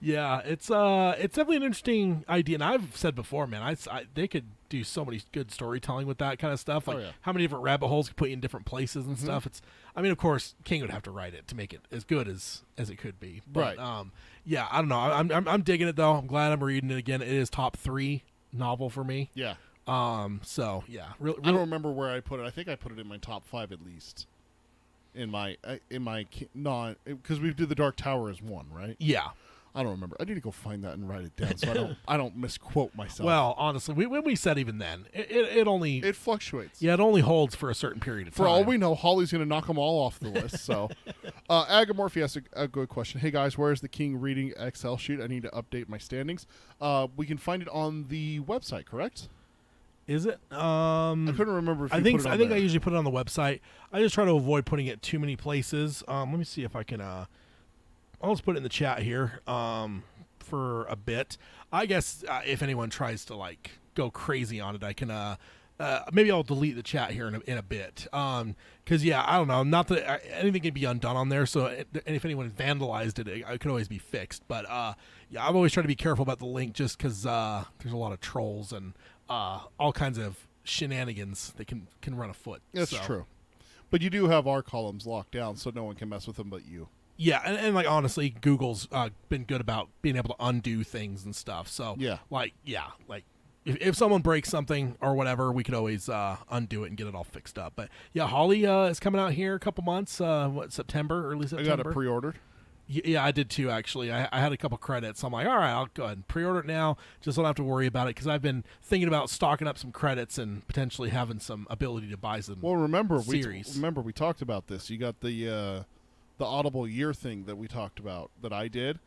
Yeah, it's definitely an interesting idea, and I've said before, man, they could do so many good storytelling with that kind of stuff. Like how many different rabbit holes could put you in different places and stuff. I mean, of course, King would have to write it to make it as good as it could be. But, right. Yeah, I don't know. I'm digging it though. I'm glad I'm reading it again. It is top 3 novel for me. Yeah. So yeah, I don't remember where I put it. I think I put it in my top 5 at least. In my non, because we did the Dark Tower as one, right? Yeah. I don't remember. I need to go find that and write it down so I don't misquote myself. Well, honestly, when we said even then, it fluctuates. Yeah, it only holds for a certain period of time. For all we know, Holly's going to knock them all off the list. So, Agamorphy asks a good question. Hey guys, where's the King reading Excel sheet? I need to update my standings. We can find it on the website, correct? Is it? I couldn't remember. If you I think put it on I think there. I usually put it on the website. I just try to avoid putting it too many places. Let me see if I can. I'll just put it in the chat here for a bit. I guess if anyone tries to like go crazy on it, I can maybe I'll delete the chat here in a bit. Because yeah, I don't know. Not that anything can be undone on there. So and if anyone vandalized it, it could always be fixed. But yeah, I've always tried to be careful about the link just because there's a lot of trolls and all kinds of shenanigans that can run afoot. That's true. But you do have our columns locked down, so no one can mess with them but you. Yeah, and like honestly, Google's been good about being able to undo things and stuff. So if someone breaks something or whatever, we could always undo it and get it all fixed up. But yeah, Holly is coming out here a couple months. September, early September. I got it pre-ordered. Yeah, I did too. Actually, I had a couple credits. So I'm like, all right, I'll go ahead and pre-order it now. Just don't have to worry about it because I've been thinking about stocking up some credits and potentially having some ability to buy some. Well, remember series. we talked about this. You got the Audible year thing that we talked about that I did.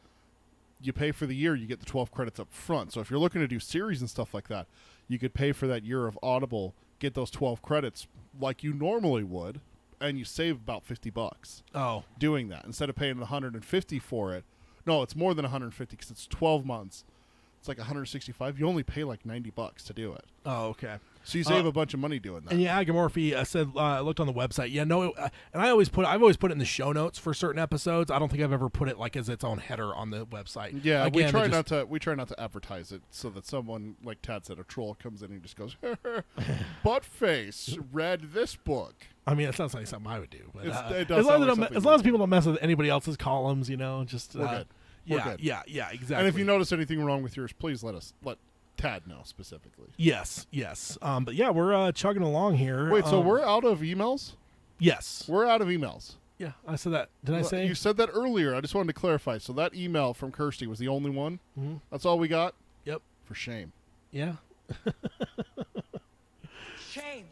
you pay for the year, you get the 12 credits up front. So if you're looking to do series and stuff like that, you could pay for that year of Audible, get those 12 credits like you normally would, and you save about $50 doing that instead of paying 150 for it. No, it's more than 150 because it's 12 months. It's like 165. You only pay like $90 to do it. Oh, okay. So you save a bunch of money doing that. And yeah, Agamorphy said I looked on the website. Yeah, no, and I've always put it in the show notes for certain episodes. I don't think I've ever put it like as its own header on the website. Yeah, Again, we try not to advertise it so that someone like Tad said, a troll comes in and just goes, "Buttface read this book." I mean, it sounds like something I would do. But, it does as long sound like as long as people don't mess with anybody else's columns, just we're good. We're good. Yeah, exactly. And if you notice anything wrong with yours, please let Tad know specifically. Yes. But yeah, we're chugging along here. Wait, so we're out of emails? Yes. We're out of emails. Yeah, I said that. Did I say? You said that earlier. I just wanted to clarify. So that email from Kirsty was the only one? Mm-hmm. That's all we got? Yep. For shame. Yeah. Shame.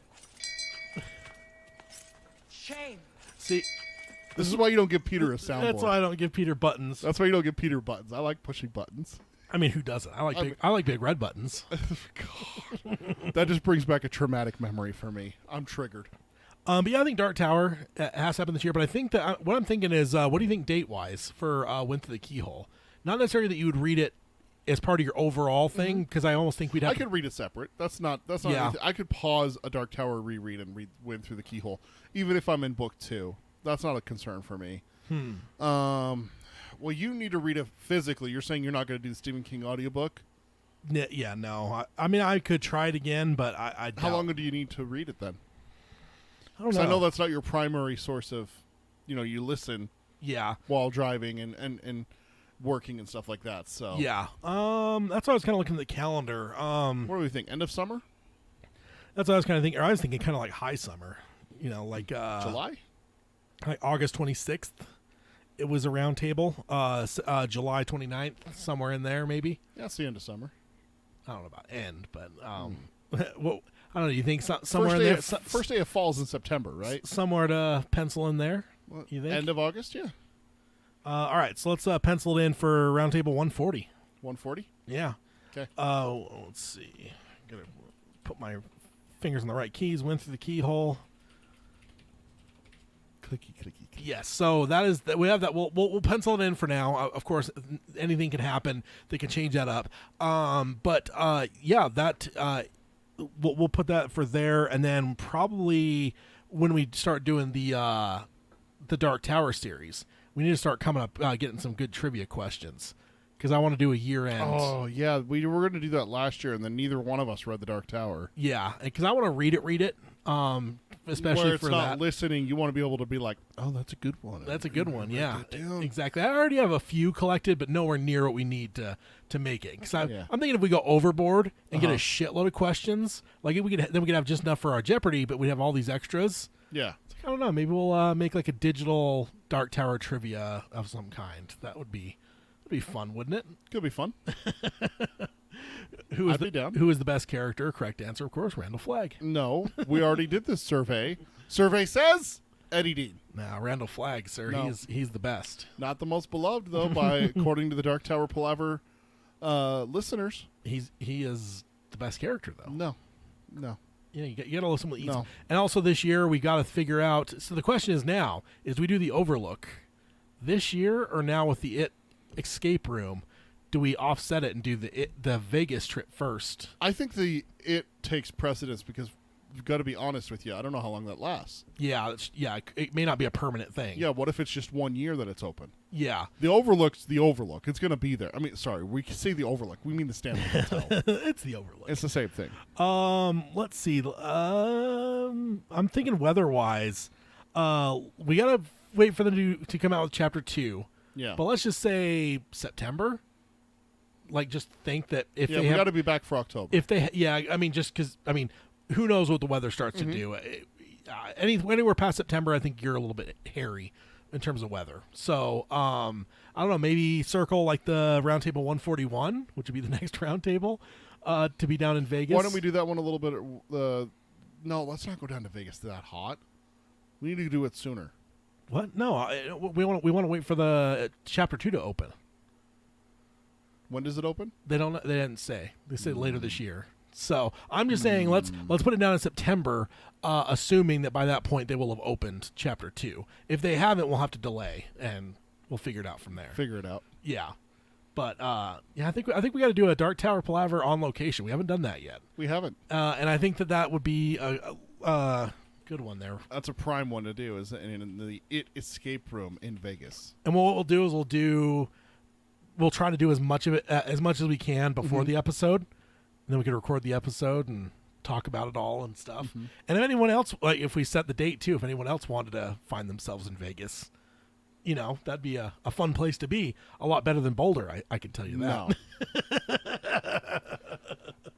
Shame. See, this is why you don't give Peter a soundboard. that's why I don't give Peter buttons. That's why you don't give Peter buttons. I like pushing buttons. I mean, who doesn't? I like big red buttons. God. That just brings back a traumatic memory for me. I'm triggered. But yeah, I think Dark Tower has happened this year. But I think that what I'm thinking is, what do you think date-wise for Went Through the Keyhole? Not necessarily that you would read it as part of your overall thing, because I almost think we'd have. I could read it separate. That's not. Yeah. Anything. I could pause a Dark Tower reread and read Went Through the Keyhole, even if I'm in book 2. That's not a concern for me. Well, you need to read it physically. You're saying you're not going to do the Stephen King audiobook? Yeah, no. I mean, I could try it again, but I doubt. How long do you need to read it then? I don't know. I know that's not your primary source of, you listen. Yeah. While driving and working and stuff like that. So yeah. That's why I was kind of looking at the calendar. What do we think? End of summer? That's what I was kind of thinking. Or I was thinking kind of like high summer. Like July, like August 26th. It was a round table. July 29th, somewhere in there, maybe. Yeah, it's the end of summer. I don't know about end, but well, I don't know. You think somewhere in there? First day of fall's in September, right? Somewhere to pencil in there. Well, you think? End of August, yeah. All right, so let's pencil it in for roundtable 140. 140. Yeah. Okay. Let's see. Gotta put my fingers on the right keys. Went through the keyhole. Clicky. Yes, so that is that. We have that. We'll pencil it in for now. Of course, anything can happen. They can change that up. But yeah, that we'll put that for there, and then probably when we start doing the Dark Tower series, we need to start coming up getting some good trivia questions, because I want to do a year end. Oh yeah, we were going to do that last year, and then neither one of us read the Dark Tower. Yeah, because I want to read it. Especially where it's for not that. Listening, you want to be able to be like, oh, that's a good one. That's a good one, yeah. Exactly. I already have a few collected, but nowhere near what we need to make it. Because I'm thinking if we go overboard and get a shitload of questions, like we could have just enough for our Jeopardy, but we'd have all these extras. Yeah. It's like, I don't know. Maybe we'll make like a digital Dark Tower trivia of some kind. That'd be fun, wouldn't it? Could be fun. Who is be down. Who is the best character? Correct answer, of course, Randall Flagg. No, we already did this survey. Survey says Eddie Dean. Now, Randall Flagg, sir, No. he's the best. Not the most beloved though, according to the Dark Tower Palaver listeners. He is the best character though. No. Yeah, you got to listen to what No. And also this year we got to figure out. So the question is now: is we do the Overlook this year or now with the escape room? Do we offset it and do the Vegas trip first? I think it takes precedence because you've got to be honest with you. I don't know how long that lasts. Yeah, it may not be a permanent thing. Yeah, what if it's just 1 year that it's open? Yeah. The Overlook's the Overlook. It's going to be there. I mean, sorry, we say the Overlook. We mean the Stanley Hotel. It's the Overlook. It's the same thing. Let's see. I'm thinking weather-wise, we got to wait for them to come out with Chapter 2. Yeah. But let's just say September. Like, just think that if we got to be back for October. Just because, who knows what the weather starts to do. Anywhere past September, I think you're a little bit hairy in terms of weather. So, I don't know, maybe circle like the Roundtable 141, which would be the next roundtable, to be down in Vegas. Why don't we do that one a little bit? No, let's not go down to Vegas that hot. We need to do it sooner. What? No, we want to wait for the Chapter 2 to open. When does it open? They didn't say. They said later this year. So I'm just saying let's put it down in September, assuming that by that point they will have opened Chapter 2. If they haven't, we'll have to delay and we'll figure it out from there. Figure it out. Yeah. But I think we got to do a Dark Tower Palaver on location. We haven't done that yet. We haven't. And I think that would be a good one there. That's a prime one to do, is in the It escape room in Vegas. And what we'll do is we'll try to do as much of it as much as we can before the episode, and then we can record the episode and talk about it all and stuff. And if anyone else, like if we set the date too, if anyone else wanted to find themselves in Vegas, that'd be a fun place to be. A lot better than Boulder, I can tell you that. No.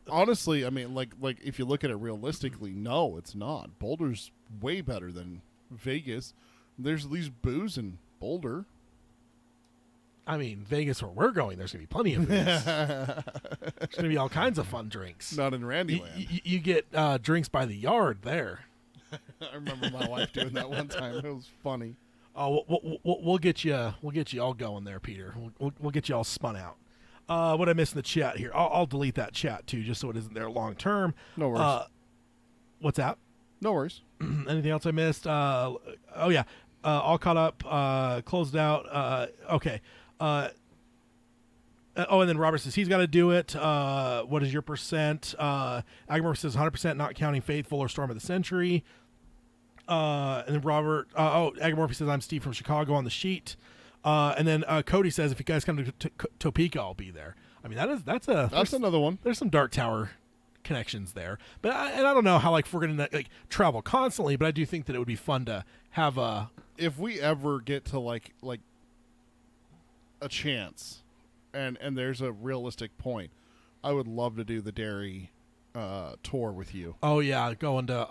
Honestly, I mean, like if you look at it realistically, no, it's not. Boulder's way better than Vegas. There's at least booze in Boulder. I mean, Vegas, where we're going, there's going to be plenty of booze. There's going to be all kinds of fun drinks. Not in Randyland. You get drinks by the yard there. I remember my wife doing that one time. It was funny. Oh, we'll get you. We'll get you all going there, Peter. We'll get you all spun out. What I missed in the chat here? I'll delete that chat too, just so it isn't there long term. No worries. What's that? No worries. Anything else I missed? Oh yeah, all caught up. Closed out. Okay. And then Robert says he's got to do it. What is your percent? Agamor says 100%, not counting Faithful or Storm of the Century. And then Robert, Agamorphy says, I'm Steve from Chicago on the sheet. And then Cody says, if you guys come to Topeka, I'll be there. I mean, that's another one. There's some Dark Tower connections there, but I don't know how if we're gonna travel constantly, but I do think that it would be fun to have if we ever get to like a chance, and there's a realistic point, I would love to do the Derry tour with you. Oh yeah, going to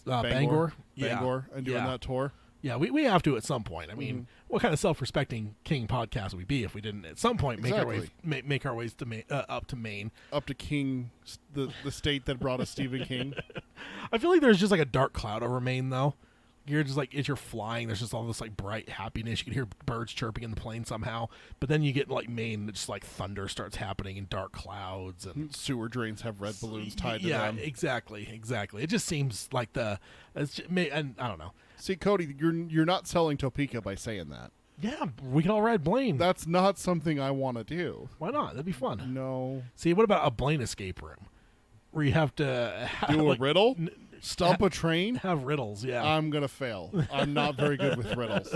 Bangor, Bangor, and doing that tour. Yeah, we have to at some point. I mean, what kind of self-respecting King podcast would we be if we didn't at some point make our ways to up to Maine, up to King, the state that brought us Stephen King. I feel like there's just like a dark cloud over Maine though. You're just as you're flying, there's just all this bright happiness. You can hear birds chirping in the plane somehow, but then you get Maine, it's just thunder starts happening and dark clouds and sewer drains have red balloons tied to them. Yeah, exactly. It just seems like and I don't know. See, Cody, you're not selling Topeka by saying that. Yeah, we can all ride Blaine. That's not something I want to do. Why not? That'd be fun. No. See, what about a Blaine escape room where you have to do a riddle? Stump a train? Have riddles, yeah. I'm going to fail. I'm not very good with riddles.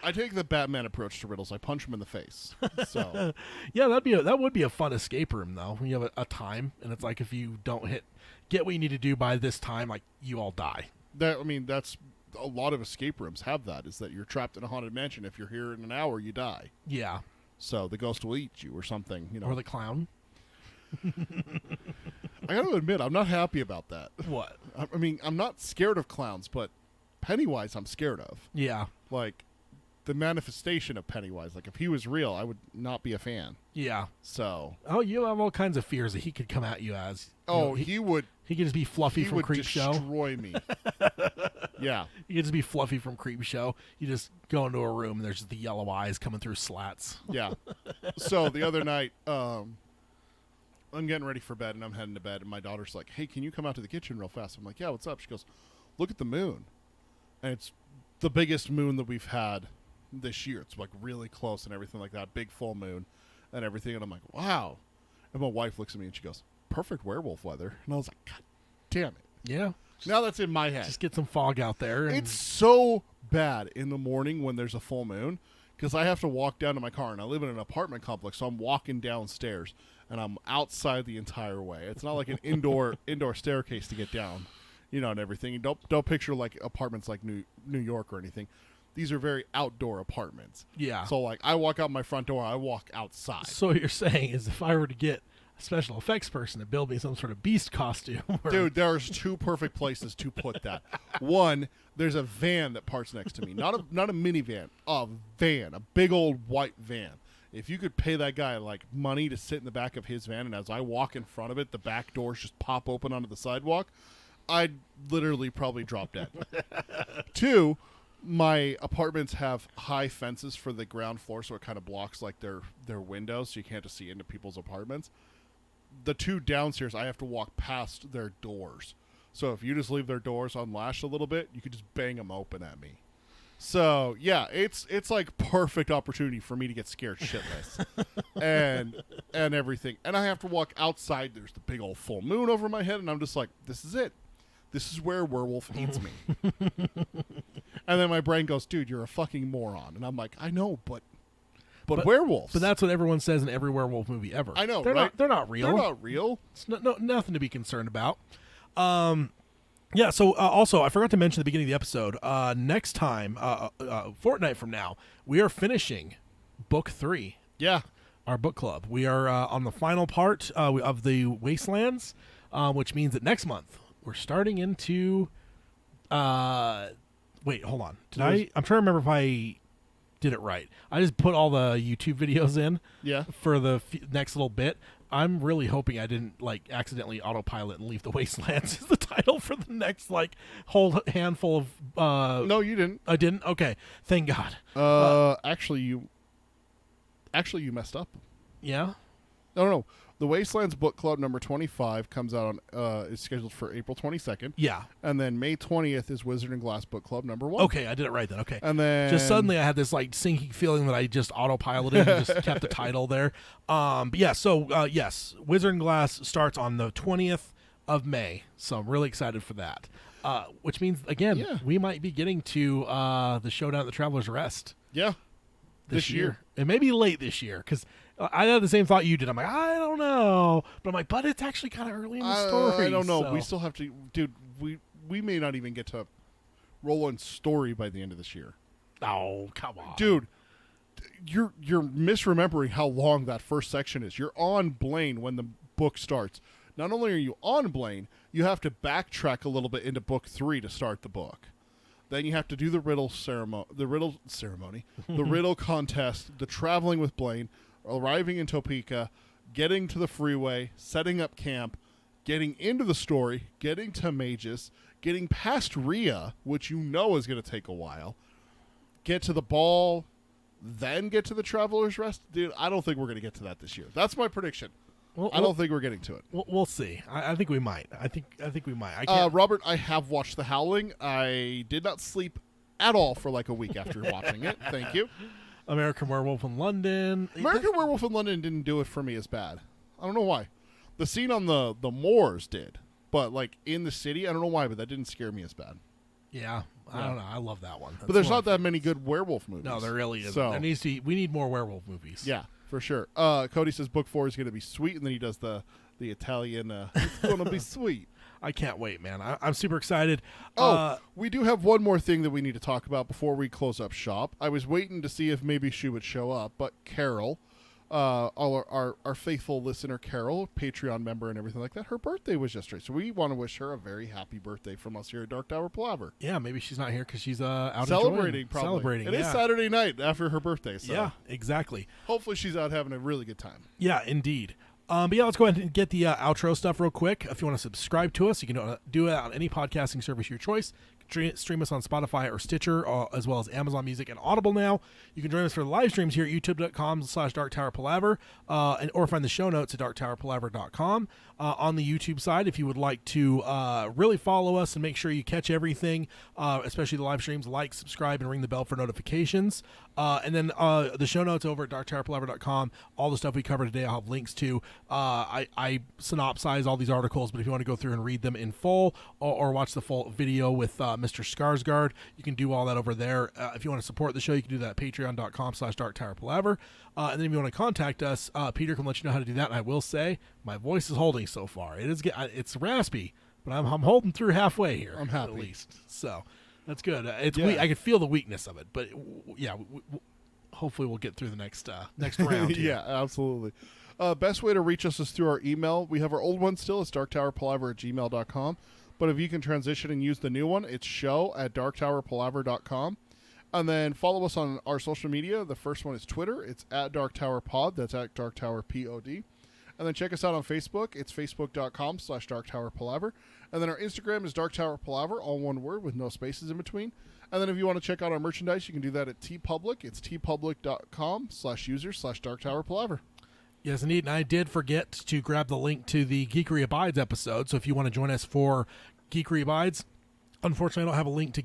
I take the Batman approach to riddles. I punch him in the face. So, yeah, that would be a fun escape room though. When you have a time, and it's if you don't get what you need to do by this time, you all die. That's a lot of escape rooms have that. Is that you're trapped in a haunted mansion. If you're here in an hour, you die. Yeah. So the ghost will eat you or something. Or the clown. I got to admit, I'm not happy about that. What? I mean, I'm not scared of clowns, but Pennywise I'm scared of. Yeah. The manifestation of Pennywise. If he was real, I would not be a fan. Yeah. So. Oh, you have all kinds of fears that he could come at you as. He would. He could just be Fluffy from Creepshow. He would destroy me. Yeah. He could just be Fluffy from Creepshow. You just go into a room and there's just the yellow eyes coming through slats. Yeah. So the other night, I'm getting ready for bed and I'm heading to bed and my daughter's like, hey, can you come out to the kitchen real fast? I'm like, yeah, what's up? She goes, look at the moon. And it's the biggest moon that we've had this year. It's really close and everything like that. Big full moon and everything. And I'm like, wow. And my wife looks at me and she goes, perfect werewolf weather. And I was like, God damn it. Yeah. Now that's in my head. Just get some fog out there. It's so bad in the morning when there's a full moon because I have to walk down to my car and I live in an apartment complex. So I'm walking downstairs and I'm outside the entire way. It's not like an indoor staircase to get down, and everything. Don't picture apartments like New York or anything. These are very outdoor apartments. Yeah. So I walk out my front door, I walk outside. So what you're saying is if I were to get a special effects person to build me some sort of beast costume. Dude, there's two perfect places to put that. One, there's a van that parks next to me. Not a minivan, a van, a big old white van. If you could pay that guy money to sit in the back of his van and as I walk in front of it, the back doors just pop open onto the sidewalk, I'd literally probably drop dead. Two, my apartments have high fences for the ground floor, so it kind of blocks like their windows, so you can't just see into people's apartments. The two downstairs, I have to walk past their doors. So if you just leave their doors unlatched a little bit, you could just bang them open at me. So yeah, it's like perfect opportunity for me to get scared shitless, and everything. And I have to walk outside. There's the big old full moon over my head, and I'm just like, this is it. This is where werewolf eats me. And then my brain goes, dude, you're a fucking moron. And I'm like, I know, but werewolves. But that's what everyone says in every werewolf movie ever. I know, they're right? They're not real. They're not real. It's nothing to be concerned about. Yeah, so also, I forgot to mention at the beginning of the episode, next time, fortnight from now, we are finishing Book 3. Yeah. Our book club. We are on the final part of the Wastelands, which means that next month, we're starting into... wait, hold on. I'm trying to remember if I did it right. I just put all the YouTube videos in for the next little bit. I'm really hoping I didn't accidentally autopilot and leave the Wastelands as the title for the next whole handful of. No, you didn't. I didn't. Okay, thank God. Actually, you messed up. Yeah. No. The Wastelands Book Club number 25 comes out on is scheduled for April 22nd. Yeah. And then May 20th is Wizard and Glass Book Club number 1. Okay, I did it right then. Okay. And then just suddenly I had this sinking feeling that I just autopiloted and just kept the title there. But yeah, so yes, Wizard and Glass starts on the 20th of May. So I'm really excited for that. Which means again, we might be getting to the Showdown at the Traveler's Rest. Yeah. This year. It may be late this year because I had the same thought you did. I'm like, I don't know. But I'm like, but it's actually kind of early in the story. I don't know. So. We still have to... Dude, we may not even get to Roland's story by the end of this year. Oh, come on. Dude, you're misremembering how long that first section is. You're on Blaine when the book starts. Not only are you on Blaine, you have to backtrack a little bit into book 3 to start the book. Then you have to do the riddle ceremony, the riddle contest, the traveling with Blaine, arriving in Topeka, getting to the freeway, setting up camp, getting into the story, getting to Magus, getting past Rhea, which you know is going to take a while, get to the ball, then get to the Traveler's Rest. Dude, I don't think we're going to get to that this year. That's my prediction. I don't think we're getting to it. We'll see. I think we might. I think we might. I can't. Robert, I have watched The Howling. I did not sleep at all for a week after watching it. Thank you. American Werewolf in London. American Werewolf in London didn't do it for me as bad. I don't know why. The scene on the moors did, but in the city, I don't know why, but that didn't scare me as bad. Yeah, I don't know. I love that one. But there's not that many good werewolf movies. No, there really isn't. So, we need more werewolf movies. Yeah, for sure. Cody says book 4 is going to be sweet, and then he does the Italian. It's going to be sweet. I can't wait, man. I'm super excited. We do have one more thing that we need to talk about before we close up shop. I was waiting to see if maybe she would show up, but Carol, our faithful listener Carol, Patreon member and everything like that, her birthday was yesterday. So we want to wish her a very happy birthday from us here at Dark Tower Palaver. Yeah, maybe she's not here because she's out celebrating. Probably celebrating. It is Saturday night after her birthday. So yeah, exactly. Hopefully she's out having a really good time. Yeah, indeed. But yeah, let's go ahead and get the outro stuff real quick. If you want to subscribe to us, you can do it on any podcasting service of your choice. Stream us on Spotify or Stitcher, as well as Amazon Music and Audible now. You can join us for the live streams here at youtube.com/darktowerpalaver, or find the show notes at darktowerpalaver.com. On the YouTube side, if you would like to really follow us and make sure you catch everything, especially the live streams, like, subscribe, and ring the bell for notifications. And then the show notes over at darktowerpalaver.com, all the stuff we covered today, I'll have links to. I synopsize all these articles, but if you want to go through and read them in full or watch the full video with Mr. Skarsgård, you can do all that over there. If you want to support the show, you can do that at patreon.com/darktowerpalaver. And then if you want to contact us, Peter can let you know how to do that. And I will say, my voice is holding so far. It's raspy, but I'm holding through halfway here. I'm happy. At least. So that's good. I can feel the weakness of it, but yeah, hopefully we'll get through the next round here. Yeah, absolutely. Best way to reach us is through our email. We have our old one still. It's darktowerpalaver@gmail.com. But if you can transition and use the new one, it's show@darktowerpalaver.com. And then follow us on our social media. The first one is Twitter. It's @DarkTowerPod. That's @DarkTowerPod. And then check us out on Facebook. It's facebook.com/darktowerpalaver. And then our Instagram is darktowerpalaver, all one word with no spaces in between. And then if you want to check out our merchandise, you can do that at TeePublic. It's teepublic.com/users/darktowerpalaver. Yes, indeed. And I did forget to grab the link to the Geekery Abides episode. So if you want to join us for Geekery Abides, unfortunately, I don't have a link to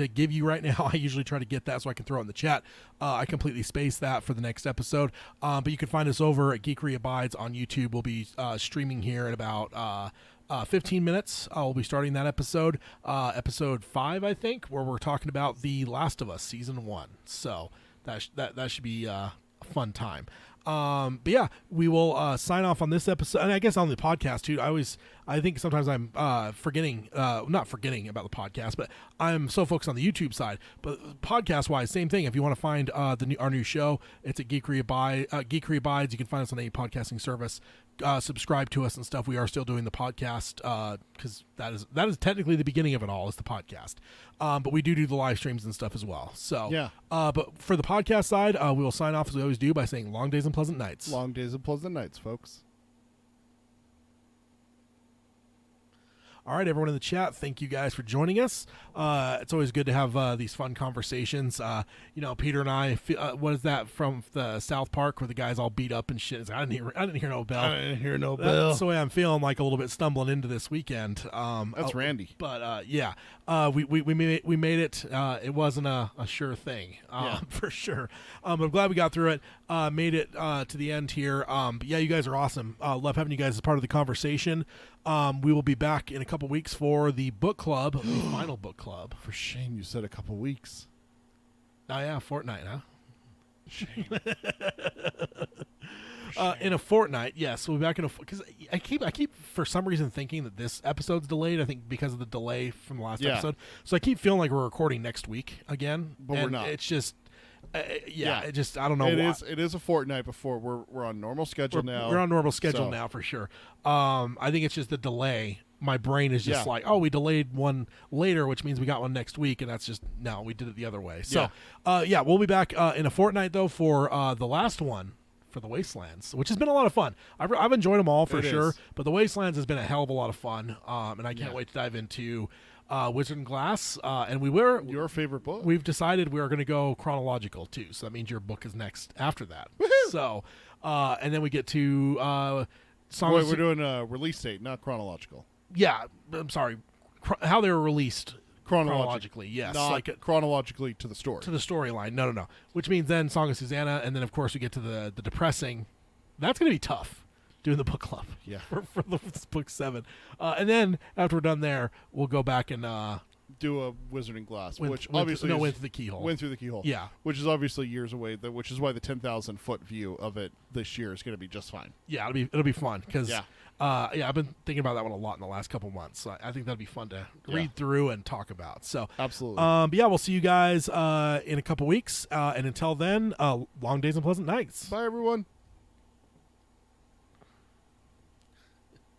give you right now. I usually try to get that so I can throw it in the chat. I completely spaced that for the next episode. But you can find us over at Geekery Abides on YouTube. We'll be streaming here in about 15 minutes. We'll be starting that episode, episode 5, I think, where we're talking about The Last of Us Season 1. So that should be a fun time. But yeah, we will sign off on this episode, and I guess on the podcast too. I think sometimes I'm not forgetting about the podcast, but I'm so focused on the YouTube side. But podcast wise, same thing. If you want to find our new show, it's at Geekery Abides. You can find us on any podcasting service. Subscribe to us and stuff. We are still doing the podcast because that is technically the beginning of it all, is the podcast. But we do the live streams and stuff as well. So yeah. But for the podcast side, we will sign off as we always do by saying long days and pleasant nights. Long days and pleasant nights, folks. All right, everyone in the chat, thank you guys for joining us. It's always good to have these fun conversations. Peter and I, what is that from the South Park where the guy's all beat up and shit? It's, I didn't hear no bell. I didn't hear no bell. That's the way I'm feeling, like a little bit stumbling into this weekend. That's Randy. But yeah, we made it. It wasn't a sure thing, for sure. I'm glad we got through it. Made it to the end here. But yeah, you guys are awesome. Love having you guys as part of the conversation. We will be back in a couple weeks for the book club, the final book club. For shame, you said a couple weeks. Oh yeah, fortnight, huh? Shame. In a fortnight, yes. We'll be back in because I keep for some reason thinking that this episode's delayed. I think because of the delay from the last episode. So I keep feeling like we're recording next week again, but we're not. It's just. It just I don't know. It is a fortnight before we're on normal schedule now. We're on normal schedule now for sure. I think it's just the delay. My brain is just like, we delayed one later, which means we got one next week, and that's just no, we did it the other way. So we'll be back in a fortnight though for the last one for the Wastelands, which has been a lot of fun. I've enjoyed them all for sure, but the Wastelands has been a hell of a lot of fun, and I can't wait to dive into Wizard and Glass, and your favorite book. We've decided we are going to go chronological too, so that means your book is next after that. Woo-hoo! So, and then we get to songs. Wait, we're doing a release date, not chronological. Yeah, I'm sorry, how they were released chronologically. Yes, not chronologically to the story. To the storyline. No. Which means then Song of Susanna, and then of course we get to the depressing. That's going to be tough. Doing the book club, for the book 7, and then after we're done there, we'll go back and do a Wizard and Glass, went through the keyhole. Went through the keyhole, which is obviously years away. Which is why the 10,000 foot view of it this year is going to be just fine. Yeah, it'll be fun because I've been thinking about that one a lot in the last couple months. So I think that'd be fun to read through and talk about. So absolutely. But yeah, we'll see you guys in a couple weeks, and until then, long days and pleasant nights. Bye, everyone.